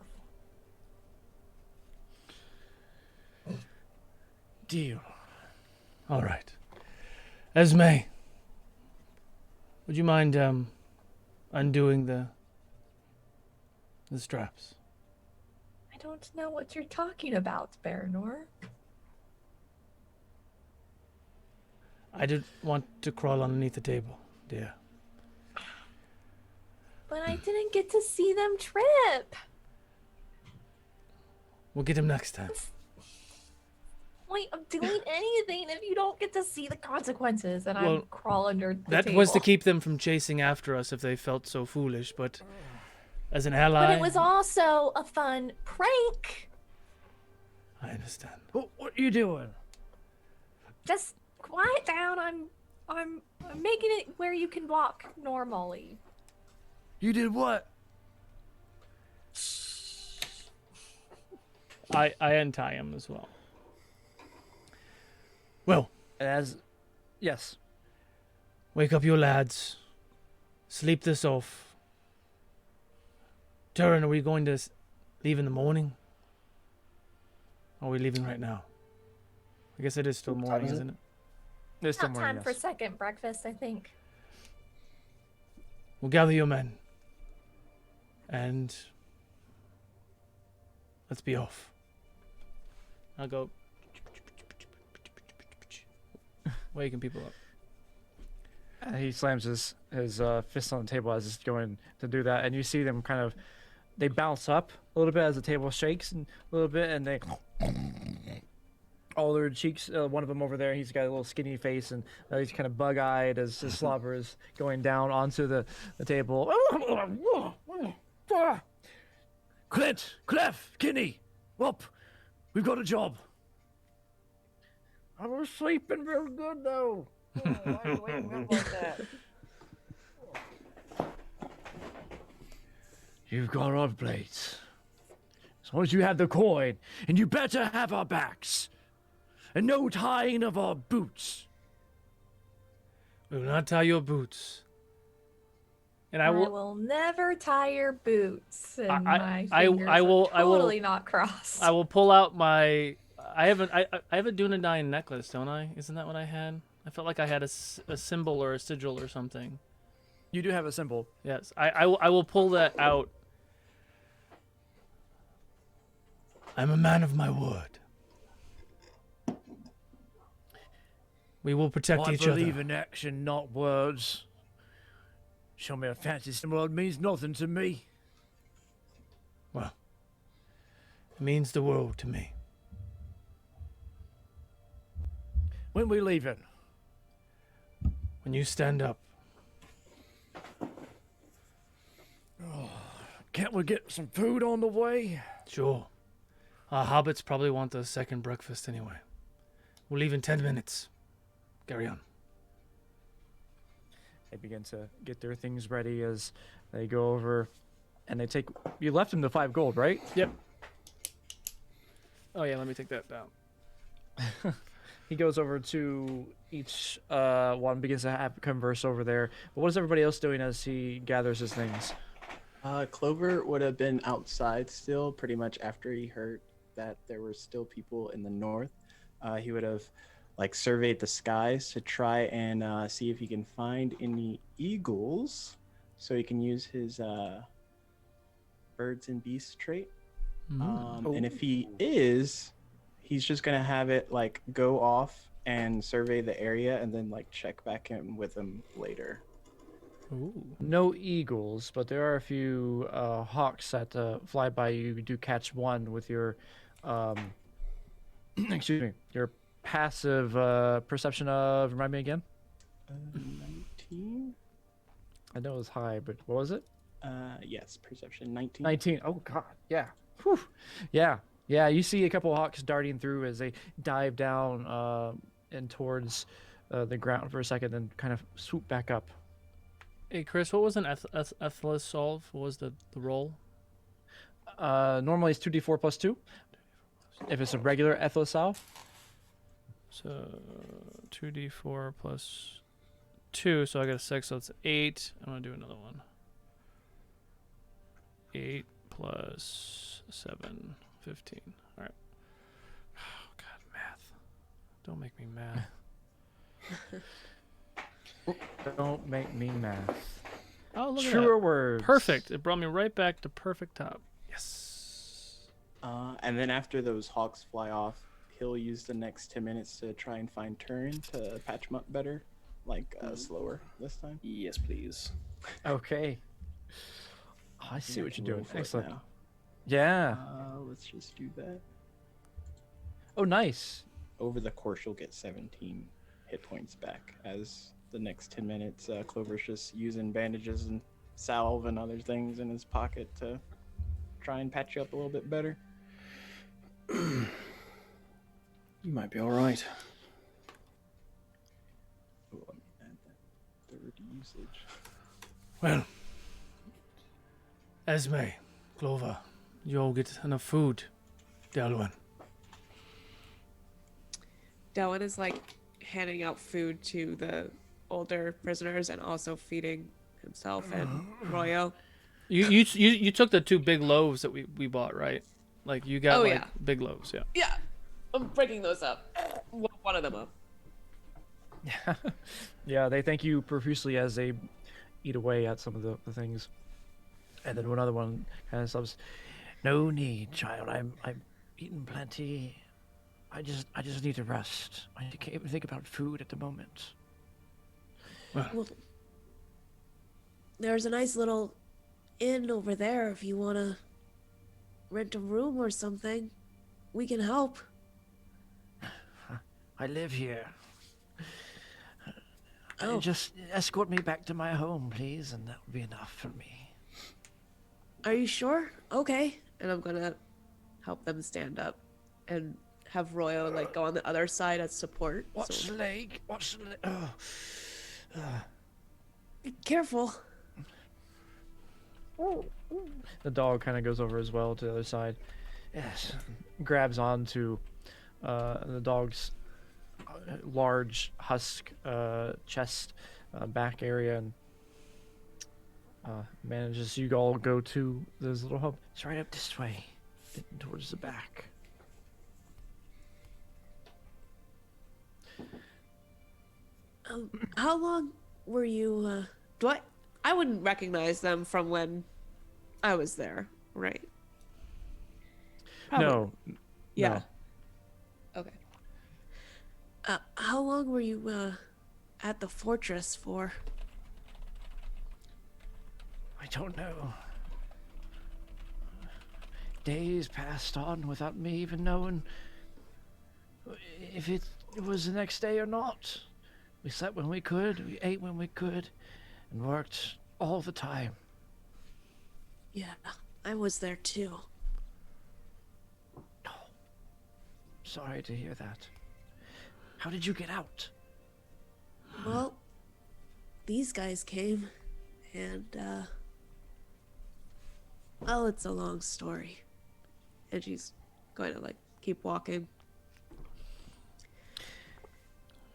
Speaker 6: Deal.
Speaker 4: All right. Esme, would you mind undoing the straps?
Speaker 3: I don't know what you're talking about, Baranor.
Speaker 4: I did want to crawl underneath the table, dear.
Speaker 3: But I didn't get to see them trip.
Speaker 4: We'll get him next time.
Speaker 3: Point of doing anything if you don't get to see the consequences, and
Speaker 4: Well,
Speaker 3: I crawl under the
Speaker 4: That
Speaker 3: table.
Speaker 4: was to keep them from chasing after us if they felt so foolish, but as an ally...
Speaker 3: But it was also a fun prank.
Speaker 4: I understand.
Speaker 6: What are you doing?
Speaker 3: Just quiet down. I'm making it where you can walk normally.
Speaker 6: You did what?
Speaker 4: I untie him as well. Well,
Speaker 1: Yes.
Speaker 4: wake up your lads. Sleep this off. Turin, are we going to leave in the morning? Or are we leaving right now? I guess it is still morning,
Speaker 5: is it?
Speaker 4: isn't it?
Speaker 1: There's still
Speaker 3: Not
Speaker 1: more,
Speaker 3: time
Speaker 1: yes.
Speaker 3: for second breakfast, I think.
Speaker 4: We'll gather your men. And let's be off. I'll go waking people up.
Speaker 1: He slams his fist on the table as he's going to do that, and you see them kind of they bounce up a little bit as the table shakes and a little bit, and they all their cheeks. One of them over there, he's got a little skinny face, and he's kind of bug-eyed as his slobber is going down onto the table.
Speaker 6: Clint, Clef, Kinney, up. We've got a job.
Speaker 1: I was sleeping real good though. Why are you waking up like that?
Speaker 6: You've got our blades. As long as you have the coin, and you better have our backs. And no tying of our boots.
Speaker 4: We will not tie your boots. And
Speaker 3: I will never tie your boots. And my
Speaker 4: I
Speaker 3: fingers
Speaker 4: will-
Speaker 3: are totally not crossed.
Speaker 4: I will pull out my. I have a Dunedain necklace, don't I? Isn't that what I had? I felt like I had a symbol or a sigil or something.
Speaker 1: You do have a symbol.
Speaker 4: Yes, I will pull that out. I'm a man of my word. We will protect each
Speaker 6: I
Speaker 4: other.
Speaker 6: believe in action, not words. Show me a fancy symbol, it means nothing to me.
Speaker 4: Well, it means the world to me.
Speaker 6: When we leaving?
Speaker 4: When you stand up.
Speaker 6: Can't we get some food on the way?
Speaker 4: Sure. Our hobbits probably want a second breakfast anyway. We'll leave in 10 minutes. Carry on.
Speaker 1: They begin to get their things ready as they go over, and they take. You left him the 5 gold, right?
Speaker 4: Yep. Oh yeah, let me take that down.
Speaker 1: He goes over to each one, begins to have converse over there. But what is everybody else doing as he gathers his things?
Speaker 2: Clover would have been outside still, pretty much after he heard that there were still people in the north. He would have surveyed the skies to try and see if he can find any eagles, so he can use his birds and beasts trait. And if he is, he's just gonna have it go off and survey the area, and then check back in with him later.
Speaker 4: Ooh.
Speaker 1: No eagles, but there are a few hawks that fly by you. You do catch one with your, excuse me, your passive perception of. Remind me again.
Speaker 2: 19.
Speaker 1: I know it was high, but what was it?
Speaker 2: Yes, perception 19.
Speaker 1: 19. Oh god, yeah. Whew. Yeah. You see a couple of hawks darting through as they dive down and towards the ground for a second, then kind of swoop back up.
Speaker 4: Hey Chris, what was an Athlas solve? What was the roll?
Speaker 1: Normally it's 2d4 plus 2. If it's a regular Athlas solve.
Speaker 4: So 2d4 plus 2, so I got a 6, so it's 8. I'm gonna do another one. 8 plus 7, 15. All right. Oh God, math. Don't make me mad.
Speaker 1: Don't make me math.
Speaker 4: Oh, look at
Speaker 1: Truer
Speaker 4: that.
Speaker 1: words.
Speaker 4: Perfect. It brought me right back to perfect top. Yes.
Speaker 2: And then after those hawks fly off, he'll use the next 10 minutes to try and find Turin to patch him up better, slower this time.
Speaker 5: Yes, please.
Speaker 1: Okay. Oh, I see what you're doing.
Speaker 2: For it
Speaker 1: Excellent.
Speaker 2: now.
Speaker 1: Yeah.
Speaker 2: Let's just do that.
Speaker 1: Oh, nice.
Speaker 2: Over the course, you'll get 17 hit points back. As the next 10 minutes, Clover's just using bandages and salve and other things in his pocket to try and patch you up a little bit better.
Speaker 5: You might be all right.
Speaker 2: Oh, let me add that third usage.
Speaker 4: Well, Esme, Clover, you all get enough food. Dalwin.
Speaker 7: Delwyn is handing out food to the older prisoners and also feeding himself and Royo.
Speaker 4: You took the 2 big loaves that we bought, right? You got
Speaker 7: yeah.
Speaker 4: big loaves, yeah.
Speaker 7: Yeah, I'm breaking those up. One of them up.
Speaker 1: Yeah, they thank you profusely as they eat away at some of the things. And then another one kind of subs.
Speaker 6: No need, child. I'm eating plenty. I just need to rest. I can't even think about food at the moment.
Speaker 7: Well, there's a nice little inn over there if you want to rent a room or something, we can help.
Speaker 6: I live here.
Speaker 7: Oh.
Speaker 6: Just escort me back to my home, please, and that would be enough for me.
Speaker 7: Are you sure? Okay. And I'm gonna help them stand up and have Royo like go on the other side as support.
Speaker 6: Watch the leg. Watch the leg. Oh.
Speaker 7: Be careful.
Speaker 1: The dog kind of goes over as well to the other side.
Speaker 6: Yes.
Speaker 1: Grabs onto the dog's large husk chest back area and manages you all go to this little hub.
Speaker 6: It's right up this way, towards the back.
Speaker 7: How long were you? I wouldn't recognize them from when I was there, right? Probably.
Speaker 1: No.
Speaker 7: Yeah.
Speaker 1: No.
Speaker 7: Okay. How long were you at the fortress for?
Speaker 6: I don't know. Days passed on without me even knowing if it was the next day or not. We slept when we could, we ate when we could, and worked all the time.
Speaker 7: Yeah, I was there too.
Speaker 6: Sorry to hear that. How did you get out?
Speaker 7: Well, these guys came, and well, it's a long story. And she's going to like keep walking.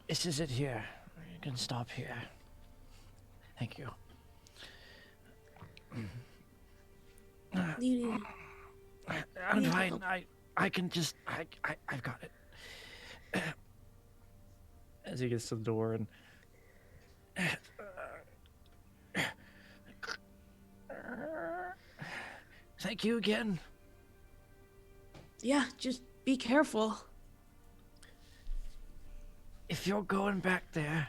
Speaker 6: This is it here. You can stop here. Thank you.
Speaker 7: You need
Speaker 6: I'm
Speaker 7: need
Speaker 6: fine.
Speaker 7: help.
Speaker 6: I can just I've got it.
Speaker 1: As he gets to the door and
Speaker 6: Thank you again.
Speaker 7: Yeah, just be careful.
Speaker 6: If you're going back there,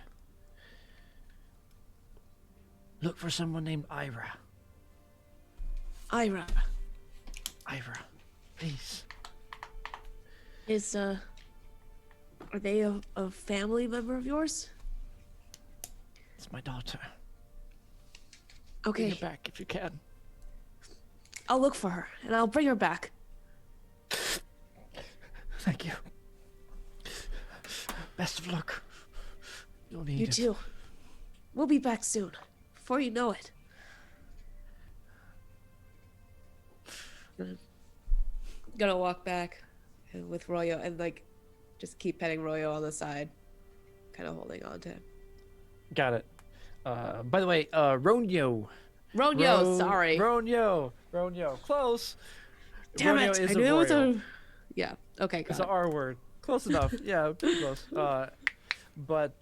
Speaker 6: look for someone named Ira.
Speaker 7: Ira
Speaker 6: Ira, please.
Speaker 7: is are they a family member of yours?
Speaker 6: It's my daughter. Bring
Speaker 7: Okay,
Speaker 6: her back if you can.
Speaker 7: I'll look for her and I'll bring her back.
Speaker 6: Thank you. Best of luck. You'll need
Speaker 7: You
Speaker 6: it.
Speaker 7: too. We'll be back soon. Before you know it. Gonna walk back with Royo and like just keep petting Royo on the side, kind of holding on to him.
Speaker 1: got it. By the way, Ronyo.
Speaker 7: Sorry.
Speaker 1: Ronyo. Close.
Speaker 7: Damn
Speaker 1: Ronyo
Speaker 7: it!
Speaker 1: is
Speaker 7: I
Speaker 1: a
Speaker 7: knew it was
Speaker 1: royal.
Speaker 7: a. Yeah. Okay.
Speaker 1: It's
Speaker 7: Got
Speaker 1: an
Speaker 7: it.
Speaker 1: R word. Close enough. Yeah, pretty close. But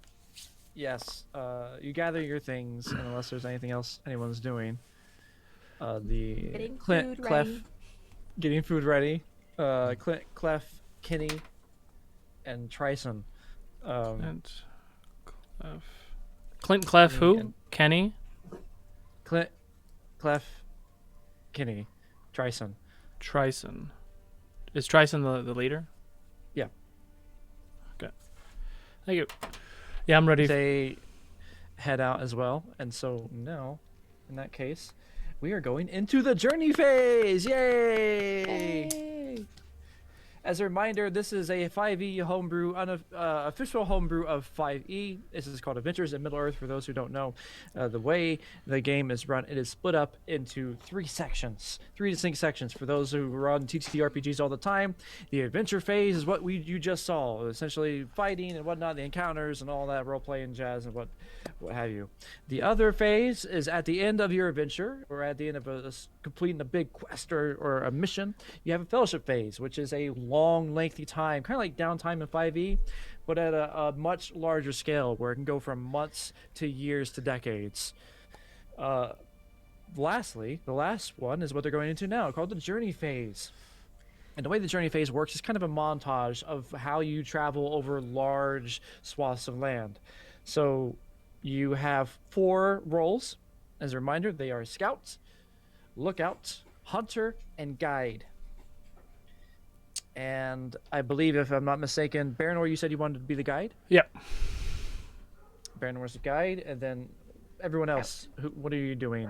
Speaker 1: yes, you gather your things, and unless there's anything else anyone's doing, the
Speaker 3: Getting
Speaker 1: Clint,
Speaker 3: food
Speaker 1: Clef,
Speaker 3: ready.
Speaker 1: getting food ready. Clint, Clef, Kenny, and Trison.
Speaker 4: Clint Clef, who?
Speaker 1: and-
Speaker 4: Kenny?
Speaker 1: Clint, Clef, Kenny, Trison.
Speaker 4: Trison. Is Trison the leader?
Speaker 1: Yeah.
Speaker 4: Okay. Thank you. Yeah, I'm ready.
Speaker 1: They head out as well, and so now, in that case, we are going into the journey phase. Yay! As a reminder, this is a 5e homebrew, official homebrew of 5e. This is called Adventures in Middle-earth, for those who don't know. The way the game is run, it is split up into three distinct sections. For those who run TTRPGs all the time, the adventure phase is what you just saw, essentially fighting and whatnot, the encounters and all that role-playing jazz and what have you. The other phase is at the end of your adventure, or at the end of completing a big quest or a mission. You have a fellowship phase, which is a long, lengthy time, kind of like downtime in 5e, but at a much larger scale, where it can go from months to years to decades. Lastly, the last one is what they're going into now, called the journey phase. And the way the journey phase works is kind of a montage of how you travel over large swaths of land. So you have 4 roles. As a reminder, they are scout, lookout, hunter, and guide. And I believe, if I'm not mistaken, Baranor, you said you wanted to be the guide?
Speaker 4: Yep.
Speaker 1: Baranor's the guide, and then everyone else, what are you doing?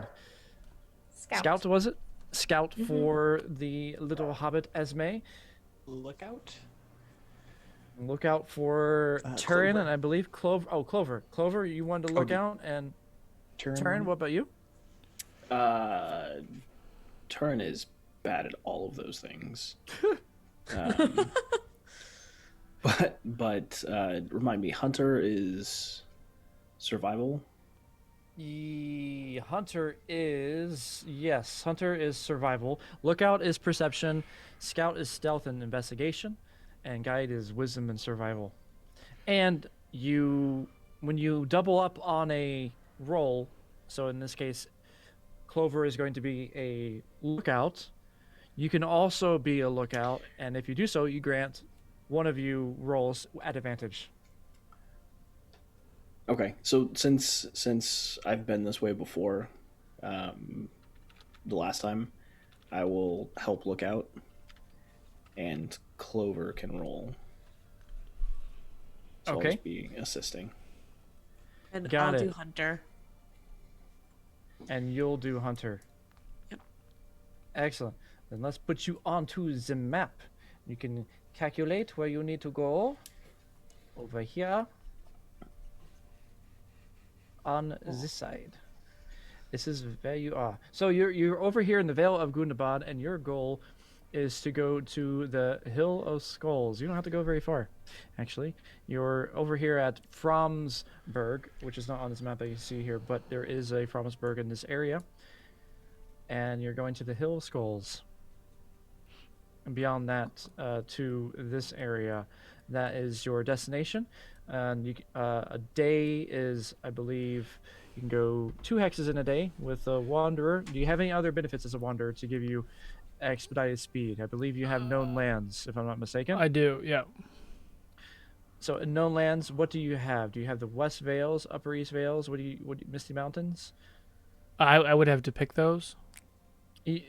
Speaker 3: Scout.
Speaker 1: Was it? Scout for the little hobbit Esme.
Speaker 2: Lookout.
Speaker 1: Look out for Turin,
Speaker 2: Clover.
Speaker 1: and I believe Clover. Oh, Clover. Clover, you wanted to look out, and Turin, what about you?
Speaker 5: Turin is bad at all of those things. But remind me, Hunter is survival.
Speaker 1: Hunter is survival. Lookout is perception. Scout is stealth and investigation, and guide is wisdom and survival. And when you double up on a roll, so in this case, Clover is going to be a lookout. You can also be a lookout, and if you do so, you grant one of you rolls at advantage.
Speaker 5: Okay, so since I've been this way before, the last time, I will help look out, and Clover can roll. So
Speaker 1: Okay.
Speaker 5: I'll just be assisting.
Speaker 7: And
Speaker 1: Got
Speaker 7: I'll
Speaker 1: it.
Speaker 7: do Hunter.
Speaker 1: And you'll do Hunter.
Speaker 7: Yep.
Speaker 1: Excellent. Then let's put you onto the map. You can calculate where you need to go. Over here. On this side. This is where you are. So you're over here in the Vale of Gundabad, and your goal is to go to the Hill of Skulls. You don't have to go very far, actually. You're over here at Fromsburg, which is not on this map that you see here, but there is a Fromsburg in this area. And you're going to the Hill of Skulls. And beyond that, to this area, that is your destination. And a day is, I believe, you can go 2 hexes in a day with a wanderer. Do you have any other benefits as a wanderer to give you expedited speed? I believe you have known lands, if I'm not mistaken.
Speaker 4: I do, yeah.
Speaker 1: So in known lands, what do you have? Do you have the West Vales, Upper East Vales? Misty Mountains?
Speaker 4: I would have to pick those.
Speaker 1: You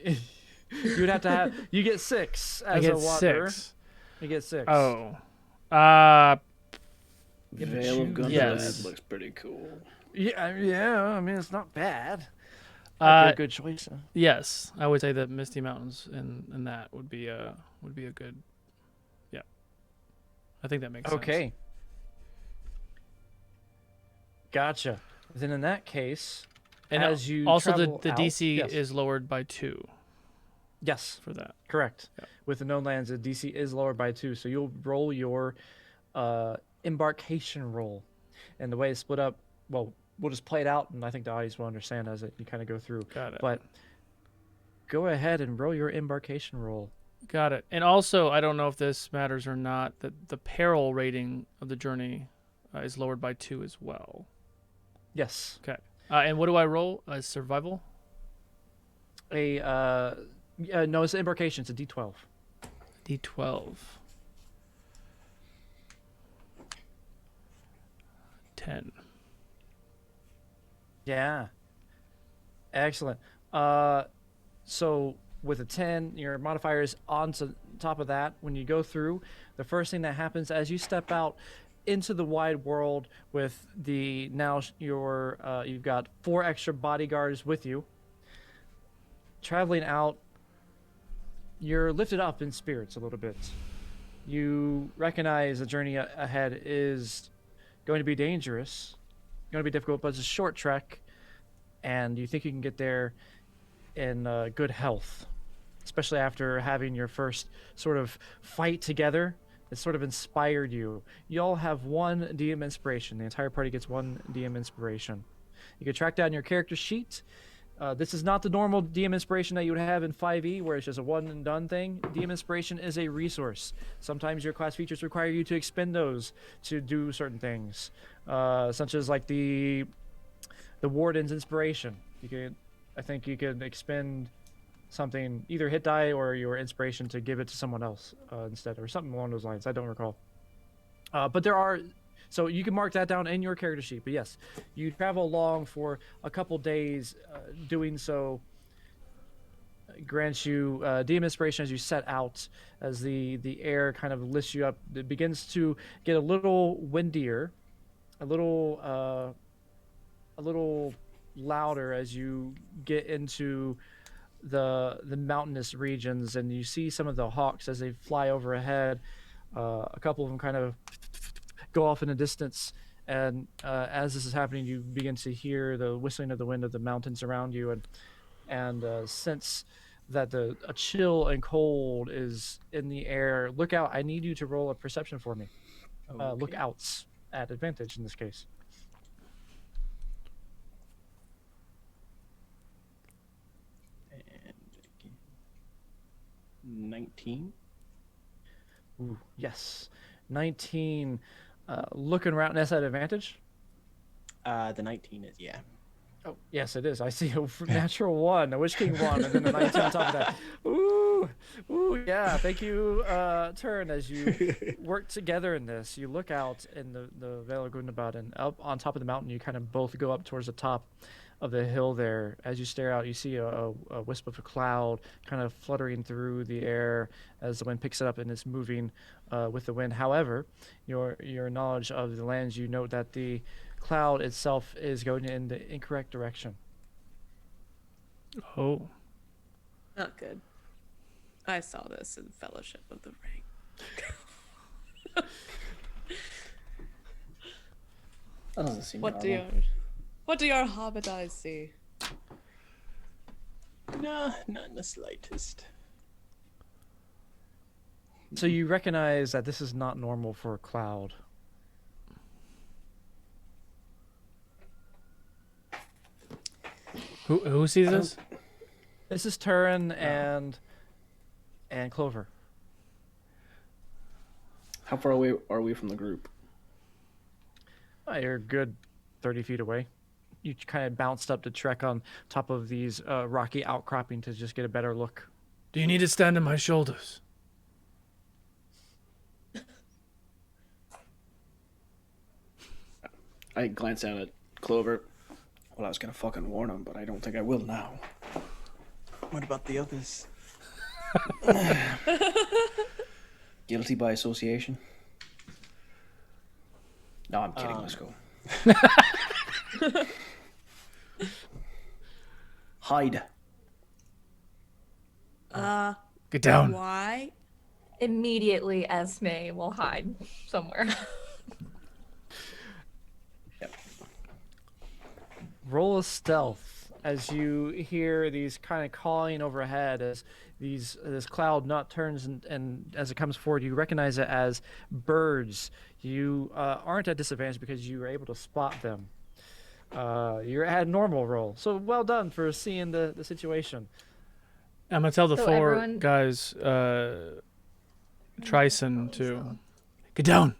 Speaker 1: would have to have. You get 6
Speaker 4: I
Speaker 1: as
Speaker 4: get
Speaker 1: a wanderer.
Speaker 4: 6.
Speaker 1: You get 6.
Speaker 4: Oh.
Speaker 5: Vale of Gundabad
Speaker 4: Yes.
Speaker 5: looks pretty cool.
Speaker 1: Yeah. I mean, it's not bad. Good choice. Huh?
Speaker 4: Yes, I would say that Misty Mountains and that would be a good. Yeah. I think that makes sense.
Speaker 1: Okay. Gotcha. Then in that case,
Speaker 4: And
Speaker 1: as you
Speaker 4: also
Speaker 1: travel
Speaker 4: the
Speaker 1: out-
Speaker 4: DC
Speaker 1: yes.
Speaker 4: is lowered by 2
Speaker 1: Yes,
Speaker 4: for that.
Speaker 1: correct.
Speaker 4: Yeah.
Speaker 1: With the known lands, the DC is lowered by 2, so you'll roll your embarkation roll. And the way it's split up, well, we'll just play it out, and I think the audience will understand as you kind of go through.
Speaker 4: Got it.
Speaker 1: But go ahead and roll your embarkation roll.
Speaker 4: Got it. And also, I don't know if this matters or not, that the peril rating of the journey is lowered by 2 as well.
Speaker 1: Yes.
Speaker 4: Okay. And what do I roll? Survival?
Speaker 1: No, it's embarkation. It's a D12.
Speaker 4: D12. 10.
Speaker 1: Yeah. Excellent. So with a 10, your modifier is on to top of that. When you go through, the first thing that happens as you step out into the wide world with you've got 4 extra bodyguards with you. Traveling out, you're lifted up in spirits a little bit. You recognize the journey ahead is going to be dangerous, going to be difficult, but it's a short trek, and you think you can get there in good health, especially after having your first sort of fight together. It sort of inspired you. You all have 1 DM inspiration. The entire party gets 1 DM inspiration. You can track down your character sheet. This is not the normal DM inspiration that you would have in 5e, where it's just a one and done thing. DM inspiration is a resource. Sometimes your class features require you to expend those to do certain things, such as like the warden's inspiration. I think you can expend something, either hit die or your inspiration, to give it to someone else instead, or something along those lines. I don't recall. But there are. So you can mark that down in your character sheet. But yes, you travel along for a couple days, doing so grants you DM inspiration as you set out. As the air kind of lifts you up, it begins to get a little windier, a little louder as you get into the mountainous regions, and you see some of the hawks as they fly overhead. A couple of them kind of go off in the distance, and as this is happening, you begin to hear the whistling of the wind of the mountains around you, and sense that a chill and cold is in the air. Look out! I need you to roll a perception for me. Look
Speaker 2: Okay.
Speaker 1: outs at advantage in this case.
Speaker 2: And 19.
Speaker 1: Ooh, yes, 19. Looking around, that's at advantage.
Speaker 2: The 19 is, yeah.
Speaker 1: Oh, yes, it is. I see a natural 1, a Witch King 1, and then a 19 on top of that. Ooh, yeah. Thank you, Turn, as you work together in this. You look out in the Vale of Gundabad, and up on top of the mountain, you kind of both go up towards the top of the hill there. As you stare out, you see a wisp of a cloud kind of fluttering through the air as the wind picks it up and it's moving with the wind. However, your knowledge of the lands, you note that the cloud itself is going in the incorrect direction.
Speaker 4: Oh.
Speaker 7: Not good. I saw this in Fellowship of the Ring.
Speaker 5: That doesn't seem
Speaker 7: What
Speaker 5: normal.
Speaker 7: do your hobbit eyes see?
Speaker 2: Nah, not in the slightest.
Speaker 1: So you recognize that this is not normal for a cloud.
Speaker 4: Who sees this?
Speaker 1: This is Turin and Clover.
Speaker 5: How far away are we from the group?
Speaker 1: You're a good 30 feet away. You kind of bounced up to trek on top of these rocky outcropping to just get a better look.
Speaker 4: Do you need to stand on my shoulders?
Speaker 5: I glance down at Clover. Well, I was gonna fucking warn him, but I don't think I will now.
Speaker 2: What about the others?
Speaker 5: Guilty by association? No, I'm kidding. Let's go. Hide.
Speaker 4: Get down.
Speaker 7: Why?
Speaker 3: Immediately, Esme will hide somewhere.
Speaker 1: Roll a stealth as you hear these kind of calling overhead as this cloud nut turns and as it comes forward, you recognize it as birds. You aren't at disadvantage because you were able to spot them. You're at normal roll, so well done for seeing the situation.
Speaker 4: I'm gonna tell the
Speaker 3: So
Speaker 4: four
Speaker 3: everyone-
Speaker 4: guys, Trison to get down.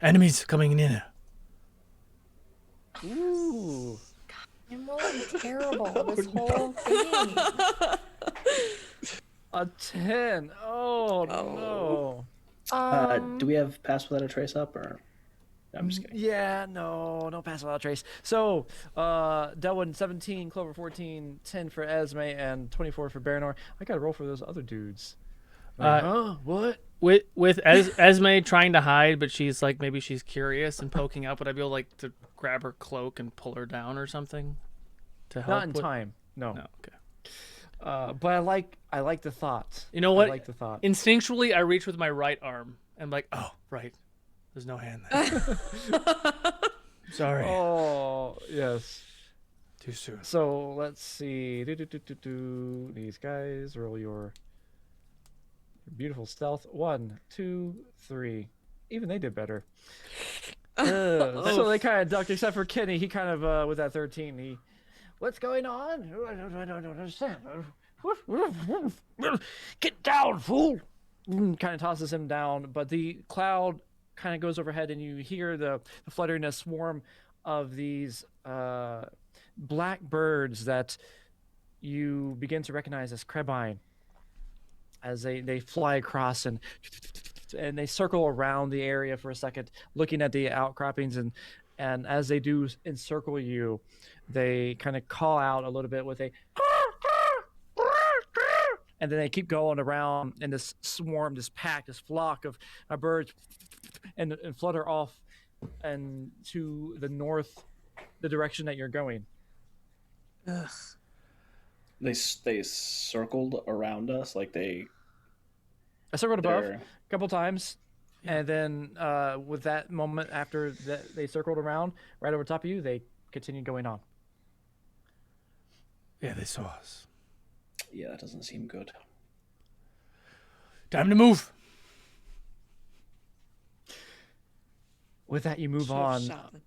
Speaker 4: Enemies coming in.
Speaker 1: Ooh.
Speaker 3: I'm rolling terrible this whole thing.
Speaker 1: A 10. Oh, no.
Speaker 5: Do we have pass without a trace up, or? I'm just kidding.
Speaker 1: Yeah, no pass without trace. So, Delwyn 17, Clover 14, 10 for Esme, and 24 for Baranor. I gotta roll for those other dudes. What?
Speaker 4: With Esme trying to hide, but she's like, maybe she's curious and poking out. Would I be able like to grab her cloak and pull her down or something to help?
Speaker 1: Not in time. No.
Speaker 4: No. Okay.
Speaker 1: But I like the thought.
Speaker 4: You know what?
Speaker 1: I like the thought.
Speaker 4: Instinctually, I reach with my right arm and I'm like, oh, right. There's no hand there. Sorry.
Speaker 1: Oh, yes.
Speaker 4: Too soon.
Speaker 1: So let's see. These guys roll your beautiful stealth. 1, 2, 3. Even they did better. So they kind of ducked, except for Kenny. He kind of with that 13. What's going on? I don't understand. Get down, fool! Kind of tosses him down, but the cloud kind of goes overhead, and you hear the fluttering, a swarm of these black birds that you begin to recognize as Krebine, as they fly across and they circle around the area for a second, looking at the outcroppings, and as they do encircle you, they kind of call out a little bit with a and then they keep going around in this swarm, this pack, this flock of birds, and flutter off and to the north, the direction that you're going.
Speaker 7: Ugh.
Speaker 5: They circled around us like
Speaker 1: I circled above
Speaker 5: they're
Speaker 1: a couple times, and then with that moment after that they circled around right over top of you, they continued going on.
Speaker 4: Yeah, they saw us.
Speaker 5: yeah, that doesn't seem good.
Speaker 4: Time to move.
Speaker 1: With that, you move
Speaker 7: Should've
Speaker 1: on.
Speaker 7: shot them.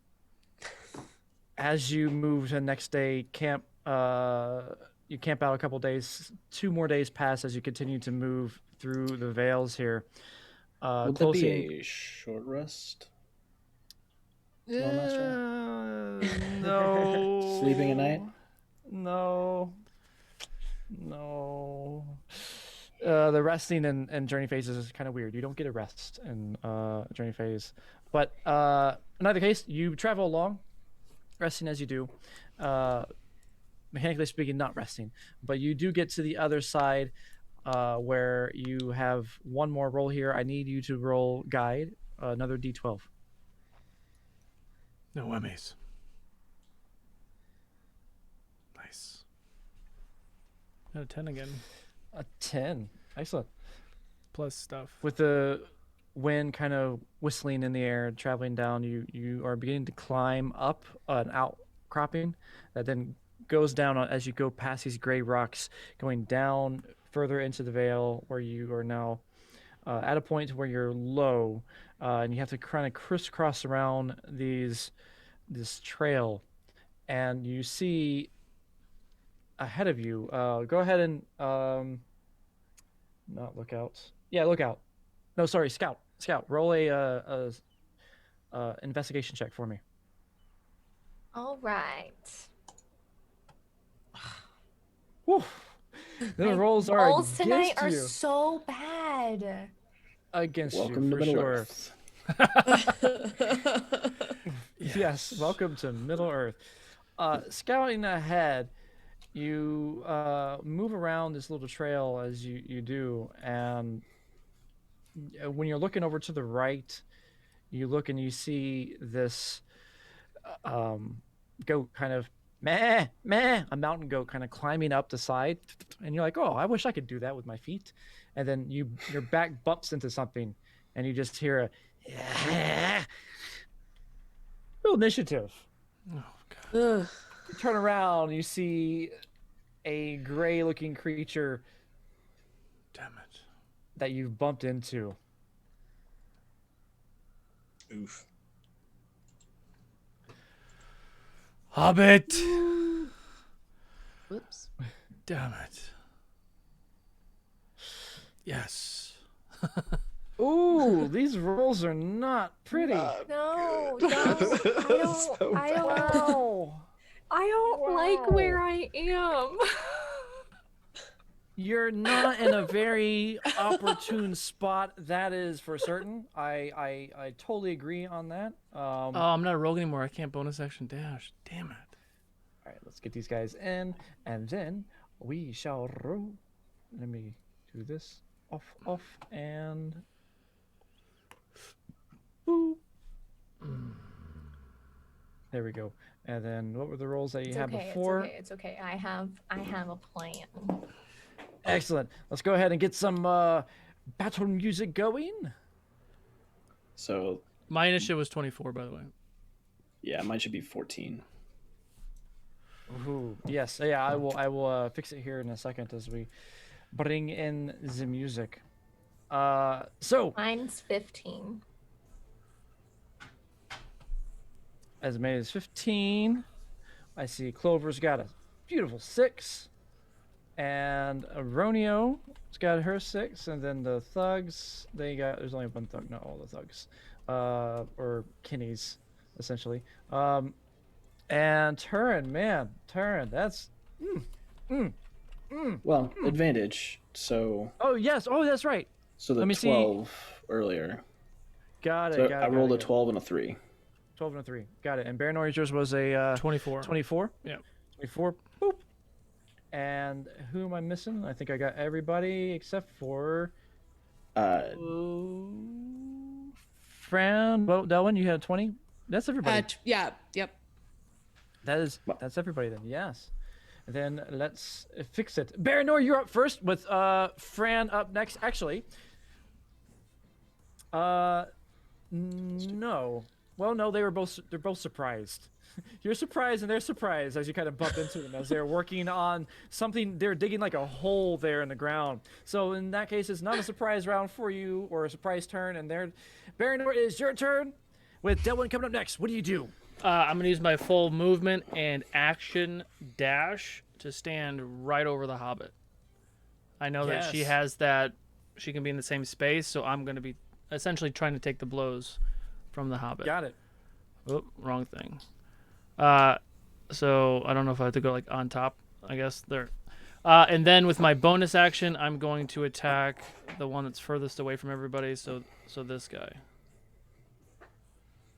Speaker 1: As you move to the next day, camp. You camp out a couple days. 2 more days pass as you continue to move through the Vales here.
Speaker 5: Would that be a short rest?
Speaker 1: No.
Speaker 5: Sleeping at night?
Speaker 1: No. The resting and journey phases is kind of weird. You don't get a rest in journey phase. But in either case, you travel along, resting as you do. Mechanically speaking, not resting. But you do get to the other side where you have one more roll here. I need you to roll guide, another d12.
Speaker 4: No whammies. Nice. Got a 10 again.
Speaker 1: A 10. Excellent.
Speaker 4: Plus stuff.
Speaker 1: With the wind kind of whistling in the air, traveling down, you are beginning to climb up an outcropping that then goes down as you go past these gray rocks, going down further into the vale where you are now at a point where you're low, and you have to kind of crisscross around this trail, and you see ahead of you. Go ahead and not lookout. Yeah, lookout. No, sorry, scout. Scout. Roll a investigation check for me.
Speaker 3: All right.
Speaker 1: Whew. The
Speaker 3: My
Speaker 1: rolls are
Speaker 3: rolls
Speaker 1: against
Speaker 3: tonight are
Speaker 1: you.
Speaker 3: so bad.
Speaker 1: Against
Speaker 5: Welcome
Speaker 1: you
Speaker 5: to
Speaker 1: for
Speaker 5: Middle
Speaker 1: sure.
Speaker 5: Earth.
Speaker 1: Yes, welcome to Middle Earth. Scouting ahead, you move around this little trail as you do, and when you're looking over to the right, you look and you see this goat kind of meh, a mountain goat kind of climbing up the side, and you're like, oh, I wish I could do that with my feet. And then your back bumps into something, and you just hear a real initiative.
Speaker 4: Oh, God.
Speaker 7: Ugh.
Speaker 1: You turn around, you see a gray-looking creature
Speaker 4: Damn it.
Speaker 1: that you've bumped into.
Speaker 2: Oof.
Speaker 4: Hobbit.
Speaker 7: Whoops.
Speaker 4: Damn it. Yes.
Speaker 1: Ooh, these rolls are not pretty.
Speaker 3: No, don't.
Speaker 2: So
Speaker 3: I don't.
Speaker 1: Wow.
Speaker 3: I don't like where I am.
Speaker 1: You're not in a very opportune spot, that is for certain. I totally agree on that.
Speaker 4: Oh, I'm not a rogue anymore. I can't bonus action dash. Damn it.
Speaker 1: All right, let's get these guys in, and then we shall roll. Let me do this. Off, and... Boop. There we go. And then what were the rolls that you had before?
Speaker 3: It's okay. I have a plan.
Speaker 1: Excellent. Let's go ahead and get some battle music going.
Speaker 5: So,
Speaker 4: My initiative was 24, by the way.
Speaker 5: yeah, mine should be 14.
Speaker 1: Ooh, yes. Yeah, I will fix it here in a second as we bring in the music. So
Speaker 3: Mine's 15.
Speaker 1: as many as 15. I see Clover's got a beautiful 6. And Ronio's got her 6. And then the thugs, there's only one thug, not all the thugs. Or Kinney's, essentially. And Turin, that's...
Speaker 5: Well, advantage. So,
Speaker 1: Oh, yes. Oh, that's right.
Speaker 5: so the
Speaker 1: Let me see.
Speaker 5: 12 earlier.
Speaker 1: Got it.
Speaker 5: So
Speaker 1: got it.
Speaker 5: I rolled
Speaker 1: got
Speaker 5: a
Speaker 1: it.
Speaker 5: 12 and a 3.
Speaker 1: 12 and a 3. Got it. And Baron yours was a
Speaker 4: 24.
Speaker 1: 24?
Speaker 4: Yeah.
Speaker 1: 24. Boop. And who am I missing? I think I got everybody except for Fran. Well, Delwyn, you had 20. That's everybody.
Speaker 7: Yeah. Yep.
Speaker 1: That's everybody then. Yes. Then let's fix it. Baranor, you're up first with Fran up next. Actually, no. Well, no, they're both surprised. You're surprised and they're surprised as you kind of bump into them as they're working on something. They're digging like a hole there in the ground. So in that case, it's not a surprise round for you or a surprise turn. And there, Baranor, it is your turn with Delwyn coming up next. What do you do?
Speaker 4: I'm going to use my full movement and action dash to stand right over the Hobbit. I know that she has that. She can be in the same space, so I'm going to be essentially trying to take the blows from the Hobbit.
Speaker 1: Got it.
Speaker 4: Oh, wrong thing. So I don't know if I have to go like on top. I guess there. And then with my bonus action, I'm going to attack the one that's furthest away from everybody. So this guy.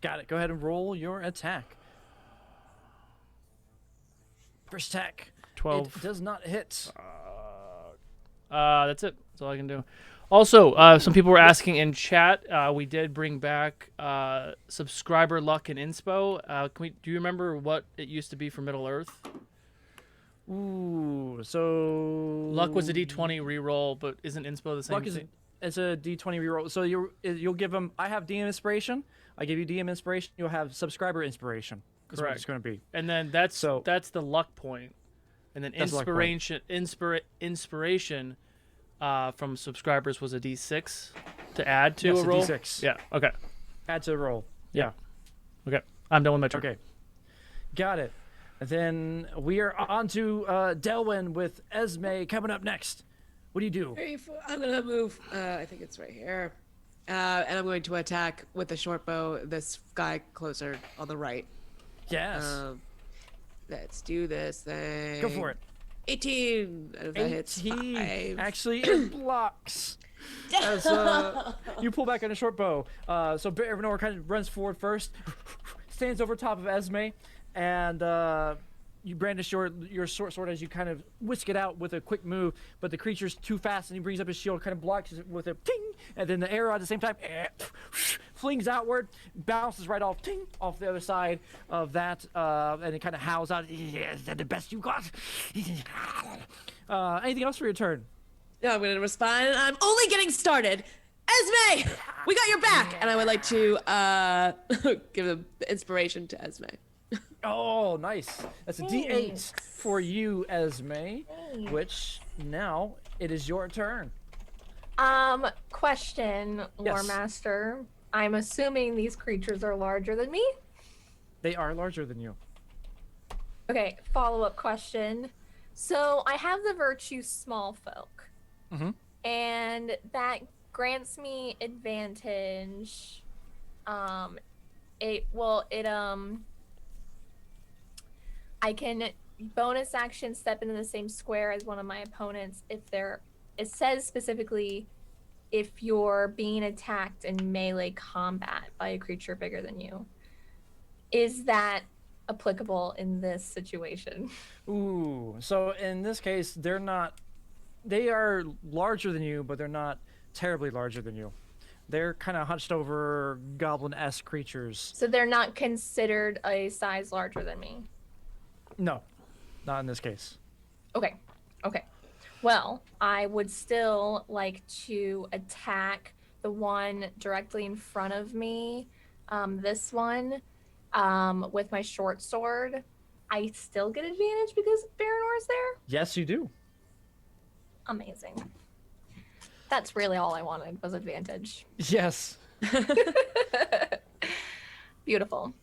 Speaker 1: Got it. Go ahead and roll your attack. First attack.
Speaker 4: 12.
Speaker 1: It does not hit.
Speaker 4: That's it. That's all I can do. Also, some people were asking in chat. We did bring back subscriber luck and inspo. Do you remember what it used to be for Middle Earth?
Speaker 1: Ooh, so
Speaker 4: Luck was a D20 reroll, but isn't inspo the same
Speaker 1: luck
Speaker 4: thing?
Speaker 1: It's a D20 reroll. So you'll give them. I have DM inspiration. I give you DM inspiration. You'll have subscriber inspiration. That's what
Speaker 4: Correct.
Speaker 1: it's going to be.
Speaker 4: And then that's the luck point. And then inspiration from subscribers was a D6 to add to a roll.
Speaker 1: D6.
Speaker 4: Yeah. Okay.
Speaker 1: Add to a roll. Yeah.
Speaker 4: Okay. I'm done with my turn.
Speaker 1: Okay. Got it. And then we are on to Delwyn with Esme coming up next. What do you do?
Speaker 7: I'm gonna move. I think it's right here, and I'm going to attack with the short bow. This guy closer on the right.
Speaker 1: Yes.
Speaker 7: Let's do this thing.
Speaker 1: Go for it.
Speaker 7: 18. That hits 5.
Speaker 1: Actually, it blocks. As you pull back on a short bow. So Baranor kind of runs forward first, stands over top of Esme, and you brandish your short sword as you kind of whisk it out with a quick move, but the creature's too fast, and he brings up his shield, kind of blocks it with a ting, and then the arrow at the same time flings outward, bounces right off, ting, off the other side of that, and it kind of howls out, is that the best you got? Anything else for your turn?
Speaker 7: No, I'm going to respond. I'm only getting started. Esme, we got your back. And I would like to give the inspiration to Esme.
Speaker 1: Oh, nice. That's a D8 for you, Esme, which now it is your turn.
Speaker 3: Question, Lore Master. I'm assuming these creatures are larger than me?
Speaker 1: They are larger than you.
Speaker 3: Okay, follow-up question. So I have the virtue small folk.
Speaker 1: Mm-hmm.
Speaker 3: And that grants me advantage. I can bonus action step into the same square as one of my opponents if it says specifically if you're being attacked in melee combat by a creature bigger than you. Is that applicable in this situation?
Speaker 1: Ooh, so in this case, they are larger than you, but they're not terribly larger than you. They're kind of hunched over goblin-esque creatures.
Speaker 3: So they're not considered a size larger than me?
Speaker 1: No, not in this case.
Speaker 3: Okay. Well, I would still like to attack the one directly in front of me, this one, with my short sword. I still get advantage because Baranor's there?
Speaker 1: Yes, you do.
Speaker 3: Amazing. That's really all I wanted was advantage.
Speaker 1: Yes.
Speaker 3: Beautiful.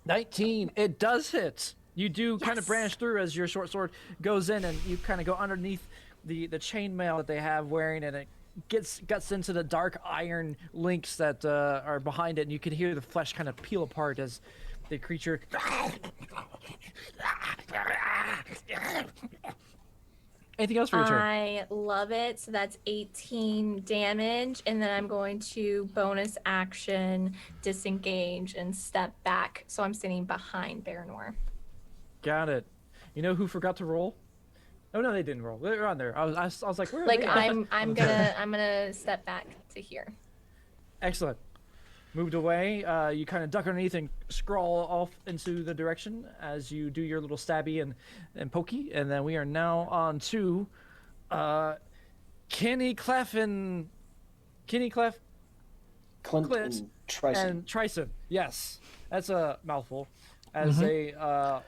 Speaker 1: 19. It does hit. You do kind of branch through as your short sword goes in, and you kind of go underneath the chainmail that they have wearing, and it guts into the dark iron links that are behind it, and you can hear the flesh kind of peel apart as the creature. Anything else for your turn?
Speaker 3: I love it. So that's 18 damage, and then I'm going to bonus action disengage and step back. So I'm standing behind Baranor.
Speaker 1: Got it. You know who forgot to roll? Oh no, they didn't roll. They're on there. I was like, where are
Speaker 3: Like
Speaker 1: they at?
Speaker 3: I'm gonna step back to here.
Speaker 1: Excellent. Moved away. You kind of duck underneath and scrawl off into the direction as you do your little stabby and pokey. And then we are now on to Kenny Clef and
Speaker 5: Clint
Speaker 1: Clint
Speaker 5: and Trison.
Speaker 1: and Trison. Yes, that's a mouthful. As a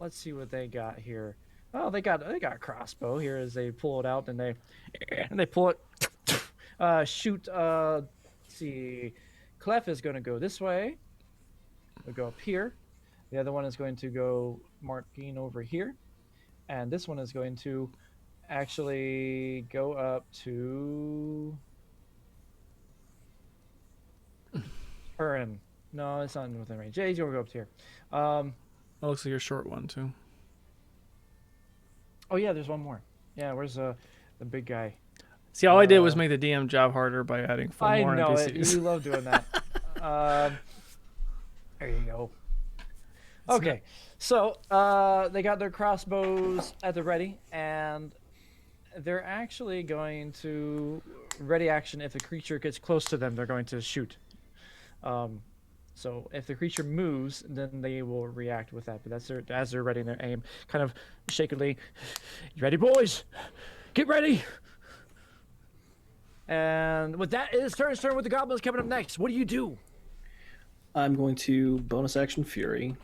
Speaker 1: let's see what they got here. Oh, they got a crossbow here as they pull it out and they pull it. Shoot. Let's see. Clef is going to go this way. We'll go up here. The other one is going to go marking over here, and this one is going to actually go up to Purin. No, it's not within range. Jay's gonna go up to here.
Speaker 4: Oh, looks like your short one too.
Speaker 1: Oh yeah, there's one more. Yeah, where's the big guy?
Speaker 4: See, all I did was make the DM job harder by adding 4
Speaker 1: I
Speaker 4: more
Speaker 1: know
Speaker 4: NPCs.
Speaker 1: it. You love doing that. There you go. Okay, so they got their crossbows at the ready, and they're actually going to ready action. If the creature gets close to them, they're going to shoot. So if the creature moves, then they will react with that. But that's as they're ready their aim, kind of shakily. You ready, boys? Get ready. And with that, it is turn with the goblins coming up next. What do you do?
Speaker 5: I'm going to bonus action Fury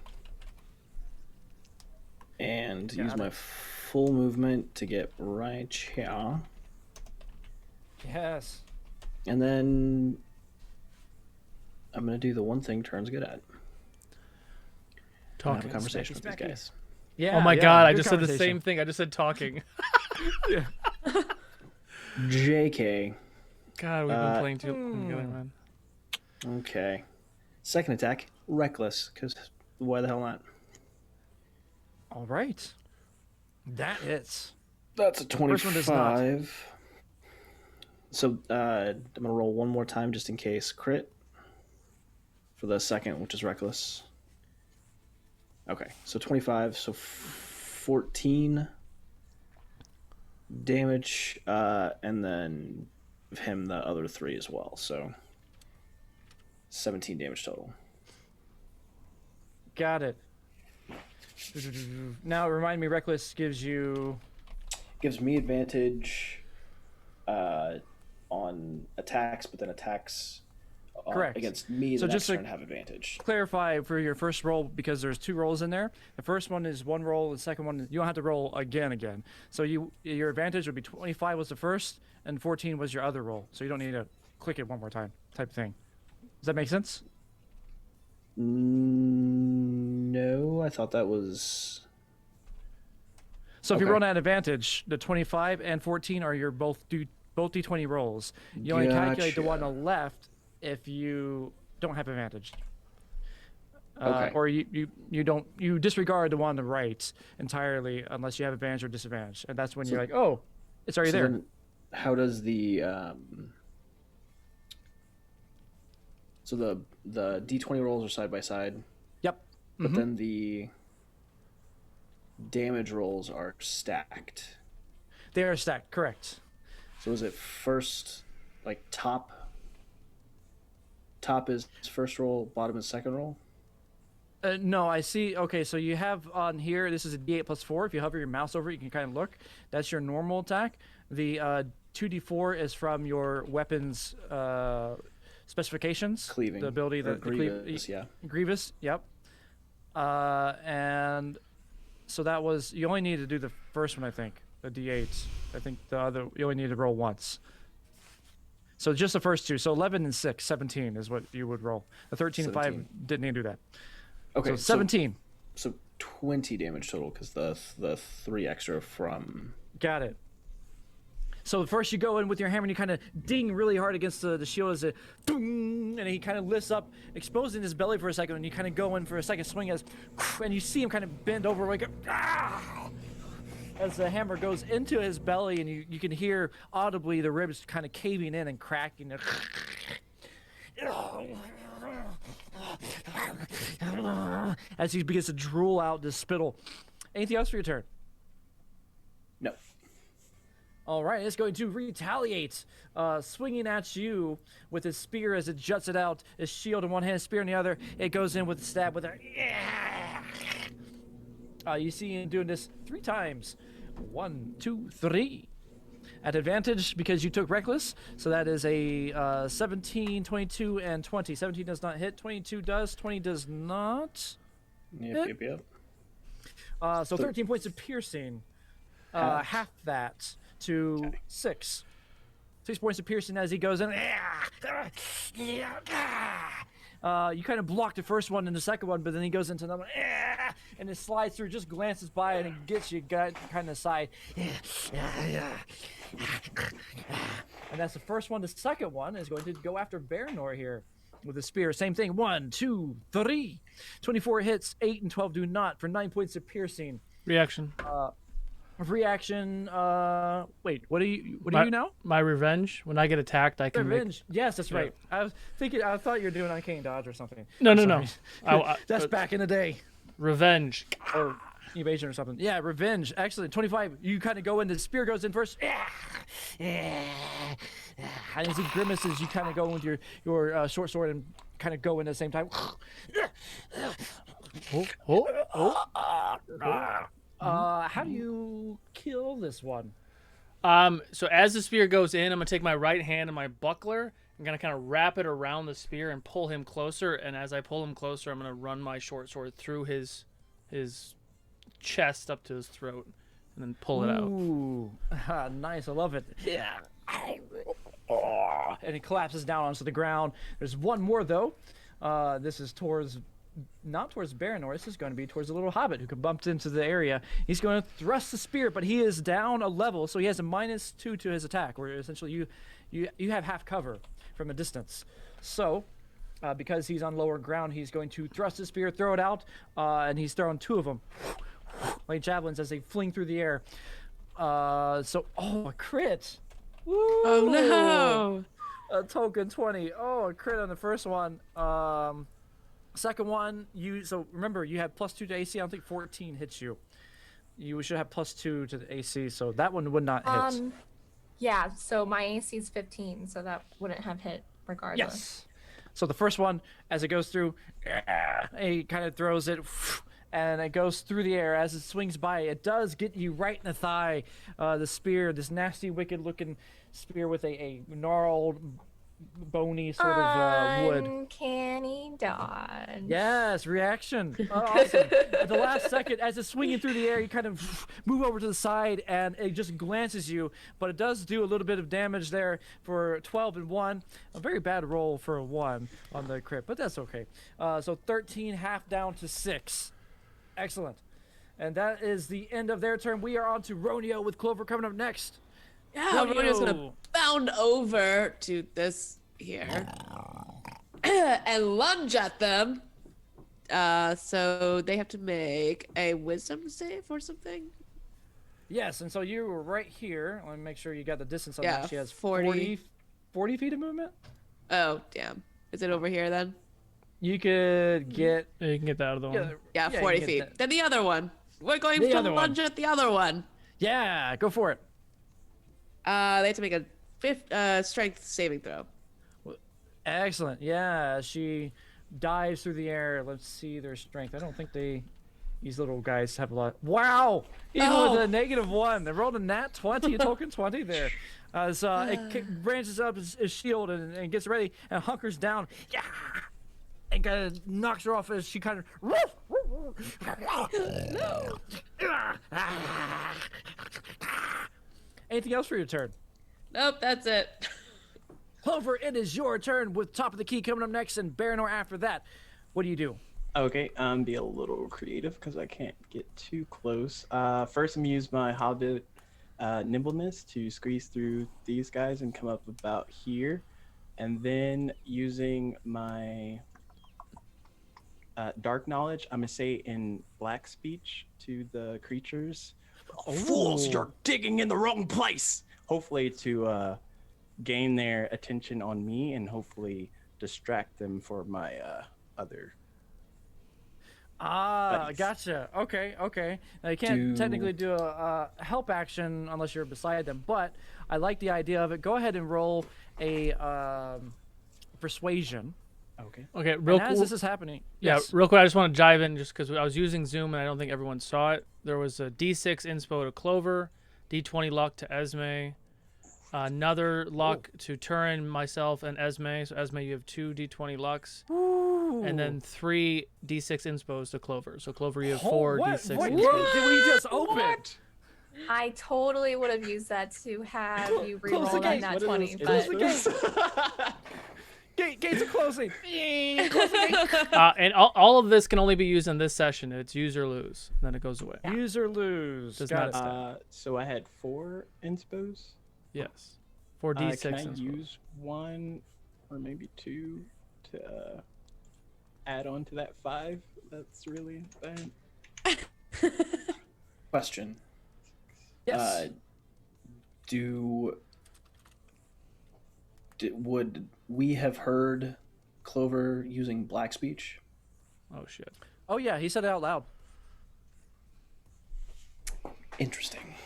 Speaker 5: and use my full movement to get right here.
Speaker 1: Yes.
Speaker 5: And then I'm going to do the one thing Turn's good at.
Speaker 4: Talking.
Speaker 5: Have a conversation with these guys.
Speaker 1: Yeah.
Speaker 4: Oh my
Speaker 1: yeah,
Speaker 4: god, I
Speaker 1: good
Speaker 4: just said the
Speaker 1: conversation.
Speaker 4: same thing. I just said talking.
Speaker 5: JK.
Speaker 4: God, we've been playing too long together, man.
Speaker 5: Okay. Second attack, Reckless, because why the hell not?
Speaker 1: All right. That hits.
Speaker 5: That's a
Speaker 1: first one does not.
Speaker 5: 25. So I'm going to roll one more time just in case. Crit for the second, which is Reckless. Okay, so 25, so 14 damage, and then him the other 3 as well, so 17 damage total.
Speaker 1: Got it. Now, remind me, Reckless gives you...
Speaker 5: Gives me advantage on attacks, but then attacks
Speaker 1: Correct.
Speaker 5: against me
Speaker 1: So
Speaker 5: the
Speaker 1: just
Speaker 5: next
Speaker 1: to
Speaker 5: turn have advantage.
Speaker 1: clarify for your first roll, because there's 2 rolls in there. The first one is 1 roll. The second one, you don't have to roll again. So your advantage would be 25 was the first, and 14 was your other roll. So you don't need to click it one more time type thing. Does that make sense?
Speaker 5: No, I thought that was...
Speaker 1: So if
Speaker 5: Okay.
Speaker 1: you roll at advantage, the 25 and 14 are your both d20 rolls. You only calculate the one on the left if you don't have advantage.
Speaker 5: Okay.
Speaker 1: Or you disregard the one on the right entirely unless you have advantage or disadvantage, and that's when you're like, oh, it's already there.
Speaker 5: Then how does the so the d20 rolls are side by side,
Speaker 1: Yep.
Speaker 5: but then the damage rolls are stacked.
Speaker 1: They are stacked. Correct.
Speaker 5: So is it first, like top is first roll, bottom is second roll?
Speaker 1: No, I see. Okay, so you have on here, this is a d8 plus 4. If you hover your mouse over it, you can kind of look. That's your normal attack. The 2d4 is from your weapons specifications.
Speaker 5: Cleaving.
Speaker 1: The ability
Speaker 5: or
Speaker 1: that
Speaker 5: grievous, yeah.
Speaker 1: Grievous, yep. And so that was, you only need to do the first one, I think. The d8. I think the other, you only need to roll once. So just the first 2. So 11 and 6, 17 is what you would roll. The 13 and 5
Speaker 5: 17.
Speaker 1: didn't need to do that.
Speaker 5: Okay,
Speaker 1: So 17.
Speaker 5: So 20 damage total because the 3 extra from...
Speaker 1: Got it. So first you go in with your hammer and you kind of ding really hard against the shield as it, boom, and he kind of lifts up, exposing his belly for a second, and you kind of go in for a second swing and you see him kind of bend over like as the hammer goes into his belly, and you can hear audibly the ribs kind of caving in and cracking. as he begins to drool out this spittle. Anything else for your turn?
Speaker 5: No.
Speaker 1: All right, it's going to retaliate, swinging at you with his spear as it juts it out. His shield in one hand, spear in the other. It goes in with a stab with a. You see him doing this 3 times. 1, 2, 3. At advantage because you took reckless, so that is a 17, 22, and 20. 17 does not hit. 22 does. 20 does not.
Speaker 5: Yep.
Speaker 1: So 13 points of piercing. Half that to 6. 6 points of piercing as he goes in. You kind of block the first one and the second one, but then he goes into another one, and it slides through, just glances by and it gets you kind of side. And that's the first one. The second one is going to go after Baranor here with a spear. Same thing. 1, 2, 3. 24 hits, 8 and 12 do not for 9 points of piercing.
Speaker 4: Reaction.
Speaker 1: Reaction. Wait, what are you now?
Speaker 4: My revenge. When I get attacked, I can
Speaker 1: Revenge. Yes, that's right. I was thinking. I thought you were doing uncanny dodge or something.
Speaker 4: No.
Speaker 1: That's back in the day.
Speaker 4: Revenge.
Speaker 1: Or evasion or something. Yeah, revenge. Excellent. 25. You kind of go in. The spear goes in first. And as he grimaces, you kind of go with your short sword and kind of go in at the same time. How do you kill this one?
Speaker 4: So as the spear goes in, I'm gonna take my right hand and my buckler. I'm gonna kind of wrap it around the spear and pull him closer. And as I pull him closer, I'm gonna run my short sword through his chest up to his throat, and then pull it out.
Speaker 1: Ooh, nice. I love it. Yeah. And he collapses down onto the ground. There's one more though. This is not towards Baranor. This is going to be towards the little hobbit who bumped into the area. He's going to thrust the spear, but he is down a level, so he has a -2 to his attack, where essentially you have half cover from a distance. So, because he's on lower ground, he's going to thrust his spear, throw it out, and he's throwing 2 of them, like javelins, as they fling through the air. A crit. Woo!
Speaker 7: Oh no!
Speaker 1: A token 20. Oh, a crit on the first one. Second one, remember you have +2 to AC. I don't think 14 hits you. You should have +2 to the AC, so that one would not hit.
Speaker 3: Yeah, so my AC is 15, so that wouldn't have hit regardless.
Speaker 1: Yes. So the first one, as it goes through, he kind of throws it, and it goes through the air. As it swings by, it does get you right in the thigh. The spear, this nasty, wicked-looking spear with a gnarled, bony sort of wood.
Speaker 3: Uncanny dodge.
Speaker 1: Yes, reaction. Awesome. At the last second, as it's swinging through the air, you kind of move over to the side, and it just glances you, but it does do a little bit of damage there for 12 and 1. A very bad roll for a 1 on the crit, but that's okay. So 13, half down to 6. Excellent. And that is the end of their turn. We are on to Ronio with Clover coming up next.
Speaker 7: Yeah, we're just gonna bound over to this here and lunge at them. So they have to make a wisdom save or something.
Speaker 1: Yes, and so you were right here. Let me make sure you got the distance on
Speaker 7: Yeah,
Speaker 1: that. She has
Speaker 7: 40
Speaker 1: feet of movement.
Speaker 7: Oh, damn. Is it over here then?
Speaker 1: You could get.
Speaker 4: Yeah, you can get that out of the one.
Speaker 7: Yeah,
Speaker 1: you
Speaker 7: 40
Speaker 1: can get
Speaker 7: feet.
Speaker 1: that.
Speaker 7: Then the other one. We're going
Speaker 1: The
Speaker 7: to
Speaker 1: other one.
Speaker 7: lunge at the other one.
Speaker 1: Yeah, go for it.
Speaker 7: They have to make a strength saving throw.
Speaker 1: Excellent. Yeah, she dives through the air. Let's see their strength. I don't think these little guys have a lot. Wow! Even with a -1, they rolled a nat 20, a token 20 there. It branches up his shield and gets ready and hunkers down. Yeah! And kind of knocks her off as she kind of. Anything else for your turn?
Speaker 7: Nope, that's it.
Speaker 1: Clover, it is your turn with Top of the Key coming up next and Baranor after that. What do you do?
Speaker 2: Okay, be a little creative because I can't get too close. First, I'm gonna use my Hobbit nimbleness to squeeze through these guys and come up about here, and then using my dark knowledge, I'm gonna say in black speech to the creatures, "Fools, you're digging in the wrong place." Hopefully to gain their attention on me and hopefully distract them for my other buddies.
Speaker 1: Gotcha. Okay. Now you can't technically do a help action unless you're beside them, but I like the idea of it. Go ahead and roll a persuasion.
Speaker 2: Okay.
Speaker 4: Okay,
Speaker 1: And as this is happening,
Speaker 4: Yeah,
Speaker 1: yes.
Speaker 4: real quick, I just want to dive in just because I was using Zoom and I don't think everyone saw it. There was a D6 inspo to Clover, D20 luck to Esme, another luck to Turin, myself, and Esme. So Esme, you have 2 D20 lucks, and then 3 D6 inspos to Clover. So Clover, you have 4 D6
Speaker 1: What
Speaker 4: inspos.
Speaker 1: gate did we just open?
Speaker 3: I totally would have used that to have you
Speaker 1: Close the
Speaker 3: reroll on
Speaker 1: gate.
Speaker 3: that
Speaker 2: What
Speaker 3: 20.
Speaker 2: is
Speaker 3: But
Speaker 2: this?
Speaker 1: Gates are closing. Close the gate.
Speaker 4: And all of this can only be used in this session. It's use or lose, and then it goes away.
Speaker 1: Use or lose.
Speaker 4: Does
Speaker 1: Got
Speaker 4: not
Speaker 1: it.
Speaker 2: So I had 4 inspos.
Speaker 4: Yes. 4 D6
Speaker 2: Can I
Speaker 4: inspo.
Speaker 2: use 1 or maybe 2 to add on to that 5? That's really bad.
Speaker 5: Question.
Speaker 1: Yes.
Speaker 5: Would we have heard Clover using black speech?
Speaker 4: Oh shit.
Speaker 1: Oh yeah, he said it out loud.
Speaker 5: Interesting.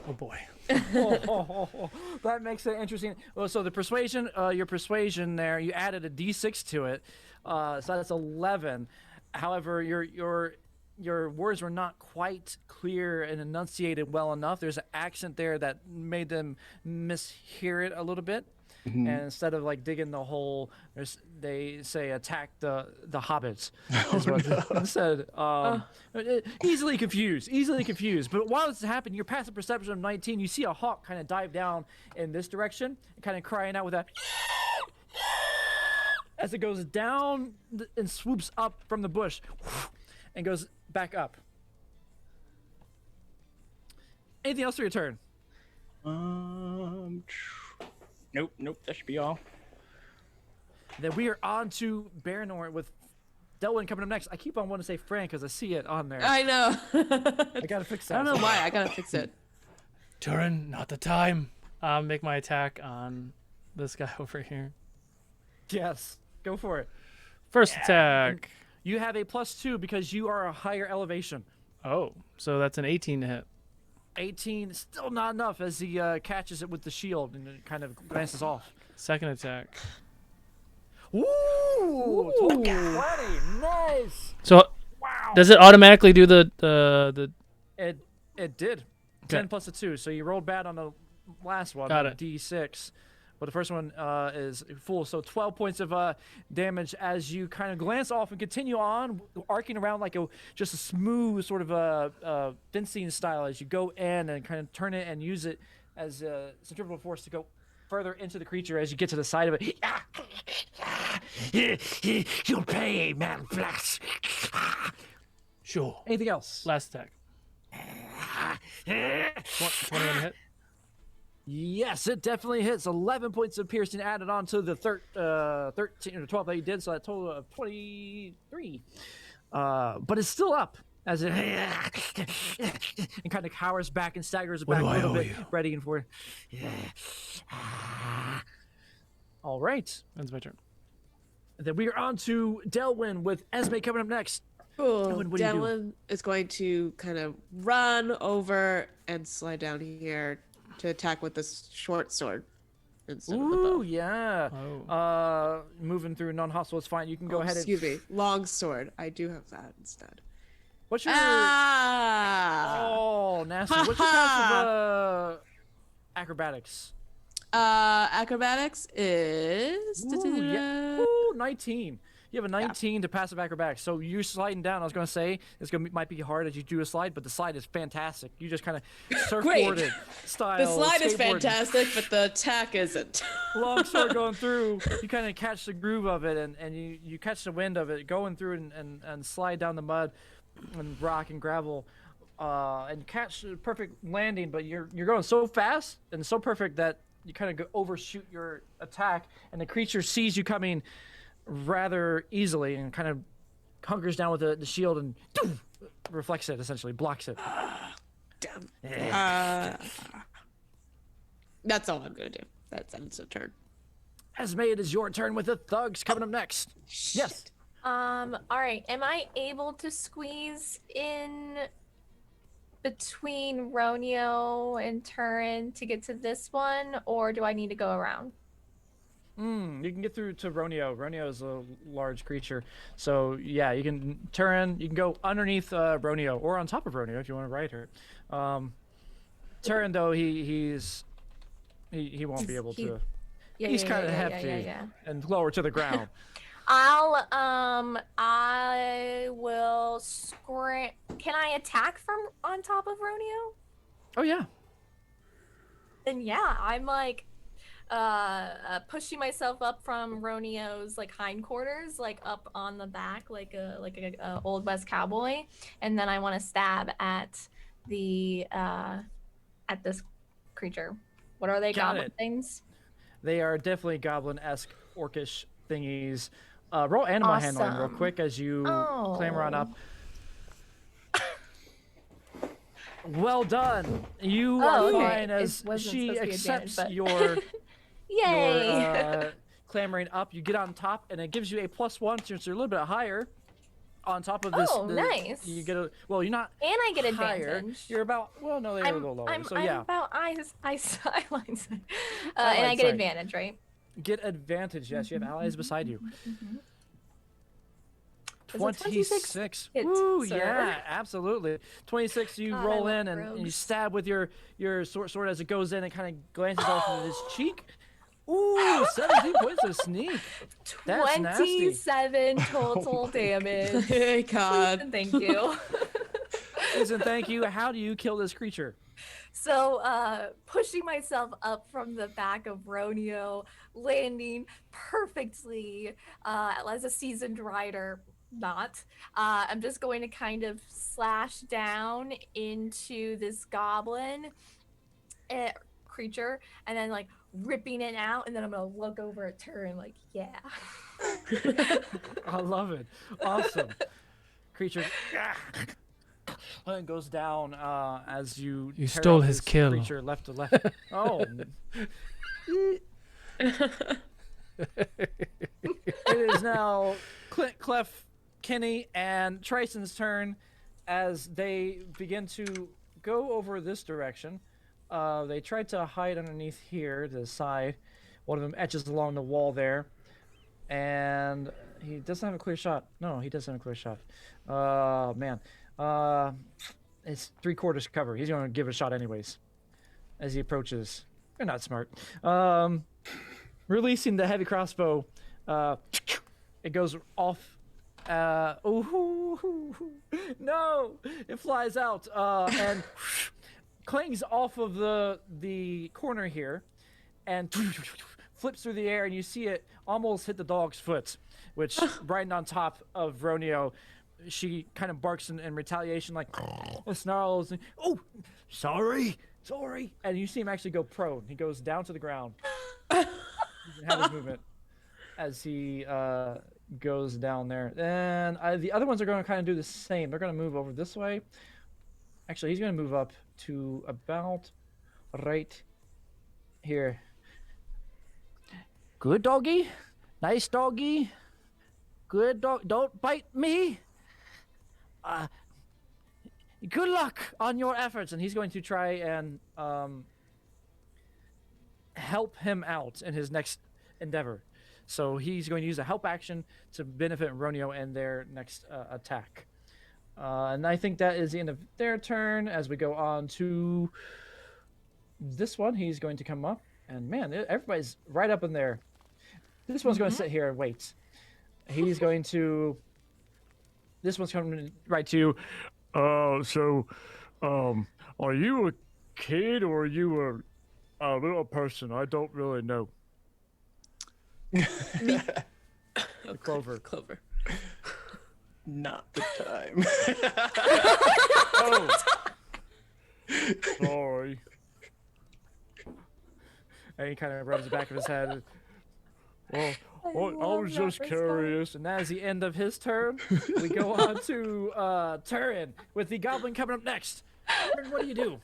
Speaker 4: Oh boy.
Speaker 1: That makes it interesting. Well, so the persuasion, your persuasion there, you added a D6 to it, so that's 11. However, your words were not quite clear and enunciated well enough. There's an accent there that made them mishear it a little bit. And instead of like digging the hole, they say attack the hobbits. Is what instead, easily confused. But while this is happening, your passive perception of 19, you see a hawk kind of dive down in this direction, kind of crying out with that as it goes down and swoops up from the bush and goes back up. Anything else for your turn?
Speaker 2: Nope. That should be all.
Speaker 1: Then we are on to Baranor with Delwyn coming up next. I keep on wanting to say Fran because I see it on there.
Speaker 7: I know.
Speaker 1: I gotta fix that.
Speaker 7: I don't know why. I gotta fix it.
Speaker 4: Turin, not the time. Make my attack on this guy over here.
Speaker 1: Yes, go for it.
Speaker 4: First attack.
Speaker 1: You have a +2 because you are a higher elevation.
Speaker 4: Oh, so that's an 18 to hit.
Speaker 1: 18, still not enough as he catches it with the shield and it kind of glances off.
Speaker 4: Second attack.
Speaker 1: Ooh, 20, nice.
Speaker 4: So, does it automatically do the?
Speaker 1: It did. 10 plus a 2, so you rolled bad on the last one.
Speaker 4: Got it.
Speaker 1: D6. But the first one is full, so 12 points of damage as you kind of glance off and continue on, arcing around like just a smooth sort of fencing style as you go in and kind of turn it and use it as centrifugal force to go further into the creature as you get to the side of it. You'll pay, man, flash.
Speaker 4: Sure.
Speaker 1: Anything else?
Speaker 4: Last attack. 21 hit.
Speaker 1: Yes, it definitely hits. 11 points of piercing added on to the 13 or 12 that you did, so a total of 23. But it's still up as it and kind of cowers back and staggers back a little bit, ready and for. All right.
Speaker 4: That's my turn.
Speaker 1: Then we are on to Delwyn with Esme coming up next.
Speaker 7: Cool.
Speaker 1: Delwyn, what do you do?
Speaker 7: Delwyn is going to kind of run over and slide down here to attack with this short sword instead of the bow.
Speaker 1: Ooh, yeah.
Speaker 4: Oh.
Speaker 1: Moving through non-hostile is fine. You can go ahead and.
Speaker 7: Excuse me. Long sword. I do have that instead.
Speaker 1: What's your?
Speaker 7: Ah!
Speaker 1: Oh, nasty. What's your passive acrobatics?
Speaker 7: Acrobatics is
Speaker 1: Ooh, yeah. Ooh, 19. You have a 19 to passive acrobatics. So you're sliding down. I was going to say might be hard as you do a slide, but the slide is fantastic. You just kind of surfboarded style.
Speaker 7: The slide is
Speaker 1: skateboarding.
Speaker 7: fantastic, but the attack isn't.
Speaker 1: Long sword going through. You kind of catch the groove of it, and you catch the wind of it going through and slide down the mud and rock and gravel. And catch the perfect landing, but you're going so fast and so perfect that you kind of overshoot your attack, and the creature sees you coming rather easily and kind of hunkers down with the shield and reflects it, essentially blocks it.
Speaker 7: Damn. That's all I'm gonna do. That's a turn.
Speaker 1: Esme, it is your turn with the thugs coming up next. Yes.
Speaker 3: All right. Am I able to squeeze in between Romeo and Turin to get to this one, or do I need to go around?
Speaker 1: You can get through to Romeo. Romeo is a large creature, so yeah, you can Turin. You can go underneath Romeo or on top of Romeo if you want to ride her. Turin though, he won't be able to.
Speaker 3: Yeah,
Speaker 1: He's
Speaker 3: yeah,
Speaker 1: kind of
Speaker 3: yeah,
Speaker 1: hefty
Speaker 3: yeah, yeah.
Speaker 1: and lower to the ground.
Speaker 3: I will scram. Can I attack from on top of Romeo?
Speaker 1: Oh yeah.
Speaker 3: Then yeah, I'm like pushing myself up from Roneo's like hindquarters, like up on the back, like a old west cowboy, and then I want to stab at the at this creature. What are they?
Speaker 1: Got
Speaker 3: Goblin
Speaker 1: it.
Speaker 3: things?
Speaker 1: They are definitely goblin-esque, orcish thingies. Roll animal handling real
Speaker 3: Awesome.
Speaker 1: quick as you clamber on
Speaker 3: Oh.
Speaker 1: up. Well done. You
Speaker 3: Oh,
Speaker 1: are
Speaker 3: okay.
Speaker 1: fine
Speaker 3: It
Speaker 1: as
Speaker 3: wasn't
Speaker 1: she
Speaker 3: supposed to be
Speaker 1: accepts
Speaker 3: advantage,
Speaker 1: your
Speaker 3: Yay!
Speaker 1: clambering up. You get on top, and it gives you a +1 since you're a little bit higher. On top of this,
Speaker 3: Oh, nice.
Speaker 1: You get a well. You're not
Speaker 3: And I get
Speaker 1: higher.
Speaker 3: advantage.
Speaker 1: You're about no, they're a little lower.
Speaker 3: I'm
Speaker 1: so yeah,
Speaker 3: about eyes and I
Speaker 1: Allied
Speaker 3: get
Speaker 1: side.
Speaker 3: advantage, right?
Speaker 1: get advantage. Yes, you have allies beside you.
Speaker 3: Is it
Speaker 1: 26.
Speaker 3: hit,
Speaker 1: Woo,
Speaker 3: sir?
Speaker 1: yeah, absolutely. 26. You
Speaker 3: God, I
Speaker 1: roll
Speaker 3: love
Speaker 1: in and you
Speaker 3: rogues.
Speaker 1: stab with your sword as it goes in and kind of glances off of his cheek. Ooh, 17 points of sneak. That's nasty.
Speaker 3: 27 total damage.
Speaker 7: Hey, God.
Speaker 3: Thank you.
Speaker 1: Listen, thank you. How do you kill this creature?
Speaker 3: So, pushing myself up from the back of Romeo, landing perfectly as a seasoned rider. Not. I'm just going to kind of slash down into this goblin creature, and then like ripping it out, and then I'm gonna look over at her and like, yeah.
Speaker 1: I love it. Awesome. Creature and goes down as you
Speaker 4: You
Speaker 1: tear
Speaker 4: stole
Speaker 1: out
Speaker 4: his
Speaker 1: this
Speaker 4: kill.
Speaker 1: creature left to left. Oh. It is now Clint, Clef, Kenny, and Tryson's turn as they begin to go over this direction. They tried to hide underneath here to the side. One of them etches along the wall there. And he doesn't have a clear shot. No, he doesn't have a clear shot. Man. It's 3/4 cover. He's going to give it a shot anyways as he approaches. You're not smart. Releasing the heavy crossbow, it goes off. Oh no! It flies out and clings off of the corner here, and flips through the air, and you see it almost hit the dog's foot, which right on top of Romeo. She kind of barks in retaliation, like snarls. And, oh, sorry, and you see him actually go prone. He goes down to the ground. He doesn't have his movement as he goes down there. And the other ones are going to kind of do the same. They're going to move over this way. Actually, he's going to move up to about right here. Good doggy, nice doggy. Good dog. Don't bite me. Good luck on your efforts, and he's going to try and help him out in his next endeavor. So he's going to use a help action to benefit Romeo and their next attack. And I think that is the end of their turn. As we go on to this one, he's going to come up, and man, everybody's right up in there. This one's going to sit here and wait. He's going to. This one's coming right to you.
Speaker 6: Are you a kid or are you a little person? I don't really know.
Speaker 1: Clover.
Speaker 7: Clover.
Speaker 2: Not the time.
Speaker 6: Oh, sorry.
Speaker 1: And he kind of rubs the back of his head.
Speaker 6: Well, I
Speaker 3: love
Speaker 6: was
Speaker 3: that
Speaker 6: just
Speaker 3: response.
Speaker 6: curious.
Speaker 1: And that is the end of his turn. We go on to Turin with the goblin coming up next. Turin, what do you do?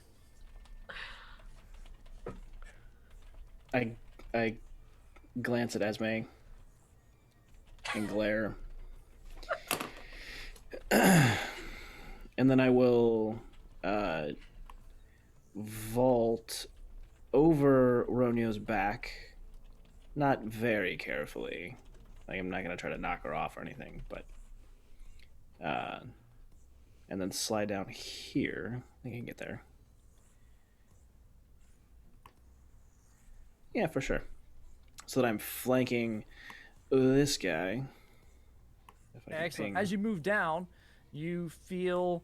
Speaker 5: I glance at Esme and glare. And then I will vault over Roneo's back, not very carefully. Like, I'm not going to try to knock her off or anything, but... and then slide down here. I think I can get there. Yeah, for sure. So that I'm flanking this guy. If I can
Speaker 1: Excellent.
Speaker 5: ping.
Speaker 1: As you move down, you feel,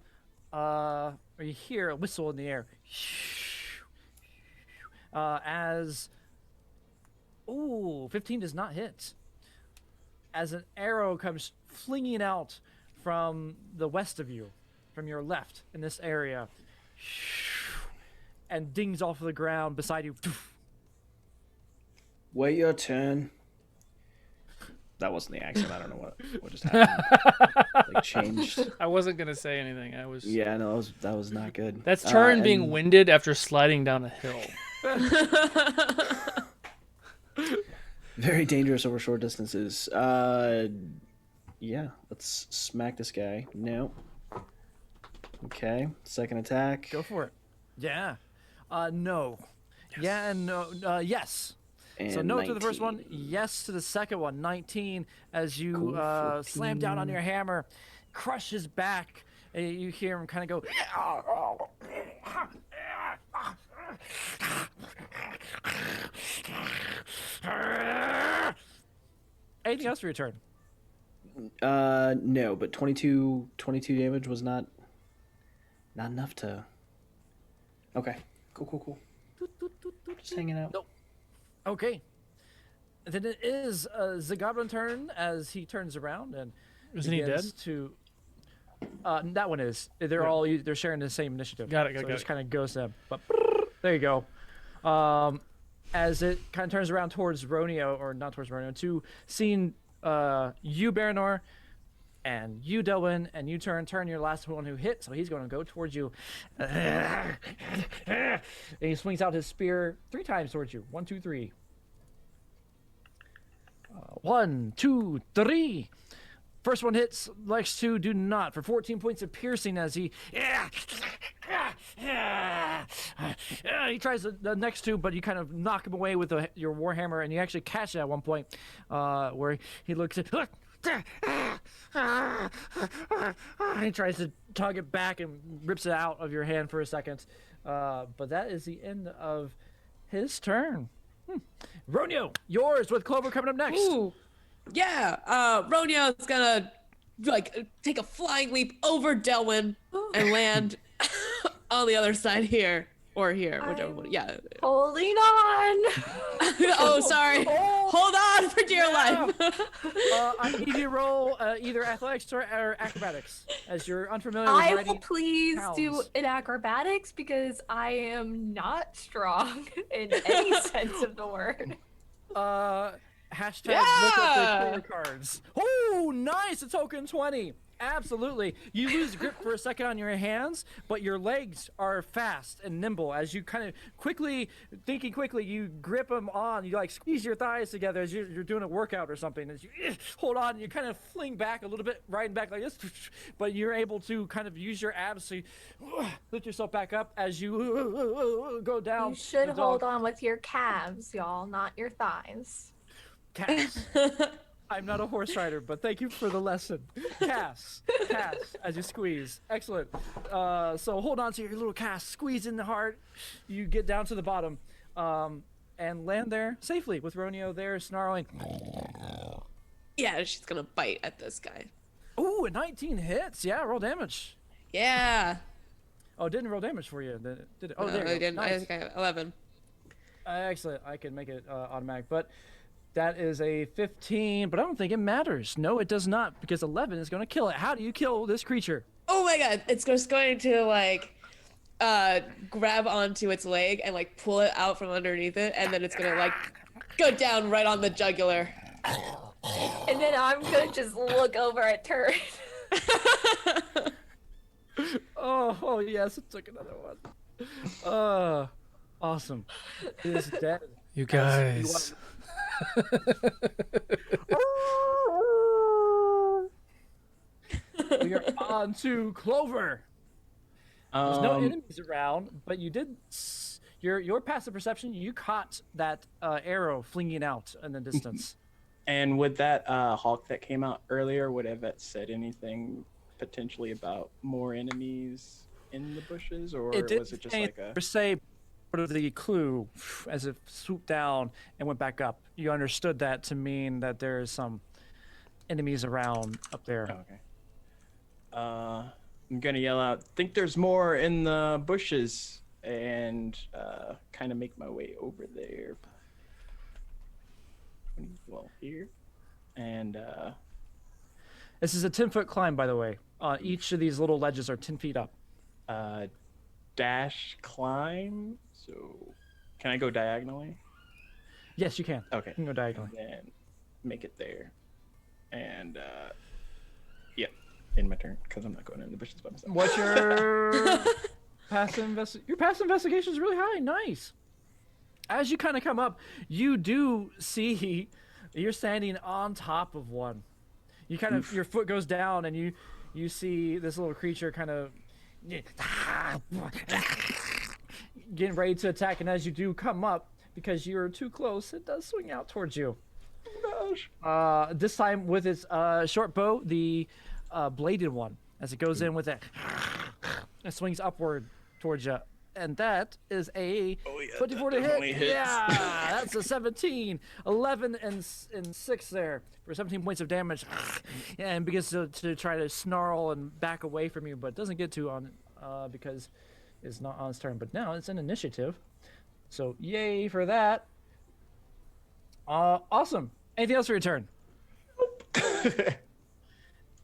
Speaker 1: or you hear a whistle in the air. Ooh, 15 does not hit. As an arrow comes flinging out from the west of you, from your left in this area, and dings off of the ground beside you.
Speaker 5: Wait your turn. That wasn't the accent. I don't know what just happened. Like, changed.
Speaker 4: I wasn't gonna say anything. I was.
Speaker 5: Yeah, no, that was not good.
Speaker 4: That's Turin being
Speaker 5: and-
Speaker 4: winded after sliding down a hill.
Speaker 5: Very dangerous over short distances. Yeah, let's smack this guy. No. Okay, second attack.
Speaker 1: Go for it. Yeah. No. Yes. Yeah and no. Yes.
Speaker 5: And
Speaker 1: So no to the first
Speaker 5: 19.
Speaker 1: one, yes to the second one. 19 as you
Speaker 5: Cool,
Speaker 1: slam down on your hammer, crush his back, and you hear him kind of go. Anything else for your turn?
Speaker 5: No, but 22 damage was not enough to... Okay, cool. Just hanging out.
Speaker 1: Nope. Okay. Then it is the goblin turn as he turns around and
Speaker 4: Isn't he dead?
Speaker 1: begins to. That one is. They're sharing the same initiative.
Speaker 4: Got it,
Speaker 1: So
Speaker 4: got
Speaker 1: it just
Speaker 4: it.
Speaker 1: kind of goes to them. But there you go. As it kind of turns around towards Roneo, or not towards Roneo, to seeing you, Baranor, and you, Delwyn, and you turn your last one who hit, so he's going to go towards you. And he swings out his spear 3 times towards you. 1, 2, 3. 1, 2, 3. First one hits, next 2 do not, for 14 points of piercing as he... he tries the next 2, but you kind of knock him away with your warhammer, and you actually catch it at one point, where he looks at... he tries to tug it back and rips it out of your hand for a second. But that is the end of his turn. Ronio, yours with Clover coming up next.
Speaker 7: Ooh, yeah. Ronio is gonna take a flying leap over Delwyn and land on the other side here or here, whichever one. Yeah.
Speaker 3: Holding on.
Speaker 7: Oh, sorry. Hold on for dear life.
Speaker 1: I need you to roll either athletics or acrobatics, as you're unfamiliar with
Speaker 3: I will
Speaker 1: riding
Speaker 3: please do
Speaker 1: hounds.
Speaker 3: an acrobatics because I am not strong in any sense of the word.
Speaker 1: Hashtag look up the player cards. Oh, nice! A token 20. Absolutely. You lose grip for a second on your hands, but your legs are fast and nimble as you kind of thinking quickly, you grip them on. You like squeeze your thighs together as you're doing a workout or something. As you hold on, you kind of fling back a little bit, riding back like this, but you're able to kind of use your abs to lift yourself back up as you go down.
Speaker 3: You should
Speaker 1: the
Speaker 3: hold
Speaker 1: dog.
Speaker 3: on with your calves, y'all, not your thighs.
Speaker 1: Cass. I'm not a horse rider, but thank you for the lesson. Cass, as you squeeze. Excellent. So hold on to your little Cass. Squeeze in the heart. You get down to the bottom and land there safely with Ronio there snarling.
Speaker 7: Yeah, she's gonna bite at this guy.
Speaker 1: Ooh, a 19 hits. Yeah, roll damage.
Speaker 7: Yeah.
Speaker 1: Oh, it didn't roll damage for you. Did it? Oh,
Speaker 7: No,
Speaker 1: there you
Speaker 7: I
Speaker 1: go.
Speaker 7: didn't. I
Speaker 1: Nice.
Speaker 7: think I have 11.
Speaker 1: Excellent. I can make it automatic, but that is a 15, but I don't think it matters. No, it does not, because 11 is going to kill it. How do you kill this creature?
Speaker 7: Oh my god, it's just going to grab onto its leg and pull it out from underneath it, and then it's gonna go down right on the jugular.
Speaker 3: And then I'm gonna just look over at Turd.
Speaker 1: Oh yes, it took another one. Awesome. It is dead.
Speaker 4: You guys.
Speaker 1: We are on to Clover. There's no
Speaker 2: Um,
Speaker 1: enemies around, but you did your passive perception. You caught that arrow flinging out in the distance.
Speaker 2: and with that hawk that came out earlier, would have it said anything potentially about more enemies in the bushes, or was it just like a?
Speaker 1: Say part of the clue as it swooped down and went back up? You understood that to mean that there's some enemies around up there.
Speaker 2: Oh, okay. I'm gonna yell out, "Think there's more in the bushes," and kind of make my way over there. Well, here, and
Speaker 1: This is a 10-foot climb, by the way. Each of these little ledges are 10 feet up.
Speaker 2: dash climb. So, can I go diagonally?
Speaker 1: Yes, you can.
Speaker 2: Okay.
Speaker 1: You can go diagonally.
Speaker 2: And then make it there, and yeah, in my turn because I'm not going in the bushes by myself.
Speaker 1: What's your Your passive investigation is really high. Nice. As you kind of come up, you do see you're standing on top of one. You kind of your foot goes down, and you see this little creature kind of getting ready to attack. And as you do come up, because you're too close, it does swing out towards you.
Speaker 2: Oh, gosh.
Speaker 1: This time with its short bow, the bladed one, as it goes in with it, it swings upward towards you. And that is a 24 to hit.
Speaker 2: hits.
Speaker 1: Yeah, that's a 17. 11 and 6 there for 17 points of damage. And begins to try to snarl and back away from you, but doesn't get to on because it's not on its turn. But now it's an initiative. So yay for that. Awesome. Anything else for your turn?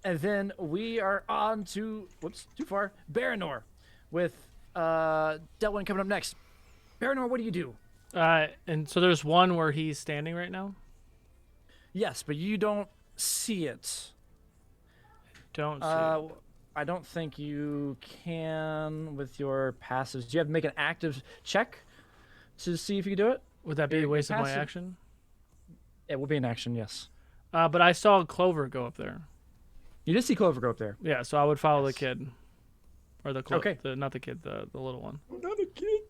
Speaker 1: And then we are on to, whoops, too far, Baranor with Delwyn coming up next. Baranor, what do you do?
Speaker 4: And so there's one where he's standing right now.
Speaker 1: Yes, but you don't see it.
Speaker 4: Don't see it.
Speaker 1: I don't think you can with your passives. Do you have to make an active check to see if you can do it?
Speaker 4: Would that be a waste of my
Speaker 1: passive-
Speaker 4: action?
Speaker 1: It will be an action, yes.
Speaker 4: But I saw Clover go up there.
Speaker 1: You did see Clover go up there.
Speaker 4: Yeah, so I would follow the kid. Or the
Speaker 1: Okay.
Speaker 4: not the kid, the little one.
Speaker 2: I'm not a kid.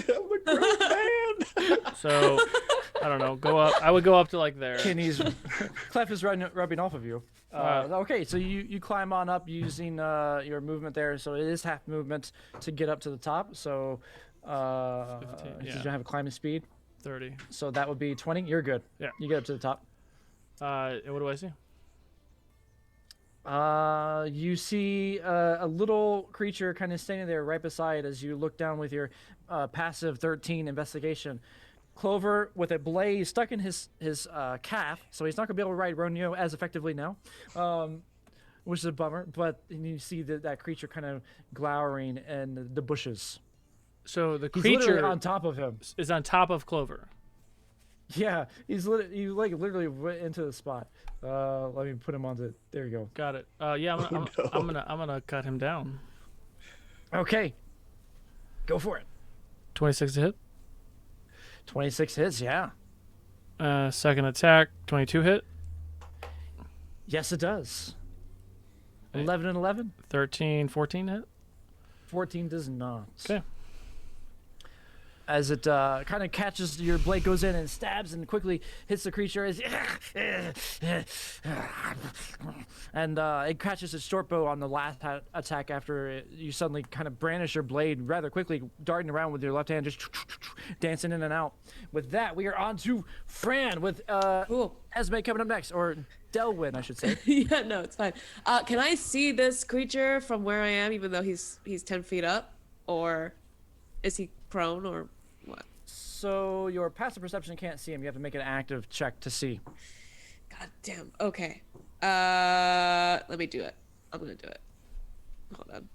Speaker 2: I'm a grown man.
Speaker 4: So I don't know. Go up. I would go up to like there.
Speaker 1: Kenny's Clef is rubbing off of you. Okay, so you climb on up using your movement there. So it is half movement to get up to the top. So
Speaker 4: 15,
Speaker 1: you
Speaker 4: yeah.
Speaker 1: don't have a climbing speed.
Speaker 4: 30.
Speaker 1: So that would be 20. You're good.
Speaker 4: Yeah.
Speaker 1: You get up to the top.
Speaker 4: And what do I see?
Speaker 1: You see a little creature kind of standing there right beside as you look down with your passive 13 investigation. Clover with a blade stuck in his calf, so he's not gonna be able to ride Romeo as effectively now, which is a bummer. But you see that creature kind of glowering in the bushes.
Speaker 4: So the
Speaker 1: He's literally
Speaker 4: creature
Speaker 1: on top of him.
Speaker 4: is on top of Clover.
Speaker 1: Yeah, he literally went into the spot. Let me put him onto. There you go.
Speaker 4: Got it. Yeah, I'm gonna cut him down.
Speaker 1: Okay, go for it.
Speaker 4: 26 to hit.
Speaker 1: 26 hits. Yeah.
Speaker 4: Second attack, 22 hit.
Speaker 1: Yes, it does.
Speaker 4: Okay.
Speaker 1: 11 and 11.
Speaker 4: 13, 14 hit.
Speaker 1: 14 does not.
Speaker 4: Okay.
Speaker 1: As it kind of catches, your blade goes in and stabs and quickly hits the creature. And it catches its short bow on the last attack after you suddenly kind of brandish your blade rather quickly, darting around with your left hand, just dancing in and out. With that, we are on to Fran with
Speaker 7: Cool.
Speaker 1: Esme coming up next, or Delwyn, I should say.
Speaker 7: Yeah, no, it's fine. Can I see this creature from where I am, even though he's 10 feet up, or is he prone, or what?
Speaker 1: So your passive perception can't see him. You have to make an active check to see.
Speaker 7: God damn. Okay. Let me do it. I'm gonna do it. Hold on.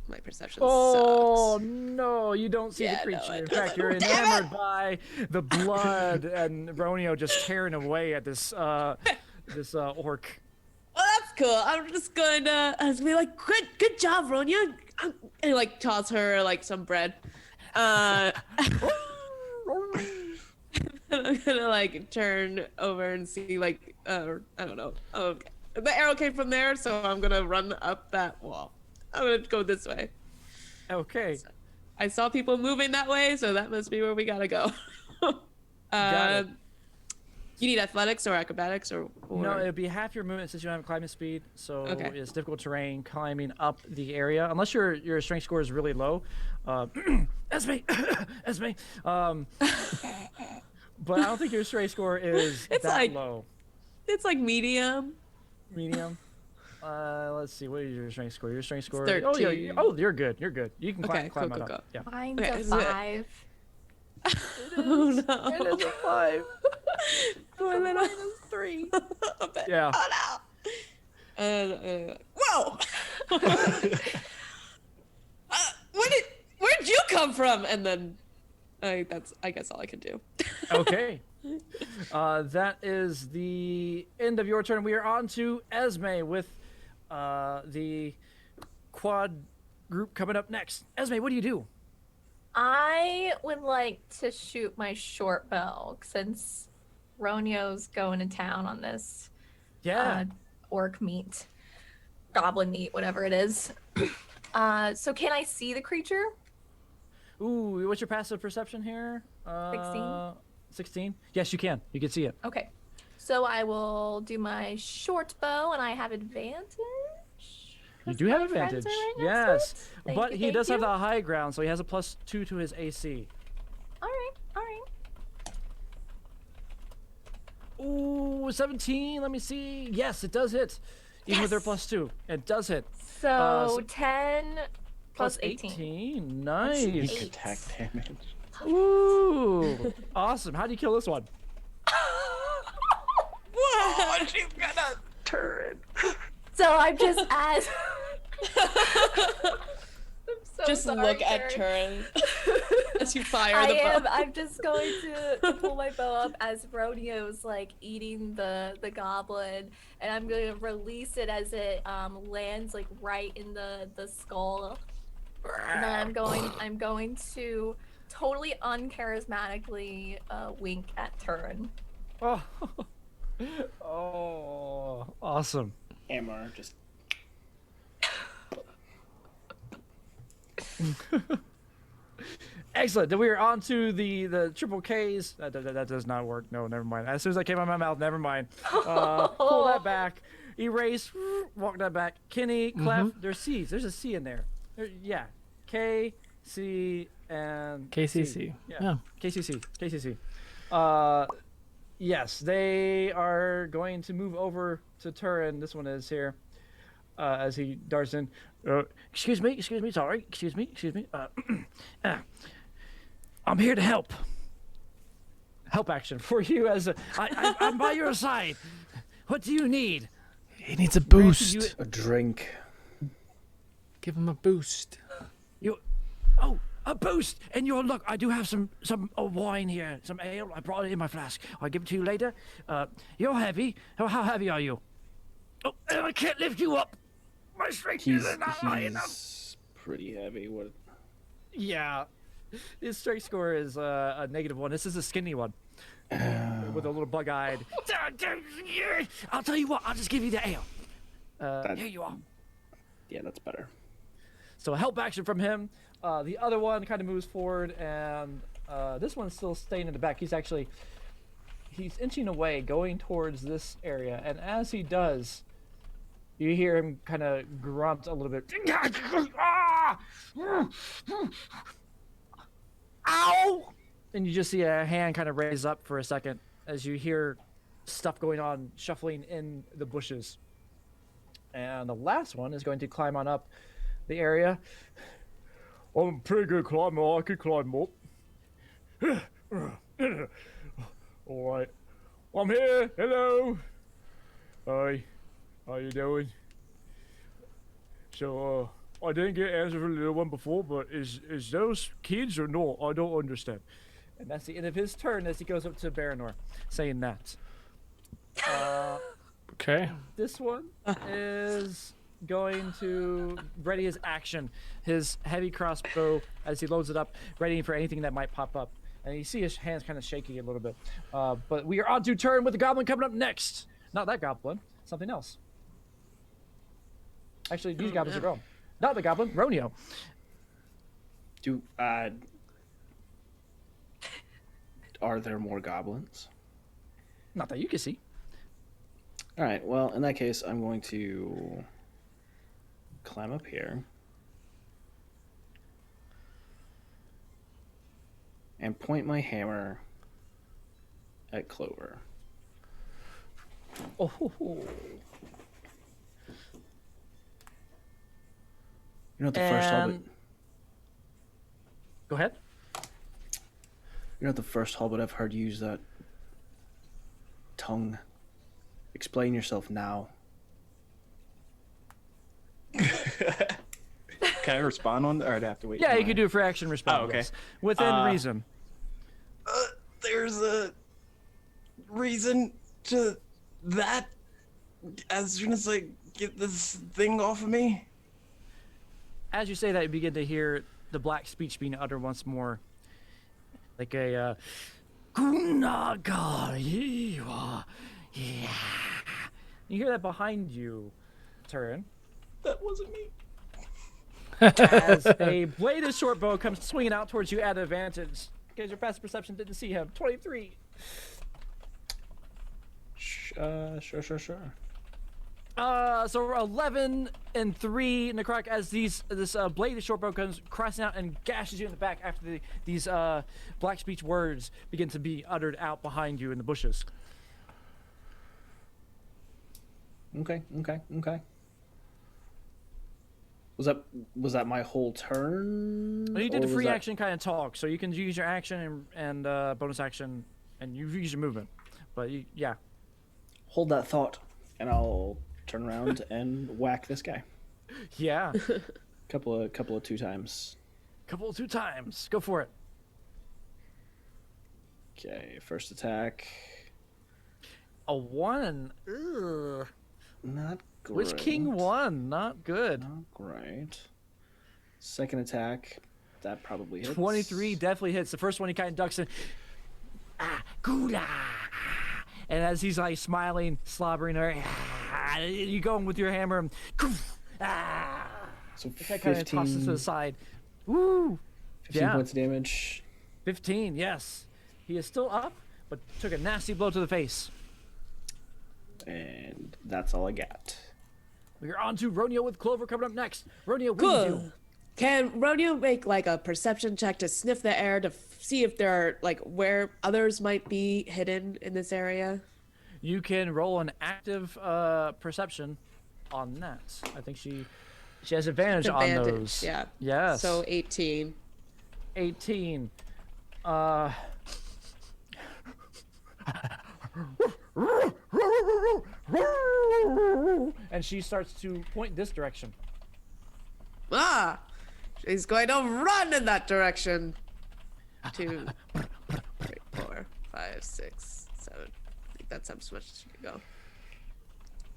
Speaker 7: My perception
Speaker 1: Oh
Speaker 7: sucks.
Speaker 1: no, you don't see
Speaker 7: Yeah,
Speaker 1: the
Speaker 7: no,
Speaker 1: creature.
Speaker 7: I
Speaker 1: In
Speaker 7: don't.
Speaker 1: fact, you're enamored by the blood and Romeo just tearing away at this this orc.
Speaker 7: Well, that's cool. I'm just going to be like, good job, Ronya. And like toss her like some bread. And I'm gonna like turn over and see like I don't know. Okay. The arrow came from there, so I'm gonna run up that wall. I'm gonna go this way.
Speaker 1: Okay.
Speaker 7: I saw people moving that way, so that must be where we gotta go.
Speaker 1: Got it.
Speaker 7: You need athletics or acrobatics or
Speaker 1: No, it'd be half your movement since you don't have climbing speed, so
Speaker 7: Okay.
Speaker 1: it's difficult terrain climbing up the area unless your strength score is really low. Esme, Esme. But I don't think your strength score is
Speaker 7: It's
Speaker 1: that
Speaker 7: like-
Speaker 1: low.
Speaker 7: It's like medium.
Speaker 1: Medium. Let's see. What is your strength score? Your strength score.
Speaker 7: 13.
Speaker 1: Oh yeah. Oh, you're good. You're good. You can
Speaker 7: Okay,
Speaker 1: climb
Speaker 7: cool,
Speaker 1: on
Speaker 7: cool,
Speaker 1: up. Yeah.
Speaker 3: Mine's
Speaker 7: Okay,
Speaker 3: a
Speaker 7: is it-
Speaker 3: 5.
Speaker 7: Oh no.
Speaker 1: It is a 5.
Speaker 7: Poor little.
Speaker 1: 3.
Speaker 7: Okay.
Speaker 1: Yeah.
Speaker 7: Oh no. Whoa. Where'd you come from? And then, that's I guess all I can do.
Speaker 1: Okay. That is the end of your turn. We are on to Esme with the quad group coming up next. Esme, what do you do?
Speaker 3: I would like to shoot my short bow since Ronio's going to town on this orc meat, goblin meat, whatever it is. So can I see the creature?
Speaker 1: Ooh, what's your passive perception here?
Speaker 3: 16.
Speaker 1: 16? Yes, you can. You can see it.
Speaker 3: Okay. So I will do my short bow and I have advantage.
Speaker 1: You
Speaker 3: 'cause
Speaker 1: do have
Speaker 3: my friends
Speaker 1: advantage.
Speaker 3: are right next to
Speaker 1: Yes.
Speaker 3: it. Thank
Speaker 1: But
Speaker 3: you,
Speaker 1: he
Speaker 3: thank
Speaker 1: does have
Speaker 3: you.
Speaker 1: the high ground, so he has a +2 to his AC.
Speaker 3: All right, all right.
Speaker 1: Ooh, 17. Let me see. Yes, it does hit. Even with their
Speaker 3: Yes.
Speaker 1: +2. It does hit.
Speaker 3: So 10 plus
Speaker 1: Plus
Speaker 3: 18.
Speaker 1: Nice.
Speaker 2: Sneak attack damage.
Speaker 1: Ooh. Awesome. How do you kill this one?
Speaker 7: What?
Speaker 2: You got a turret.
Speaker 3: So I'm just as. I'm so
Speaker 7: Just
Speaker 3: sorry,
Speaker 7: look at
Speaker 3: Karen.
Speaker 7: Turin as you fire the bow.
Speaker 3: I'm just going to pull my bow up as Rodeo's like eating the goblin, and I'm going to release it as it lands like right in the skull. And then I'm going to totally uncharismatically wink at Turin.
Speaker 1: Oh. Oh. Awesome.
Speaker 5: Hammer just.
Speaker 1: Excellent. Then we are on to the triple Ks. That does not work. No, never mind. As soon as that came out of my mouth, never mind. Pull that back. Erase. Walk that back. Kenny, Clef. There's C's. There's a C in there. Yeah. K, C, and
Speaker 4: KCC.
Speaker 1: C.
Speaker 4: Yeah.
Speaker 1: KCC. KCC. Yes, they are going to move over to Turin. This one is here. As he darts in. Excuse me, sorry. Excuse me. I'm here to help. Help action for you as I'm by your side. What do you need?
Speaker 4: He needs a
Speaker 1: Granted,
Speaker 4: boost.
Speaker 5: A drink.
Speaker 4: Give him a boost.
Speaker 1: A boost! And look, I do have some wine here, some ale. I brought it in my flask. I'll give it to you later. You're heavy. How heavy are you? Oh, and I can't lift you up. My strength is not high enough.
Speaker 5: He's pretty heavy. What?
Speaker 1: Yeah, his strength score is a -1. This is a skinny one with a little bug-eyed. I'll tell you what. I'll just give you the ale. Here you are.
Speaker 5: Yeah, that's better.
Speaker 1: So help action from him. The other one kind of moves forward, and this one's still staying in the back. He's inching away, going towards this area, and as he does, you hear him kind of grunt a little bit. Ow! And you just see a hand kind of raise up for a second as you hear stuff going on, shuffling in the bushes. And the last one is going to climb on up the area. I'm a pretty good climber. I can climb up. All right. I'm here. Hello. Hi. How you doing? So, I didn't get answer for the little one before, but is those kids or not? I don't understand. And that's the end of his turn as he goes up to Baranor, saying that.
Speaker 4: Okay.
Speaker 1: This one is going to ready his action, his heavy crossbow as he loads it up, ready for anything that might pop up. And you see his hands kind of shaking a little bit. But we are on to turn with the goblin coming up next. Not that goblin, something else. Actually, these goblins are grown. Not the goblin, Ronio.
Speaker 5: Are there more goblins?
Speaker 1: Not that you can see.
Speaker 5: All right. Well, in that case, I'm going to climb up here and point my hammer at Clover.
Speaker 1: Oh, ho, ho.
Speaker 5: You know what the first hobbit?
Speaker 1: And- Go ahead.
Speaker 5: You're not the first hobbit I've heard use that tongue. Explain yourself now.
Speaker 2: Can I respond on that, or I'd have to wait?
Speaker 1: Yeah,
Speaker 2: till
Speaker 1: you
Speaker 2: my-
Speaker 1: can do it for action response.
Speaker 2: Oh, okay.
Speaker 1: Yes. Within reason.
Speaker 2: There's a reason to that. As soon as I get this thing off of me.
Speaker 1: As you say that, you begin to hear the black speech being uttered once more. Like a, Kunaga, yeah. You hear that behind you, Turin.
Speaker 2: That wasn't me.
Speaker 1: As a bladed short bow comes swinging out towards you at advantage. Because your passive perception didn't see him. 23.
Speaker 5: Sure.
Speaker 1: So 11 and 3 necrotic as this bladed short bow comes crossing out and gashes you in the back after these black speech words begin to be uttered out behind you in the bushes.
Speaker 5: Okay. Was that my whole turn?
Speaker 1: Well, you did
Speaker 5: or
Speaker 1: a
Speaker 5: was
Speaker 1: free
Speaker 5: that-
Speaker 1: action kind of talk, so you can use your action and bonus action, and you've used your movement. But yeah.
Speaker 5: Hold that thought, and I'll turn around and whack this guy.
Speaker 1: Yeah.
Speaker 5: Couple of 2 times.
Speaker 1: Couple 2 times. Go for it.
Speaker 5: Okay, first attack.
Speaker 1: A 1. Ugh.
Speaker 5: Not great.
Speaker 1: Witch King 1. Not good.
Speaker 5: Not great. Second attack. That probably hits.
Speaker 1: 23 definitely hits. The first one he kind of ducks in. Gula. And as he's like smiling, slobbering, you go in with your hammer and
Speaker 5: So
Speaker 1: that kind of tosses to the
Speaker 5: 15,
Speaker 1: side. Woo!
Speaker 5: 15
Speaker 1: Yeah.
Speaker 5: points of damage.
Speaker 1: 15, yes. He is still up, but took a nasty blow to the face.
Speaker 5: And that's all I got.
Speaker 1: We're on to Ronio with Clover coming up next. Ronio, what do you do?
Speaker 7: Cool. Can Rodeo make like a perception check to sniff the air to see if there are like where others might be hidden in this area?
Speaker 1: You can roll an active perception on that. I think she has advantage on those.
Speaker 7: Yeah.
Speaker 1: Yes.
Speaker 7: So 18.
Speaker 1: 18. And she starts to point this direction.
Speaker 7: Ah! She's going to run in that direction. 2, 3, 4, 5, 6, 7. I think that's how much she can go.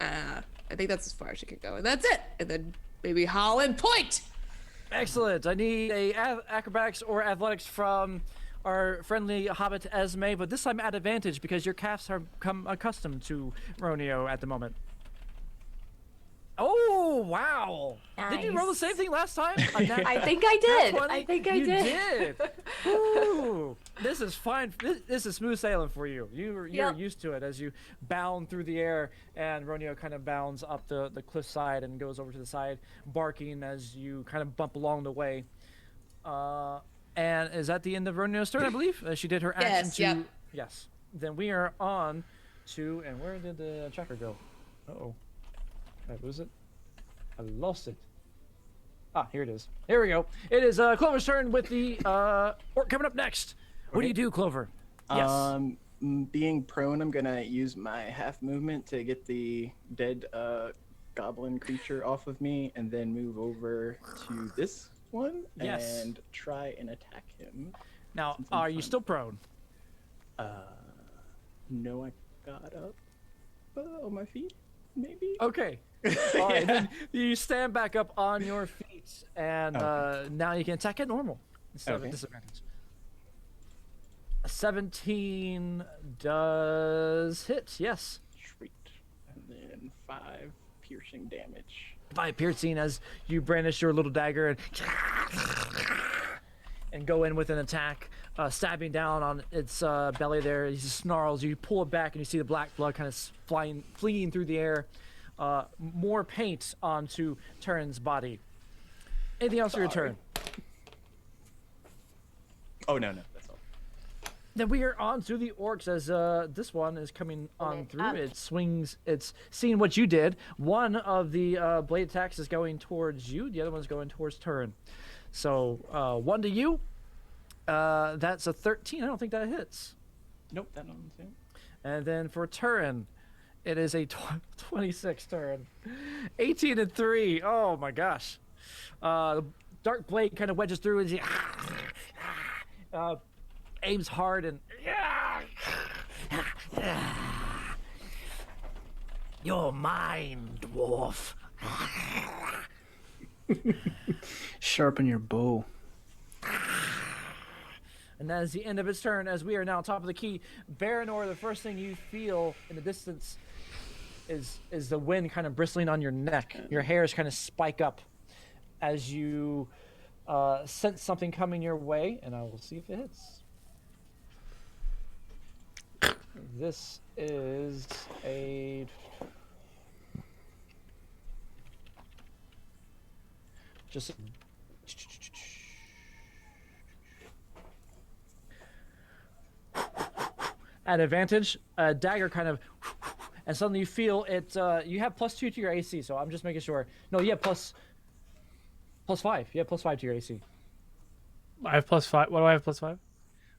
Speaker 7: I think that's as far as she can go. And that's it. And then maybe haul and point.
Speaker 1: Excellent. I need a acrobatics or athletics from our friendly hobbit Esme, but this time at advantage because your calves have become accustomed to Ronio at the moment. Oh, wow. Did you roll the
Speaker 3: Nice.
Speaker 1: same thing last time?
Speaker 3: I think I did.
Speaker 1: Nat 20?
Speaker 3: I think I
Speaker 1: You
Speaker 3: did.
Speaker 1: Ooh, this is fine. This is smooth sailing for you. You're
Speaker 3: Yep.
Speaker 1: used to it as you bound through the air, and Ronio kind of bounds up the cliff side and goes over to the side, barking as you kind of bump along the way. And is that the end of Ronio's turn, I believe? She did her action
Speaker 7: Yes,
Speaker 1: to...
Speaker 7: yep.
Speaker 1: Yes. Then we are on to... And where did the tracker go? Uh-oh. Did I lose it? I lost it. Ah, here it is. Here we go. It is Clover's turn with the orc coming up next. What do you do, Clover? Yes.
Speaker 2: Being prone, I'm gonna use my half movement to get the dead goblin creature off of me, and then move over to this one
Speaker 1: Yes.
Speaker 2: and try and attack him.
Speaker 1: Now,
Speaker 2: since I'm
Speaker 1: are you
Speaker 2: prone.
Speaker 1: still prone?
Speaker 2: No, I got up on my feet, maybe.
Speaker 1: Okay. All right. Then you stand back up on your feet, and now you can attack at normal instead of
Speaker 2: Okay.
Speaker 1: at disadvantage. A 17 does hit. Yes.
Speaker 2: Sweet. And then 5 piercing damage.
Speaker 1: by piercing as you brandish your little dagger and go in with an attack, stabbing down on its belly there. He snarls. You pull it back and you see the black blood kind of fleeing through the air. More paint onto Turin's body. Anything else for your turn?
Speaker 2: Oh, no. That's all.
Speaker 1: Then we are on to the orcs as this one is coming on through. It swings. It's seeing what you did. One of the blade attacks is going towards you. The other one's going towards Turin. So 1 to you. That's a 13. I don't think that hits.
Speaker 2: Nope, that one's it.
Speaker 1: And then for Turin, it is a 26 turn. 18 and 3. Oh my gosh. The dark blade kind of wedges through and he aims hard and you're mine, dwarf.
Speaker 5: Sharpen your bow.
Speaker 1: And that is the end of its turn as we are now top of the key. Baranor, the first thing you feel in the distance is the wind kind of bristling on your neck. Your hairs kind of spike up as you sense something coming your way, and I will see if it hits. This is a just at advantage. A dagger kind of, and suddenly you feel it. You have +2 to your AC, so I'm just making sure. No, you have +5. You have +5 to your AC.
Speaker 4: I have +5. What do I have +5?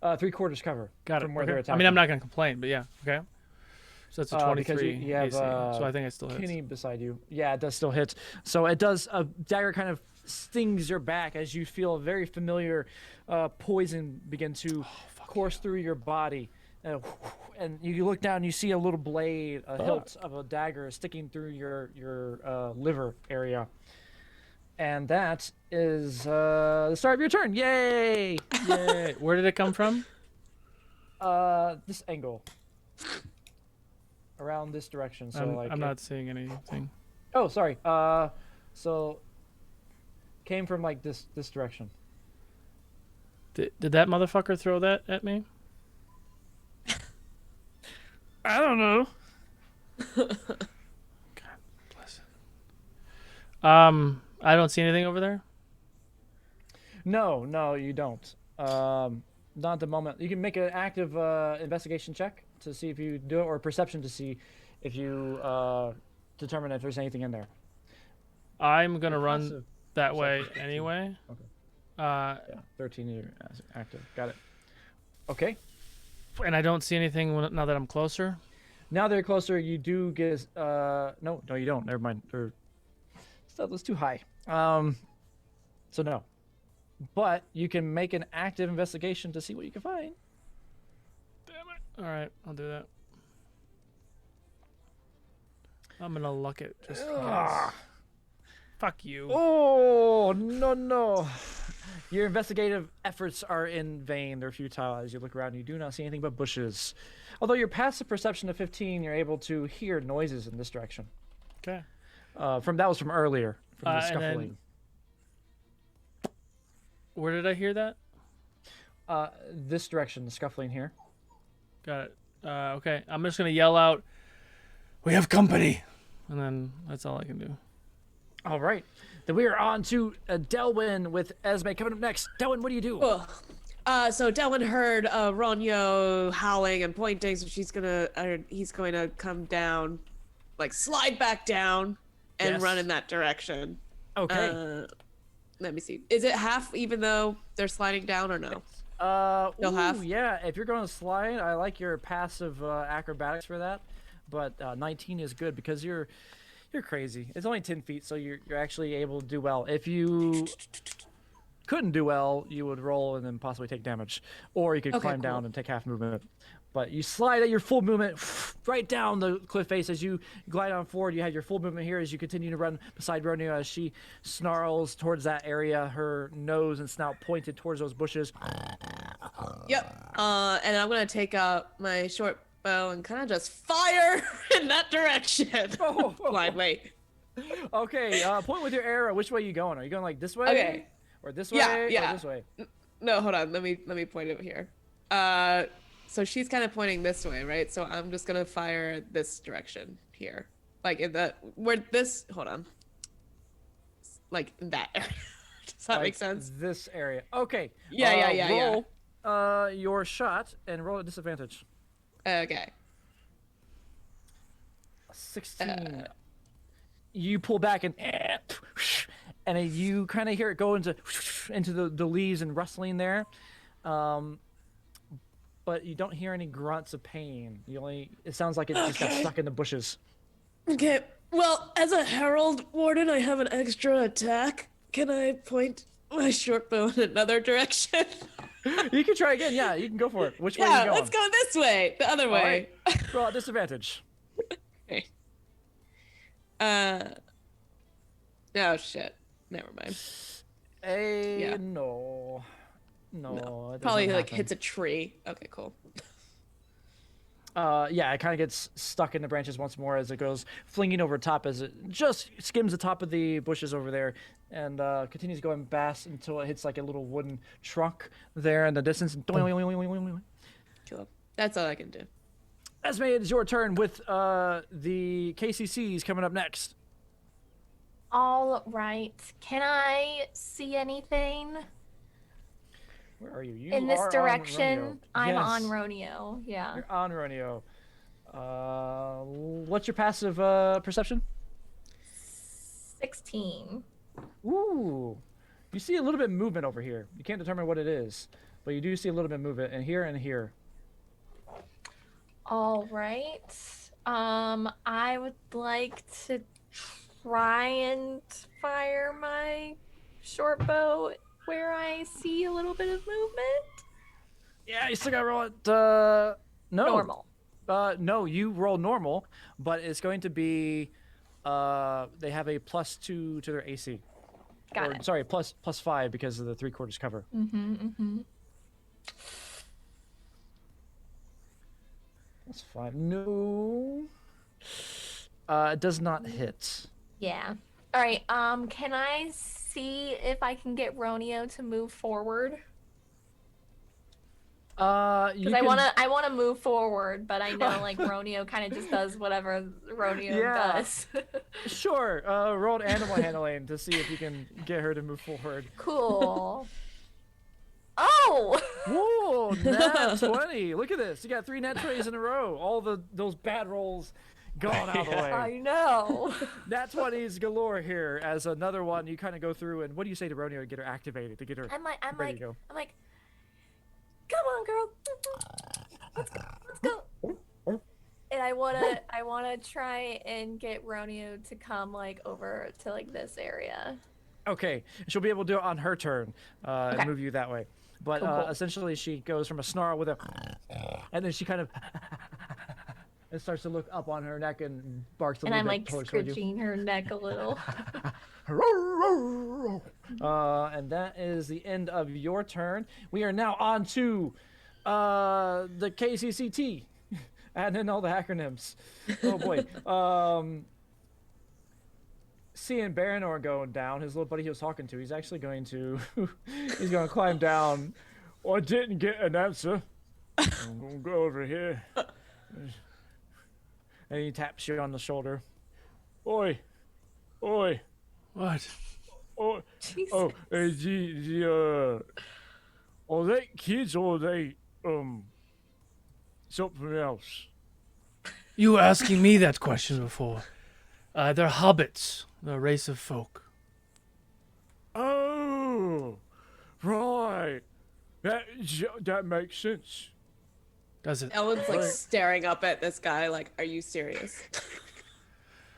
Speaker 1: 3/4 cover.
Speaker 4: Got it.
Speaker 1: From where
Speaker 4: Okay.
Speaker 1: they're
Speaker 4: I
Speaker 1: attacking.
Speaker 4: mean, I'm not gonna complain, but yeah. Okay. So that's a 23
Speaker 1: because you have
Speaker 4: AC. So I think it still hits.
Speaker 1: Kenny beside you. Yeah, it does still hit. So it does. A dagger kind of stings your back as you feel a very familiar poison begin to course through your body. And you look down and you see a little blade, a hilt of a dagger sticking through your liver area. And that is the start of your turn. Yay!
Speaker 4: Yay. Where did it come from?
Speaker 1: This angle. Around this direction. So
Speaker 4: I'm not seeing anything.
Speaker 1: Oh, sorry. So came from like this direction.
Speaker 4: Did that motherfucker throw that at me?
Speaker 1: I don't know.
Speaker 4: God bless it. I don't see anything over there.
Speaker 1: No, you don't. Not at the moment. You can make an active investigation check to see if you do it, or perception to see if you determine if there's anything in there.
Speaker 4: I'm gonna run that way anyway.
Speaker 1: Okay.
Speaker 4: Yeah.
Speaker 1: 13 you're active. Got it. Okay.
Speaker 4: And I don't see anything now that I'm closer.
Speaker 1: Now they're closer. You do get. No, you don't. Never mind. That was too high. So no. But you can make an active investigation to see what you can find.
Speaker 4: Damn it. All right, I'll do that. I'm gonna luck it just in case. Fuck you.
Speaker 1: Oh, no. Your investigative efforts are in vain. They're futile as you look around. You do not see anything but bushes. Although your passive perception of 15, you're able to hear noises in this direction.
Speaker 4: Okay.
Speaker 1: That was from earlier, from the scuffling.
Speaker 4: Where did I hear that?
Speaker 1: This direction, the scuffling here.
Speaker 4: Got it. Okay, I'm just gonna yell out, "We have company," and then that's all I can do.
Speaker 1: All right. Then we are on to Delwyn with Esme coming up next. Delwyn, what do you do?
Speaker 7: So Delwyn heard Ronyo howling and pointing, so he's going to come down, like slide back down and run in that direction.
Speaker 1: Okay.
Speaker 7: Let me see. Is it half even though they're sliding down or no? Still half?
Speaker 1: Yeah, if you're going to slide, I like your passive acrobatics for that. But 19 is good because you're crazy. It's only 10 feet, so you're actually able to do well. If you couldn't do well, you would roll and then possibly take damage. Or you could climb down and take half movement. But you slide at your full movement right down the cliff face as you glide on forward. You have your full movement here as you continue to run beside Romeo as she snarls towards that area, her nose and snout pointed towards those bushes.
Speaker 7: Yep. And I'm going to take out my short bow and kind of just fire in that direction. Blindly.
Speaker 1: Okay, point with your arrow. Which way are you going? Are you going like this way?
Speaker 7: Okay.
Speaker 1: Or this
Speaker 7: Yeah,
Speaker 1: way?
Speaker 7: yeah.
Speaker 1: Or this way?
Speaker 7: No, hold on. Let me point it here. So she's kind of pointing this way, right? So I'm just gonna fire this direction here, like in the where this. Hold on. Like in that area. Does that
Speaker 1: Like
Speaker 7: make sense?
Speaker 1: This area. Okay.
Speaker 7: Yeah.
Speaker 1: Roll your shot and roll at disadvantage.
Speaker 7: Okay.
Speaker 1: 16. You pull back and then you kind of hear it go into the leaves and rustling there, but you don't hear any grunts of pain. It sounds like it just got stuck in the bushes.
Speaker 7: Okay. Well, as a herald warden, I have an extra attack. Can I point my short bow in another direction?
Speaker 1: You can try again. Yeah, you can go for it. Which way are
Speaker 7: Yeah,
Speaker 1: you going?
Speaker 7: let's go this way. The other
Speaker 1: All
Speaker 7: way.
Speaker 1: right. Roll at disadvantage.
Speaker 7: Okay. Oh shit. Never mind. Yeah.
Speaker 1: No. It doesn't
Speaker 7: Probably like
Speaker 1: happen.
Speaker 7: hits a tree. Okay, cool.
Speaker 1: Yeah, it kind of gets stuck in the branches once more as it goes flinging over top as it just skims the top of the bushes over there and continues going past until it hits like a little wooden trunk there in the distance.
Speaker 7: Cool. That's all I can do.
Speaker 1: Esme, it's your turn with the KCCs coming up next.
Speaker 3: All right. Can I see anything
Speaker 1: Where are you? You
Speaker 3: in this
Speaker 1: are on
Speaker 3: direction?
Speaker 1: Romeo.
Speaker 3: I'm
Speaker 1: Yes,
Speaker 3: on Romeo. Yeah.
Speaker 1: You're on Romeo. What's your passive perception?
Speaker 3: 16.
Speaker 1: Ooh. You see a little bit of movement over here. You can't determine what it is, but you do see a little bit of movement and here and here.
Speaker 3: All right. I would like to try and fire my short bow where I see a little bit of movement.
Speaker 1: Yeah, you still gotta roll it. No.
Speaker 3: Normal.
Speaker 1: No, you roll normal, but it's going to be. They have a +2 to their AC.
Speaker 3: Got it.
Speaker 1: Sorry, +5 because of the 3/4 cover. That's 5. No. It does not hit.
Speaker 3: Yeah. All right. Can I see if I can get Romeo to move forward? Because I wanna move forward, but I know like Romeo kind of just does whatever Romeo does.
Speaker 1: Sure. Roll animal handling to see if you can get her to move forward.
Speaker 3: Cool. Oh!
Speaker 1: Whoa, nat 20. Look at this. You got 3 nat 20s in a row. All those bad rolls gone out of the way.
Speaker 3: I know.
Speaker 1: Nat 20s galore here as another one you kind of go through. And what do you say to Romeo to get her activated, to get her
Speaker 3: I'm
Speaker 1: ready to go?
Speaker 3: like, come on, girl. Let's go. And I wanna try and get Romeo to come like over to like this area.
Speaker 1: Okay, she'll be able to do it on her turn and
Speaker 3: Okay.
Speaker 1: move you that way. But
Speaker 3: Cool.
Speaker 1: essentially, she goes from a snarl with a, and then she kind of and starts to look up on her neck and barks a
Speaker 3: And
Speaker 1: little
Speaker 3: I'm
Speaker 1: bit
Speaker 3: like
Speaker 1: towards you.
Speaker 3: scratching her neck a little.
Speaker 1: And that is the end of your turn. We are now on to the KCCT. Add in all the acronyms. Oh boy. Seeing Baranor going down, his little buddy he was talking to, he's actually going to he's going to climb down. I didn't get an answer. I'm going to go over here. And he taps you on the shoulder. Oi.
Speaker 4: What?
Speaker 1: Oh,
Speaker 3: Jesus.
Speaker 1: oh, are they kids or are they something else?
Speaker 4: You were asking me that question before. They're hobbits, the race of folk.
Speaker 6: Oh, right. That makes sense.
Speaker 4: Does it?
Speaker 7: Ellen's like staring up at this guy like, are you serious?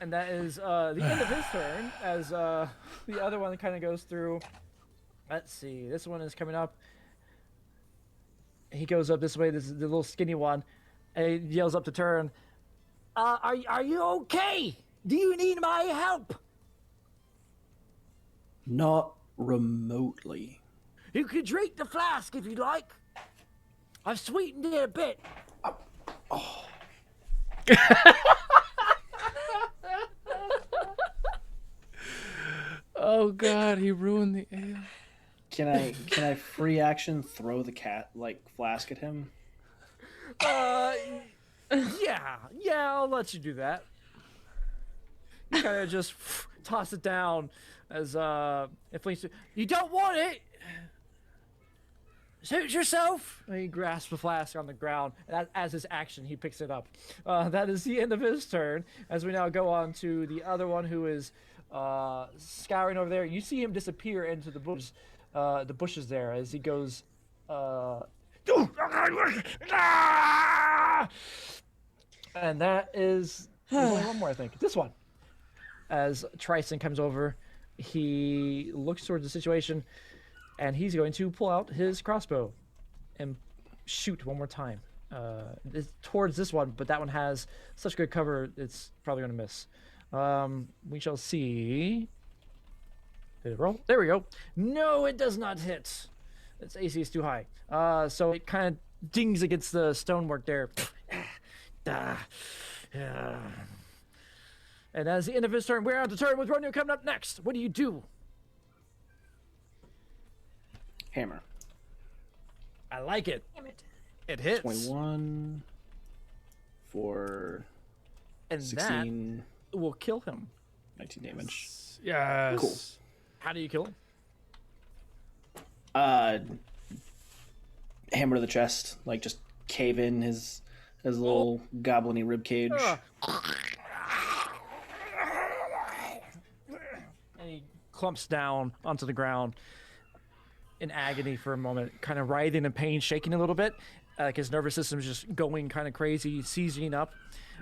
Speaker 1: And that is the end of his turn as the other one kind of goes through. Let's see, this one is coming up. He goes up this way. This is the little skinny one. And he yells up to turn. Are you okay? Do you need my help?
Speaker 5: Not remotely.
Speaker 6: You can drink the flask if you like. I've sweetened it a bit.
Speaker 4: God, he ruined the ale.
Speaker 5: Can I free action throw the cat flask at him?
Speaker 1: Yeah, I'll let you do that. You kind of just toss it down as it flings. You don't want it. Suit yourself. And he grasps the flask on the ground, and as his action, he picks it up. That is the end of his turn. As we now go on to the other one who is scouring over there. You see him disappear into the bushes there as he goes. And that is there's only one more, I think. This one. As Tristan comes over, he looks towards the situation, and he's going to pull out his crossbow and shoot one more time. Towards this one, but that one has such good cover, it's probably going to miss. We shall see. Did it roll? There we go. No, it does not hit. Its AC is too high. So it kind of dings against the stonework there. And as the end of his turn, we're on to turn with Romeo coming up next. What do you do?
Speaker 5: Hammer.
Speaker 1: I like it.
Speaker 3: Damn it.
Speaker 1: It hits.
Speaker 5: 21 for
Speaker 1: And
Speaker 5: 16,
Speaker 1: that will kill him.
Speaker 5: 19 damage.
Speaker 4: Yes.
Speaker 5: Cool.
Speaker 1: How do you kill him?
Speaker 5: Hammer to the chest, just cave in his little goblin-y rib cage.
Speaker 1: And he clumps down onto the ground in agony for a moment, kind of writhing in pain, shaking a little bit. His nervous system's just going kind of crazy, seizing up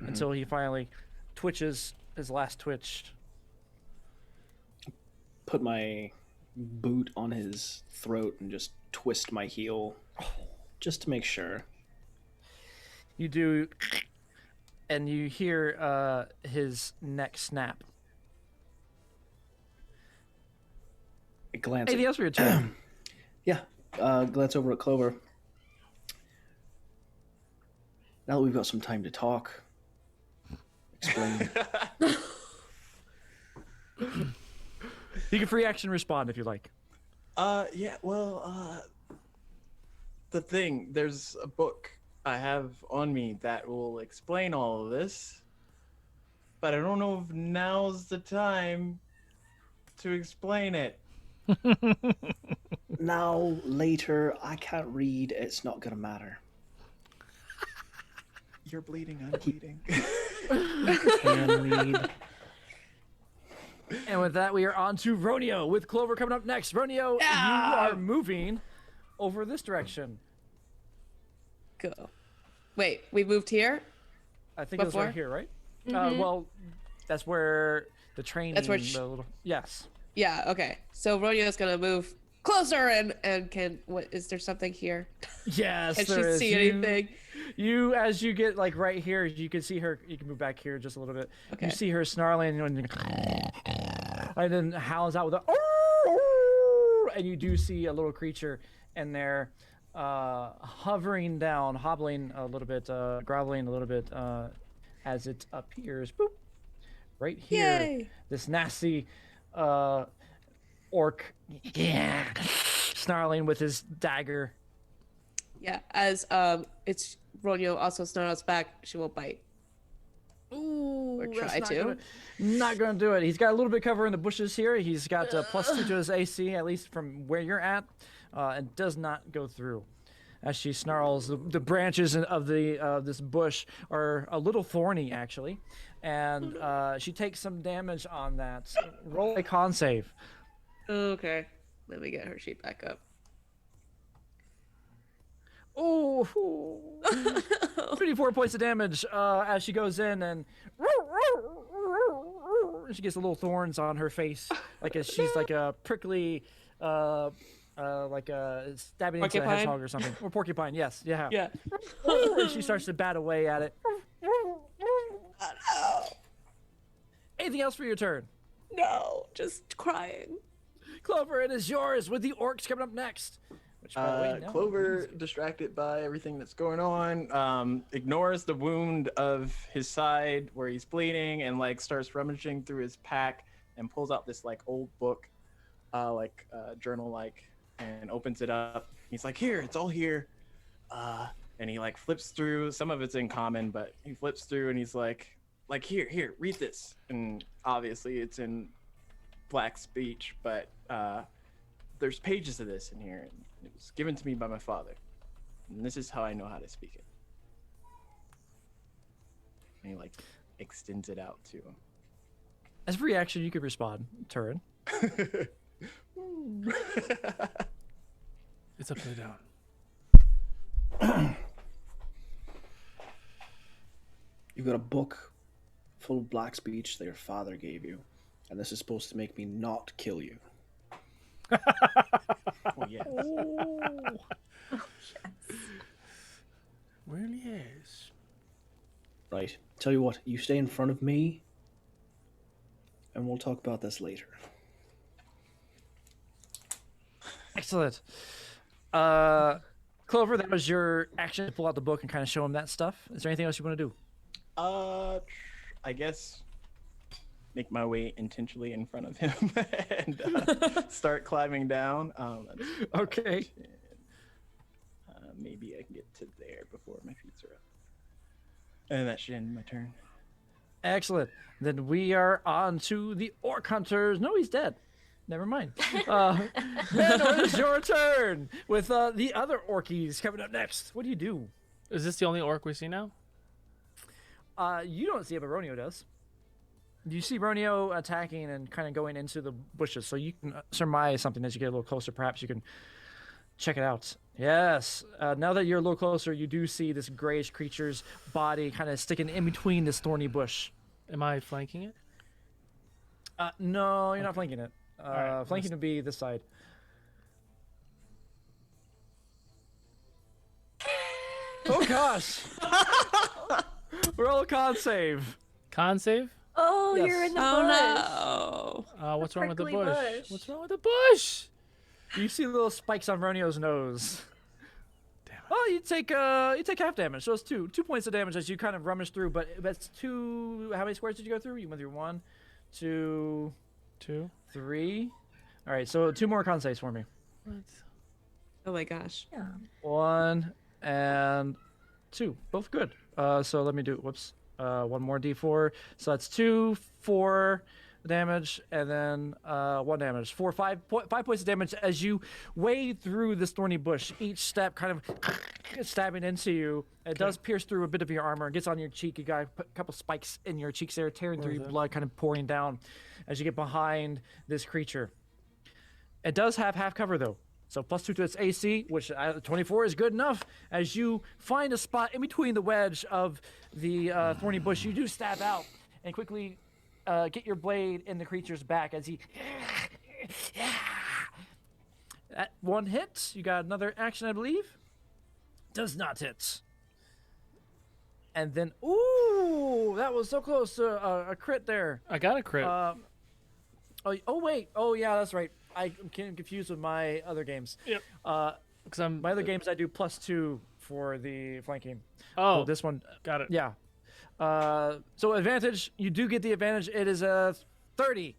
Speaker 1: until he finally twitches his last twitch.
Speaker 5: Put my boot on his throat and just twist my heel just to make sure.
Speaker 1: You do, and you hear his neck snap.
Speaker 5: I glance
Speaker 1: Anything else for your turn?
Speaker 5: Yeah, glance over at Clover. Now that we've got some time to talk, explain.
Speaker 1: You can free action respond if you like.
Speaker 2: Yeah, well, the thing, there's a book I have on me that will explain all of this, but I don't know if now's the time to explain it.
Speaker 5: Now, later, I can't read, it's not gonna matter.
Speaker 2: You're bleeding, I'm bleeding.
Speaker 5: Can read.
Speaker 1: And with that, we are on to Ronio with Clover coming up next. Ronio, you are moving over this direction.
Speaker 7: Go. Wait, we moved here?
Speaker 1: I think it was
Speaker 7: Before?
Speaker 1: right here, right? Well, that's where the training.
Speaker 7: That's where
Speaker 1: yes.
Speaker 7: Yeah, okay. So Rodeo's gonna move closer and can what is there something here?
Speaker 1: Yes.
Speaker 7: Can she
Speaker 1: there is.
Speaker 7: see anything?
Speaker 1: You, as you get right here, you can see her. You can move back here just a little bit.
Speaker 7: Okay.
Speaker 1: You see her snarling and then howls out with a. And you do see a little creature in there, hovering down, hobbling a little bit, groveling a little bit, as it appears. Boop. Right here.
Speaker 7: Yay.
Speaker 1: This nasty orc, snarling with his dagger.
Speaker 7: Yeah, as it's Rodeo also snarls back, she will bite.
Speaker 1: Ooh,
Speaker 7: Or
Speaker 1: that's
Speaker 7: try to.
Speaker 1: Not gonna do it. He's got a little bit of cover in the bushes here. He's got +2 to his AC, at least from where you're at, and does not go through. As she snarls, the branches of this bush are a little thorny, actually, and she takes some damage on that. Roll a con save.
Speaker 7: Okay. Let me get her sheet back up.
Speaker 1: Ooh, 24 points of damage as she goes in and she gets the little thorns on her face, she's like a prickly, like a stabbing into a
Speaker 7: Porcupine?
Speaker 1: hedgehog or something, or porcupine. Yes, yeah.
Speaker 7: Yeah.
Speaker 1: And she starts to bat away at it. Anything else for your turn?
Speaker 7: No, just crying.
Speaker 1: Clover, it is yours with the orcs coming up next. Which, by the way, no.
Speaker 2: Clover, distracted by everything that's going on, ignores the wound of his side where he's bleeding and starts rummaging through his pack and pulls out this old book journal and opens it up. He's like, here, it's all here. And he like flips through. Some of it's in common, but he flips through and he's like here, read this. And obviously it's in black speech, but there's pages of this in here, and it was given to me by my father, and this is how I know how to speak it. And he like extends it out to him.
Speaker 1: As a reaction, you could respond, Turin.
Speaker 4: It's upside down.
Speaker 5: You've got a book full of black speech that your father gave you, and this is supposed to make me not kill you.
Speaker 2: Oh yes.
Speaker 4: Well, yes.
Speaker 5: Right. Tell you what, you stay in front of me, and we'll talk about this later.
Speaker 1: Excellent. Clover, that was your action to pull out the book and kind of show him that stuff. Is there anything else you want to do?
Speaker 2: I guess make my way intentionally in front of him and start climbing down.
Speaker 1: Okay.
Speaker 2: Maybe I can get to there before my feet are up. And that should end my turn.
Speaker 1: Excellent. Then we are on to the Orc Hunters. No, he's dead. Never mind. Then it's your turn with the other Orkies coming up next. What do you do?
Speaker 4: Is this the only orc we see now?
Speaker 1: You don't see it, but Ronio does. You see Ronio attacking and kind of going into the bushes, so you can surmise something as you get a little closer. Perhaps you can check it out. Yes. Now that you're a little closer, you do see this grayish creature's body kind of sticking in between this thorny bush.
Speaker 4: Am I flanking it?
Speaker 1: No, you're not flanking it.
Speaker 4: right,
Speaker 1: Flanking would be this side. Oh gosh! Roll a con save.
Speaker 4: Con save?
Speaker 3: Oh,
Speaker 1: Yes.
Speaker 3: you're in the
Speaker 7: Oh
Speaker 3: bush.
Speaker 7: no.
Speaker 4: What's wrong with the
Speaker 3: prickly
Speaker 4: bush?
Speaker 3: bush.
Speaker 4: What's wrong with the bush?
Speaker 1: You see little spikes on Ronio's nose. Damn it. Oh, you take half damage. So it's 2 points of damage as you kind of rummage through. But that's 2. How many squares did you go through? You went through 1, 2,
Speaker 4: 2.
Speaker 1: 3. All right, so 2 more con saves for me.
Speaker 4: What?
Speaker 7: Oh my gosh.
Speaker 3: Yeah.
Speaker 1: 1 and 2, both good. So let me do. Whoops. 1 more d4. So that's 2, 4 damage, and then 1 damage. 5 points of damage as you wade through this thorny bush. Each step kind of stabbing into you. It does pierce through a bit of your armor. It gets on your cheek. You got a couple spikes in your cheeks there, tearing through your blood, kind of pouring down as you get behind this creature. It does have half cover though. So +2 to its AC, which 24 is good enough. As you find a spot in between the wedge of the thorny bush, you do stab out and quickly get your blade in the creature's back as he... That 1 hit. You got another action, I believe. Does not hit. And then, ooh, that was so close to a crit there.
Speaker 4: I got a crit.
Speaker 1: Oh, wait. Oh, yeah, that's right. I'm getting confused with my other games.
Speaker 4: Yep. Because
Speaker 1: My other games, I do +2 for the flanking.
Speaker 4: Oh,
Speaker 1: This one,
Speaker 4: got it.
Speaker 1: yeah. So advantage, you do get the advantage. It is a 30.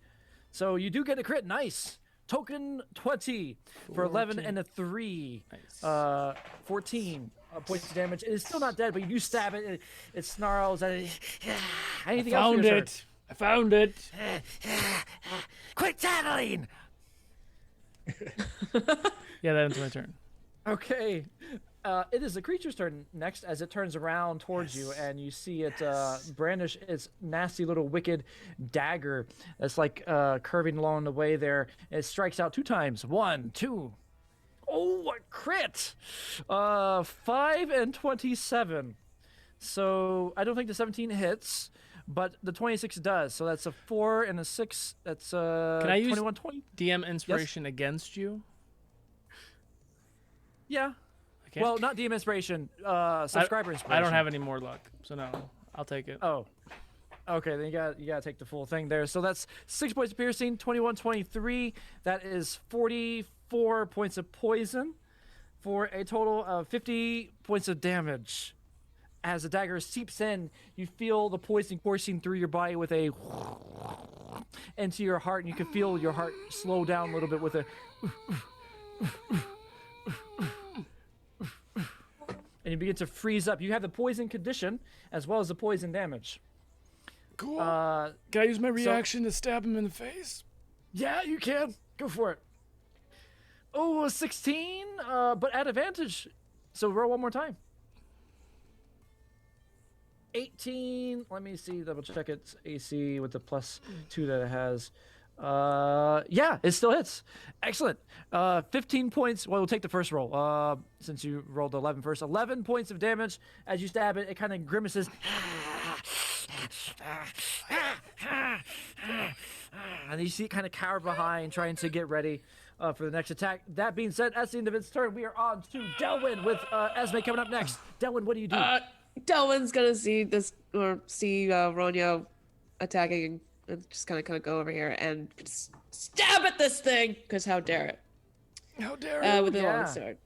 Speaker 1: So you do get a crit. Nice. Token 20 for 11 and a 3.
Speaker 4: Nice.
Speaker 1: 14 points of damage. It is still not dead, but you do stab it. It snarls. Anything else?
Speaker 4: Found
Speaker 1: for your
Speaker 4: it. I found it.
Speaker 1: Quit tattling.
Speaker 4: Yeah, that ends my turn.
Speaker 1: Okay. It is the creature's turn next as it turns around towards you, and you see it brandish its nasty little wicked dagger that's like curving along the way there. It strikes out 2 times. 1, 2. Oh, a crit! 5 and 27. So I don't think the 17 hits, but the 26 does. So that's a 4 and a 6. That's
Speaker 4: Can I use
Speaker 1: 21, 20.
Speaker 4: DM inspiration against you?
Speaker 1: Yeah.
Speaker 4: I can't.
Speaker 1: Well, not DM inspiration. Subscriber inspiration.
Speaker 4: I don't have any more luck, so no. I'll take it.
Speaker 1: Oh. Okay, then you gotta take the full thing there. So that's 6 points of piercing, 21, 23. That is 44 points of poison for a total of 50 points of damage. As the dagger seeps in, you feel the poison coursing through your body with a into your heart, and you can feel your heart slow down a little bit with a. And you begin to freeze up. You have the poison condition as well as the poison damage.
Speaker 4: Cool. Can I use my reaction to stab him in the face?
Speaker 1: Yeah, you can. Go for it. Oh, a 16, but at advantage. So roll one more time. 18. Let me see. Double check its AC with the +2 that it has. Yeah, it still hits. Excellent. 15 points. Well, we'll take the first roll. Since you rolled 11 first. 11 points of damage as you stab it. It kind of grimaces. And you see it kind of cower behind, trying to get ready for the next attack. That being said, at the end of its turn, we are on to Delwyn with Esme coming up next. Delwyn, what do you do?
Speaker 7: Delwyn's gonna see this or see Ronyo attacking and just kind of go over here and just stab at this thing because how dare it?
Speaker 4: How dare it?
Speaker 7: With the long sword.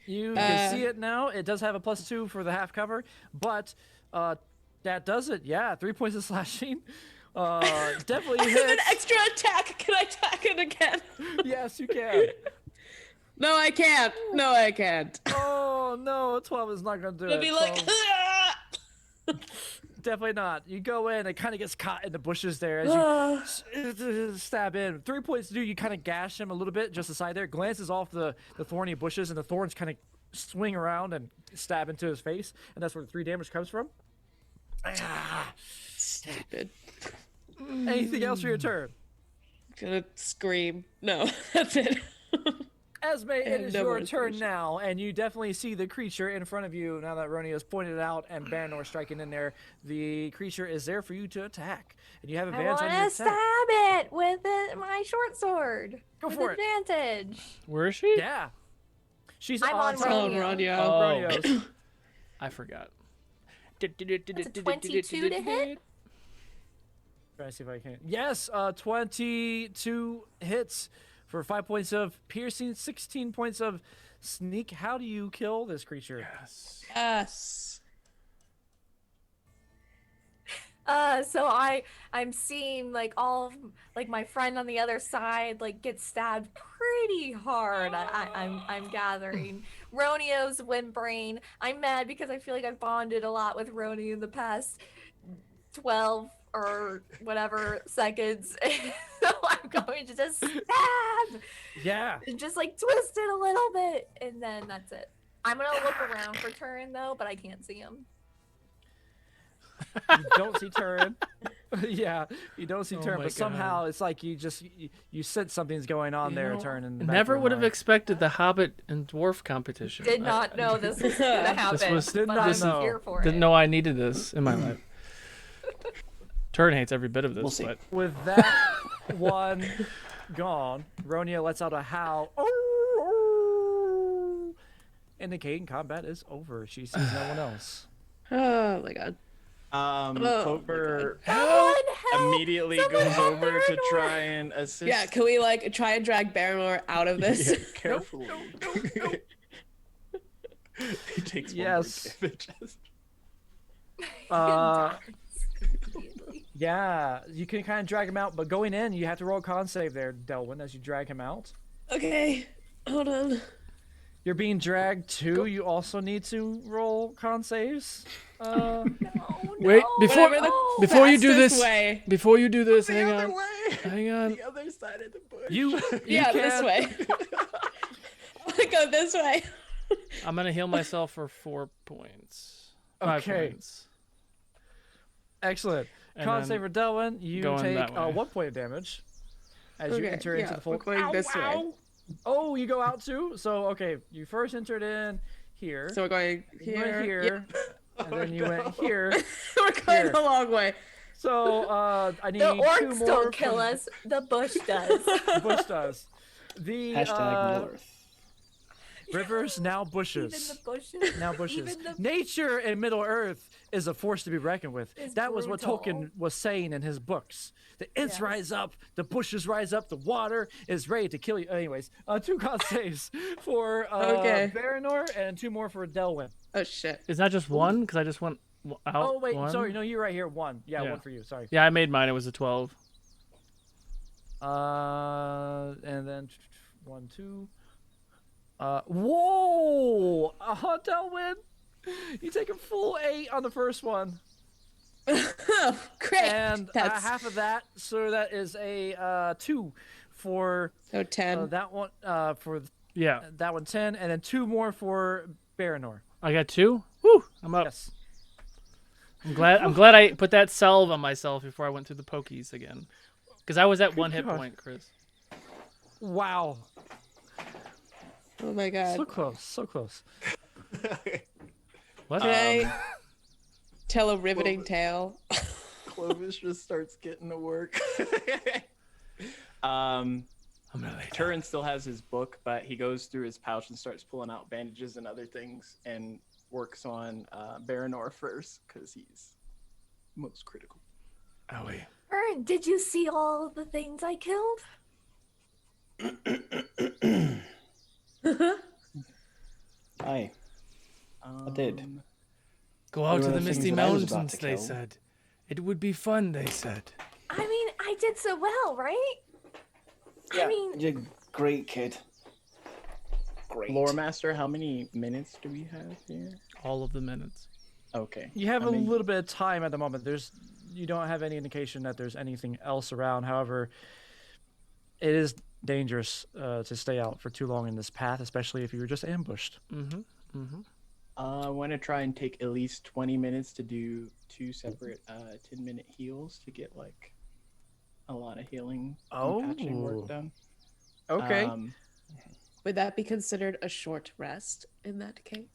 Speaker 1: You can see it now. It does have a +2 for the half cover, but that does it. Yeah, 3 points of slashing. Definitely
Speaker 7: I
Speaker 1: hits.
Speaker 7: have an extra attack. Can I attack it again?
Speaker 1: Yes, you can.
Speaker 7: No, I can't. No, I can't.
Speaker 1: Oh no, 12 is not gonna do
Speaker 7: It'll
Speaker 1: it.
Speaker 7: be like.
Speaker 1: 12 definitely not. You go in, it kind of gets caught in the bushes there as you stab in. 3 points to do. You kind of gash him a little bit just aside there. Glances off the thorny bushes, and the thorns kind of swing around and stab into his face, and that's where the 3 damage comes from.
Speaker 7: Stupid.
Speaker 1: Anything else for your turn?
Speaker 7: Gonna scream. No, that's it.
Speaker 1: Esme, it is your
Speaker 7: more
Speaker 1: turn now, and you definitely see the creature in front of you now that Roni has pointed it out and Baranor striking in there. The creature is there for you to attack, and you have
Speaker 3: I
Speaker 1: advantage on
Speaker 3: want
Speaker 1: your
Speaker 3: to
Speaker 1: attack.
Speaker 3: stab it with my short sword.
Speaker 1: Go
Speaker 3: with
Speaker 1: for it.
Speaker 3: advantage.
Speaker 4: Where is she?
Speaker 1: Yeah. She's
Speaker 3: I'm on
Speaker 1: top.
Speaker 7: Oh,
Speaker 3: Ronyo.
Speaker 7: Ronyo.
Speaker 1: Ronios.
Speaker 4: I forgot.
Speaker 3: That's a 22 to hit.
Speaker 1: Try to see if I can. Yes, 22 hits for 5 points of piercing, 16 points of sneak. How do you kill this creature?
Speaker 7: Yes.
Speaker 3: So I'm seeing like all of, like my friend on the other side like get stabbed pretty hard. I'm gathering. Ronio's whimpering. I'm mad because I feel like I've bonded a lot with Roni in the past 12 or whatever seconds. So I'm going to just stab.
Speaker 1: Yeah.
Speaker 3: And just like twist it a little bit, and then that's it. I'm gonna look around for Turin though, but I can't see him.
Speaker 1: You don't see Turin. Yeah, you don't see Turin,
Speaker 4: my
Speaker 1: but somehow it's like you sense something's going on there, Turin. In the back
Speaker 4: Never
Speaker 1: of your
Speaker 4: would have
Speaker 1: mind.
Speaker 4: expected the Hobbit and Dwarf competition.
Speaker 3: Did not know this was gonna happen.
Speaker 1: Did
Speaker 3: but
Speaker 1: not
Speaker 3: I'm
Speaker 1: know.
Speaker 3: here for
Speaker 4: Didn't
Speaker 3: it.
Speaker 4: know I needed this in my life. Turin hates every bit of this.
Speaker 5: We'll see.
Speaker 4: But
Speaker 1: With that one gone, Ronia lets out a howl, indicating combat is over. She sees no one else.
Speaker 7: Oh my god.
Speaker 2: Clover
Speaker 3: Help!
Speaker 2: immediately
Speaker 3: Someone
Speaker 2: goes
Speaker 3: help
Speaker 2: over to
Speaker 3: Baranor!
Speaker 2: try and assist.
Speaker 7: Yeah, can we like try and drag Baranor out of this?
Speaker 2: Yeah, carefully. He takes one
Speaker 1: Yes.
Speaker 2: more damage.
Speaker 1: Yeah, you can kind of drag him out, but going in, you have to roll a con save there, Delwyn, as you drag him out.
Speaker 7: Okay, hold on.
Speaker 1: You're being dragged too. You also need to roll con saves.
Speaker 4: wait, before
Speaker 7: Whatever the
Speaker 4: before you do
Speaker 7: fastest
Speaker 4: this,
Speaker 7: way.
Speaker 4: before you do this,
Speaker 2: The
Speaker 4: hang
Speaker 2: other
Speaker 4: on,
Speaker 2: way.
Speaker 4: hang on.
Speaker 2: The other side of the bush.
Speaker 1: You
Speaker 7: Yeah,
Speaker 1: can,
Speaker 7: this way. I want to go this way.
Speaker 4: I'm gonna heal myself for 4 points. 5
Speaker 1: Okay.
Speaker 4: points.
Speaker 1: Excellent.
Speaker 4: And
Speaker 1: Con
Speaker 4: then
Speaker 1: save for Delwyn. You
Speaker 4: going
Speaker 1: take
Speaker 4: that way.
Speaker 1: 1 point of damage as you
Speaker 7: Okay,
Speaker 1: enter into the
Speaker 7: we're
Speaker 1: full.
Speaker 7: going this way.
Speaker 1: Oh, you go out too. So okay, you first entered in here.
Speaker 7: So we're going
Speaker 1: you
Speaker 7: here.
Speaker 1: went here, and then you went here.
Speaker 7: We're going
Speaker 1: Here.
Speaker 7: the long way.
Speaker 1: So I need
Speaker 3: The
Speaker 1: 2
Speaker 3: orcs
Speaker 1: more.
Speaker 3: don't kill us. The bush does.
Speaker 1: The bush does. The
Speaker 5: Hashtag Middle Earth.
Speaker 1: rivers now
Speaker 3: Even
Speaker 1: bushes.
Speaker 3: the bushes.
Speaker 1: Now bushes.
Speaker 3: Even the
Speaker 1: Nature in Middle Earth is a force to be reckoned with.
Speaker 3: It's
Speaker 1: That was what
Speaker 3: brutal.
Speaker 1: Tolkien was saying in his books. The Ents
Speaker 3: Yes.
Speaker 1: rise up, the bushes rise up, the water is ready to kill you. Anyways, 2 con saves for
Speaker 7: Okay.
Speaker 1: Baranor and 2 more for Delwyn.
Speaker 7: Oh shit.
Speaker 4: Is that just one? Because I just went out.
Speaker 1: Oh wait,
Speaker 4: one?
Speaker 1: sorry, no, you're right here. 1. Yeah,
Speaker 4: Yeah.
Speaker 1: 1 for you. Sorry.
Speaker 4: Yeah, I made mine. It was a 12.
Speaker 1: And then 1, 2. Whoa! Delwyn! You take a full 8 on the first one.
Speaker 7: Great.
Speaker 1: And
Speaker 7: That's
Speaker 1: half of that, so that is a 2 for
Speaker 7: so 10.
Speaker 1: that one. For
Speaker 4: Yeah,
Speaker 1: that one 10, and then 2 more for Baranor.
Speaker 4: I got 2. Woo! I'm up.
Speaker 1: Yes.
Speaker 4: I'm glad I put that salve on myself before I went through the pokies again, because I was at 1 hit
Speaker 1: God.
Speaker 4: point, Chris.
Speaker 1: Wow.
Speaker 7: Oh my god.
Speaker 1: So close. So close.
Speaker 4: What?
Speaker 7: Can I tell a riveting tale?
Speaker 2: Clovis just starts getting to work.
Speaker 4: I'm gonna lay down.
Speaker 2: Turin still has his book, but he goes through his pouch and starts pulling out bandages and other things and works on Baranor first because he's most critical.
Speaker 4: Owie.
Speaker 3: Ern, did you see all the things I killed?
Speaker 5: Aye. I did.
Speaker 4: Go out
Speaker 5: There
Speaker 4: to
Speaker 5: were
Speaker 4: the
Speaker 5: things
Speaker 4: misty
Speaker 5: that I was about
Speaker 4: mountains,
Speaker 5: to
Speaker 4: they
Speaker 5: kill.
Speaker 4: said. It would be fun, they said.
Speaker 3: I mean, I did so well, right? I mean,
Speaker 5: You're a great kid. Great.
Speaker 2: Lore Master, how many minutes do we have here?
Speaker 4: All of the minutes.
Speaker 2: Okay.
Speaker 1: You have
Speaker 2: I
Speaker 1: a
Speaker 2: mean,
Speaker 1: little bit of time at the moment. You don't have any indication that there's anything else around. However, it is dangerous to stay out for too long in this path, especially if you were just ambushed.
Speaker 4: Mm-hmm. Mm-hmm.
Speaker 2: I want to try and take at least 20 minutes to do 2 separate 10-minute heals to get like a lot of healing and patching
Speaker 1: Oh.
Speaker 2: work done.
Speaker 1: Okay.
Speaker 7: Would that be considered a short rest in that case?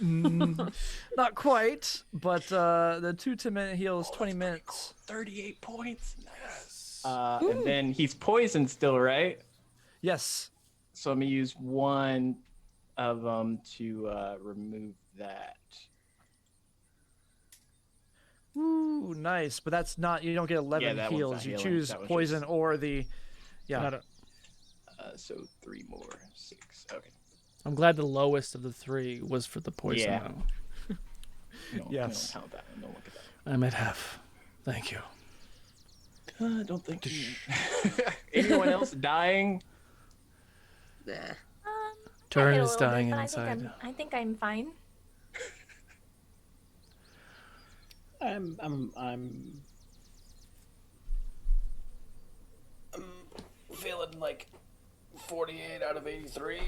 Speaker 1: Not quite, but the 2 10-minute heals, 20 minutes.
Speaker 2: 38 points. Nice. And then he's poisoned still, right?
Speaker 1: Yes.
Speaker 2: So I'm gonna use one of them to remove that.
Speaker 1: Ooh, nice. But that's not. You don't get 11
Speaker 2: that one's
Speaker 1: heals.
Speaker 2: not
Speaker 1: You
Speaker 2: healing.
Speaker 1: choose
Speaker 2: That was
Speaker 1: poison
Speaker 2: just-
Speaker 1: or the. Yeah.
Speaker 4: Not a-
Speaker 2: So 3 more, 6. Okay.
Speaker 4: I'm glad the lowest of the 3 was for the poison.
Speaker 2: Yeah.
Speaker 4: though.
Speaker 2: Don't
Speaker 1: Yes.
Speaker 2: count that one. Don't look at that.
Speaker 4: I'm at half. Thank you.
Speaker 2: Don't think. Anyone else dying?
Speaker 7: Nah.
Speaker 3: I
Speaker 4: Turin
Speaker 3: hit a
Speaker 4: is
Speaker 3: little
Speaker 4: dying
Speaker 3: bit, but
Speaker 4: inside.
Speaker 3: I think I'm fine.
Speaker 5: I'm feeling like 48 out of 83.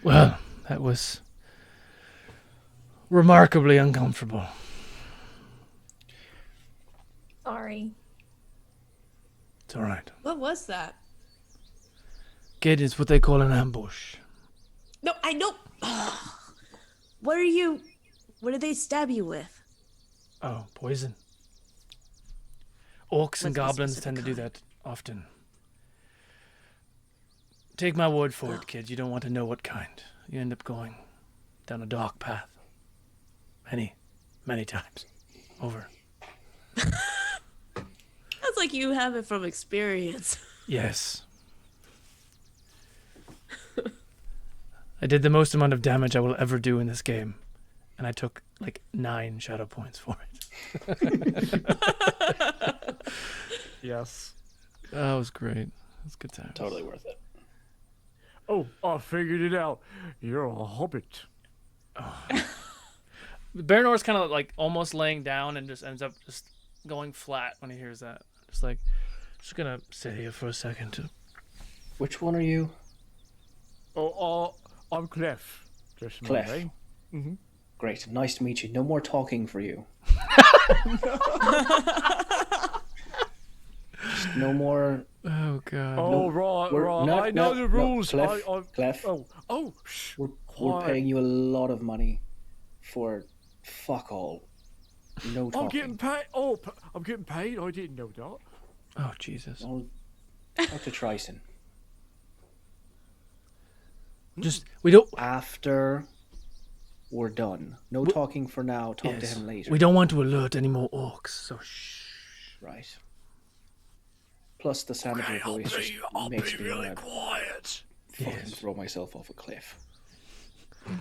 Speaker 4: Well, that was remarkably uncomfortable.
Speaker 3: Sorry.
Speaker 4: It's all right.
Speaker 7: What was that?
Speaker 4: Kid, it's what they call an ambush.
Speaker 7: No, I know. What did they stab you with?
Speaker 4: Oh, poison. Orcs and
Speaker 7: Must be
Speaker 4: goblins
Speaker 7: specific
Speaker 4: tend to do
Speaker 7: kind.
Speaker 4: that often. Take my word for it, kid. You don't want to know what kind. You end up going down a dark path. Many, many times. Over.
Speaker 7: Sounds like you have it from experience.
Speaker 4: Yes. I did the most amount of damage I will ever do in this game. And I took like 9 shadow points for it.
Speaker 1: Yes.
Speaker 4: That was great. It was a good time.
Speaker 5: Totally worth it.
Speaker 6: Oh, I figured it out. You're a hobbit.
Speaker 4: Baranor's kind of like almost laying down and just ends up just going flat when he hears that. Just like, just gonna sit here for a second.
Speaker 5: Which one are you?
Speaker 6: Oh, I'm Clef. Just my
Speaker 5: Clef.
Speaker 6: name.
Speaker 5: Great. Nice to meet you. No more talking for you. Just no more.
Speaker 4: Oh god.
Speaker 6: Oh, right,
Speaker 5: we're
Speaker 6: right.
Speaker 5: not-
Speaker 6: I know
Speaker 5: no,
Speaker 6: the
Speaker 5: no,
Speaker 6: rules.
Speaker 5: Clef,
Speaker 6: I,
Speaker 5: Clef.
Speaker 6: oh, shh.
Speaker 5: We're
Speaker 6: quiet.
Speaker 5: paying you a lot of money for fuck all. No talking.
Speaker 6: I'm getting paid. Oh, I'm getting paid. I didn't know that.
Speaker 4: Oh Jesus.
Speaker 5: I'll talk to Tryson.
Speaker 4: Just we don't.
Speaker 5: After we're done. No talking for now. Talk to
Speaker 4: Yes.
Speaker 5: him later.
Speaker 4: We don't want to alert any more orcs. So shh.
Speaker 5: Right. Plus the sound of your voice just makes me want to
Speaker 6: quiet.
Speaker 5: fucking
Speaker 4: Yes.
Speaker 5: throw myself off a cliff.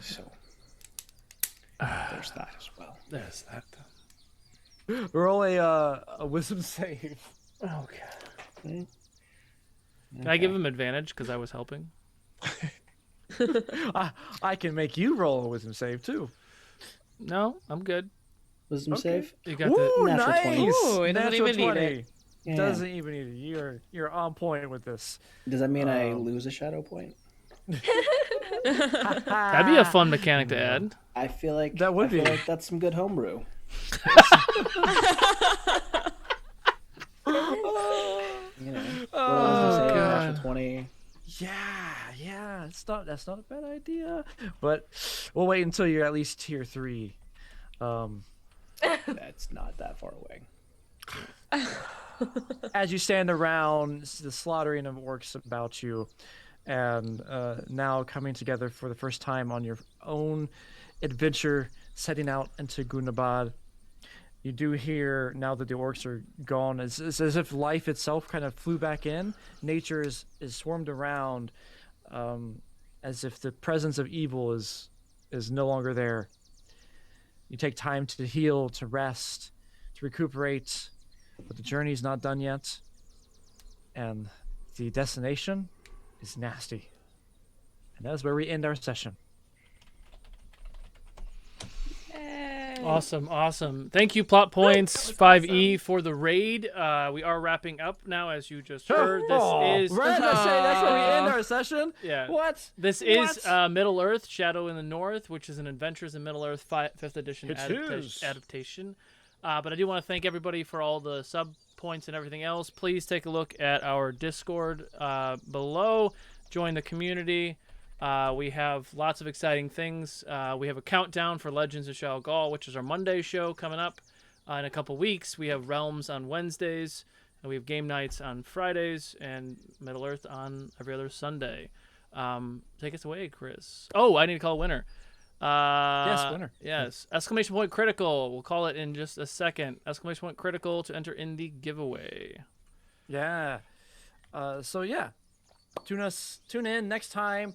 Speaker 5: So there's that as well.
Speaker 4: There's that.
Speaker 1: Roll a wisdom save.
Speaker 4: Oh god. Can I give him advantage because I was helping?
Speaker 1: I can make you roll a wisdom save too.
Speaker 4: No, I'm good.
Speaker 5: Wisdom
Speaker 1: Okay.
Speaker 5: save.
Speaker 4: You got
Speaker 1: Ooh,
Speaker 5: natural
Speaker 1: nice.
Speaker 5: 20.
Speaker 7: Ooh, it doesn't
Speaker 1: Natural
Speaker 7: even need
Speaker 1: 20.
Speaker 7: it.
Speaker 5: Yeah.
Speaker 1: Doesn't even need it. You're on point with this.
Speaker 5: Does that mean I lose a shadow point?
Speaker 4: That'd be a fun mechanic to add.
Speaker 5: I feel like
Speaker 1: That would
Speaker 5: I feel
Speaker 1: be.
Speaker 5: like that's some good homebrew. You know, wisdom save, natural 20.
Speaker 1: Yeah. That's not a bad idea. But we'll wait until you're at least tier 3.
Speaker 5: That's not that far away.
Speaker 1: As you stand around the slaughtering of orcs about you, and now coming together for the first time on your own adventure, setting out into Gunabad, you do hear, now that the orcs are gone, it's as if life itself kind of flew back in. Nature is swarmed around, as if the presence of evil is no longer there. You take time to heal, to rest, to recuperate, but the journey's not done yet, and the destination is nasty. And that's where we end our session.
Speaker 4: Awesome. Thank you, Plot Points 5E, for the raid. We are wrapping up now, as you just heard. This is
Speaker 1: right. That's where we end our session.
Speaker 4: Yeah.
Speaker 1: What?
Speaker 4: This is Middle Earth: Shadow in the North, which is an Adventures in Middle Earth 5th edition adaptation. But I do want to thank everybody for all the sub points and everything else. Please take a look at our Discord below. Join the community. We have lots of exciting things. We have a countdown for Legends of Shao Gal, which is our Monday show coming up in a couple weeks. We have Realms on Wednesdays, and we have game nights on Fridays, and Middle Earth on every other Sunday. Take us away, Chris. Oh, I need to call a winner.
Speaker 1: Yes, winner.
Speaker 4: Yes. Exclamation point critical. We'll call it in just a second. Exclamation point critical to enter in the giveaway.
Speaker 1: Yeah. Tune in next time.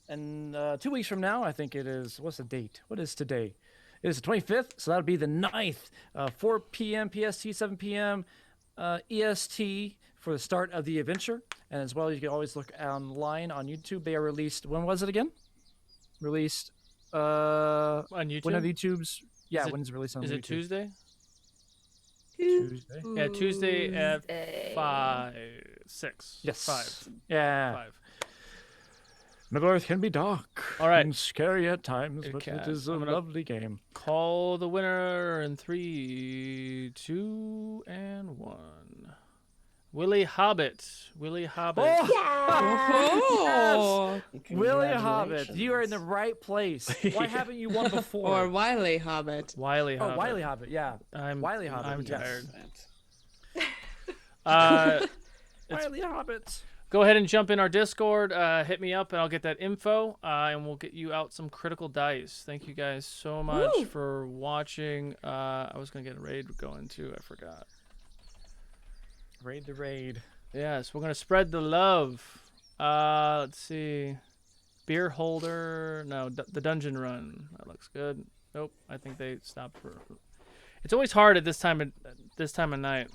Speaker 1: And 2 weeks from now, I think it is. What's the date? What is today? It is the 25th, so that'll be the 9th, 4 p.m. PST, 7 p.m. EST for the start of the adventure. And as well, you can always look online on YouTube. They are released. When was it again? Released
Speaker 4: on YouTube.
Speaker 1: When are the YouTubes? Yeah,
Speaker 4: Is it-
Speaker 1: when is it released on
Speaker 4: Is
Speaker 1: YouTube?
Speaker 4: it Tuesday?
Speaker 1: Tuesday.
Speaker 4: Yeah, Tuesday at 6.
Speaker 1: Yes.
Speaker 4: 5.
Speaker 1: Yeah.
Speaker 4: 5.
Speaker 1: Middle Earth can be dark.
Speaker 4: All right.
Speaker 1: And scary at times,
Speaker 4: It
Speaker 1: but
Speaker 4: can.
Speaker 1: it is a
Speaker 4: I'm gonna-
Speaker 1: lovely game.
Speaker 4: Call the winner in 3, 2, and 1. Willie Hobbit. Willie Hobbit.
Speaker 7: Oh,
Speaker 1: Willie Hobbit, you are in the right place. Why haven't you won before?
Speaker 7: or Wiley Hobbit.
Speaker 4: Wiley
Speaker 1: Oh,
Speaker 4: Hobbit.
Speaker 1: Wiley Hobbit, yeah. Wiley Hobbit.
Speaker 4: I'm
Speaker 1: yes.
Speaker 4: tired.
Speaker 1: Wiley Hobbit.
Speaker 4: Go ahead and jump in our Discord. Hit me up, and I'll get that info, and we'll get you out some critical dice. Thank you guys so much for watching. I was going to get a raid going, too. I forgot.
Speaker 1: Raid the raid.
Speaker 4: Yes, we're going to spread the love. Let's see. Beer holder. No, the dungeon run. That looks good. Nope, I think they stopped for... It's always hard at this time of night.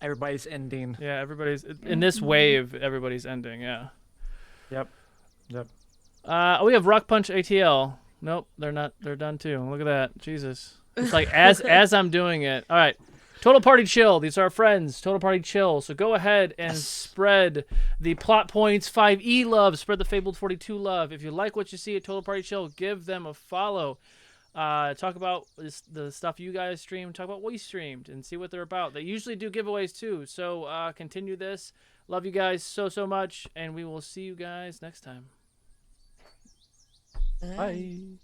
Speaker 1: Everybody's ending.
Speaker 4: Yeah, everybody's... In this wave, everybody's ending, yeah.
Speaker 1: Yep.
Speaker 4: We have Rock Punch ATL. Nope, they're not. They're done too. Look at that. Jesus. It's like as I'm doing it. All right. Total Party Chill. These are our friends. Total Party Chill. So go ahead and spread the Plot Points 5E love. Spread the Fabled 42 love. If you like what you see at Total Party Chill, give them a follow. Talk about the stuff you guys stream. Talk about what we streamed and see what they're about. They usually do giveaways too. So continue this. Love you guys so much. And we will see you guys next time.
Speaker 1: Bye.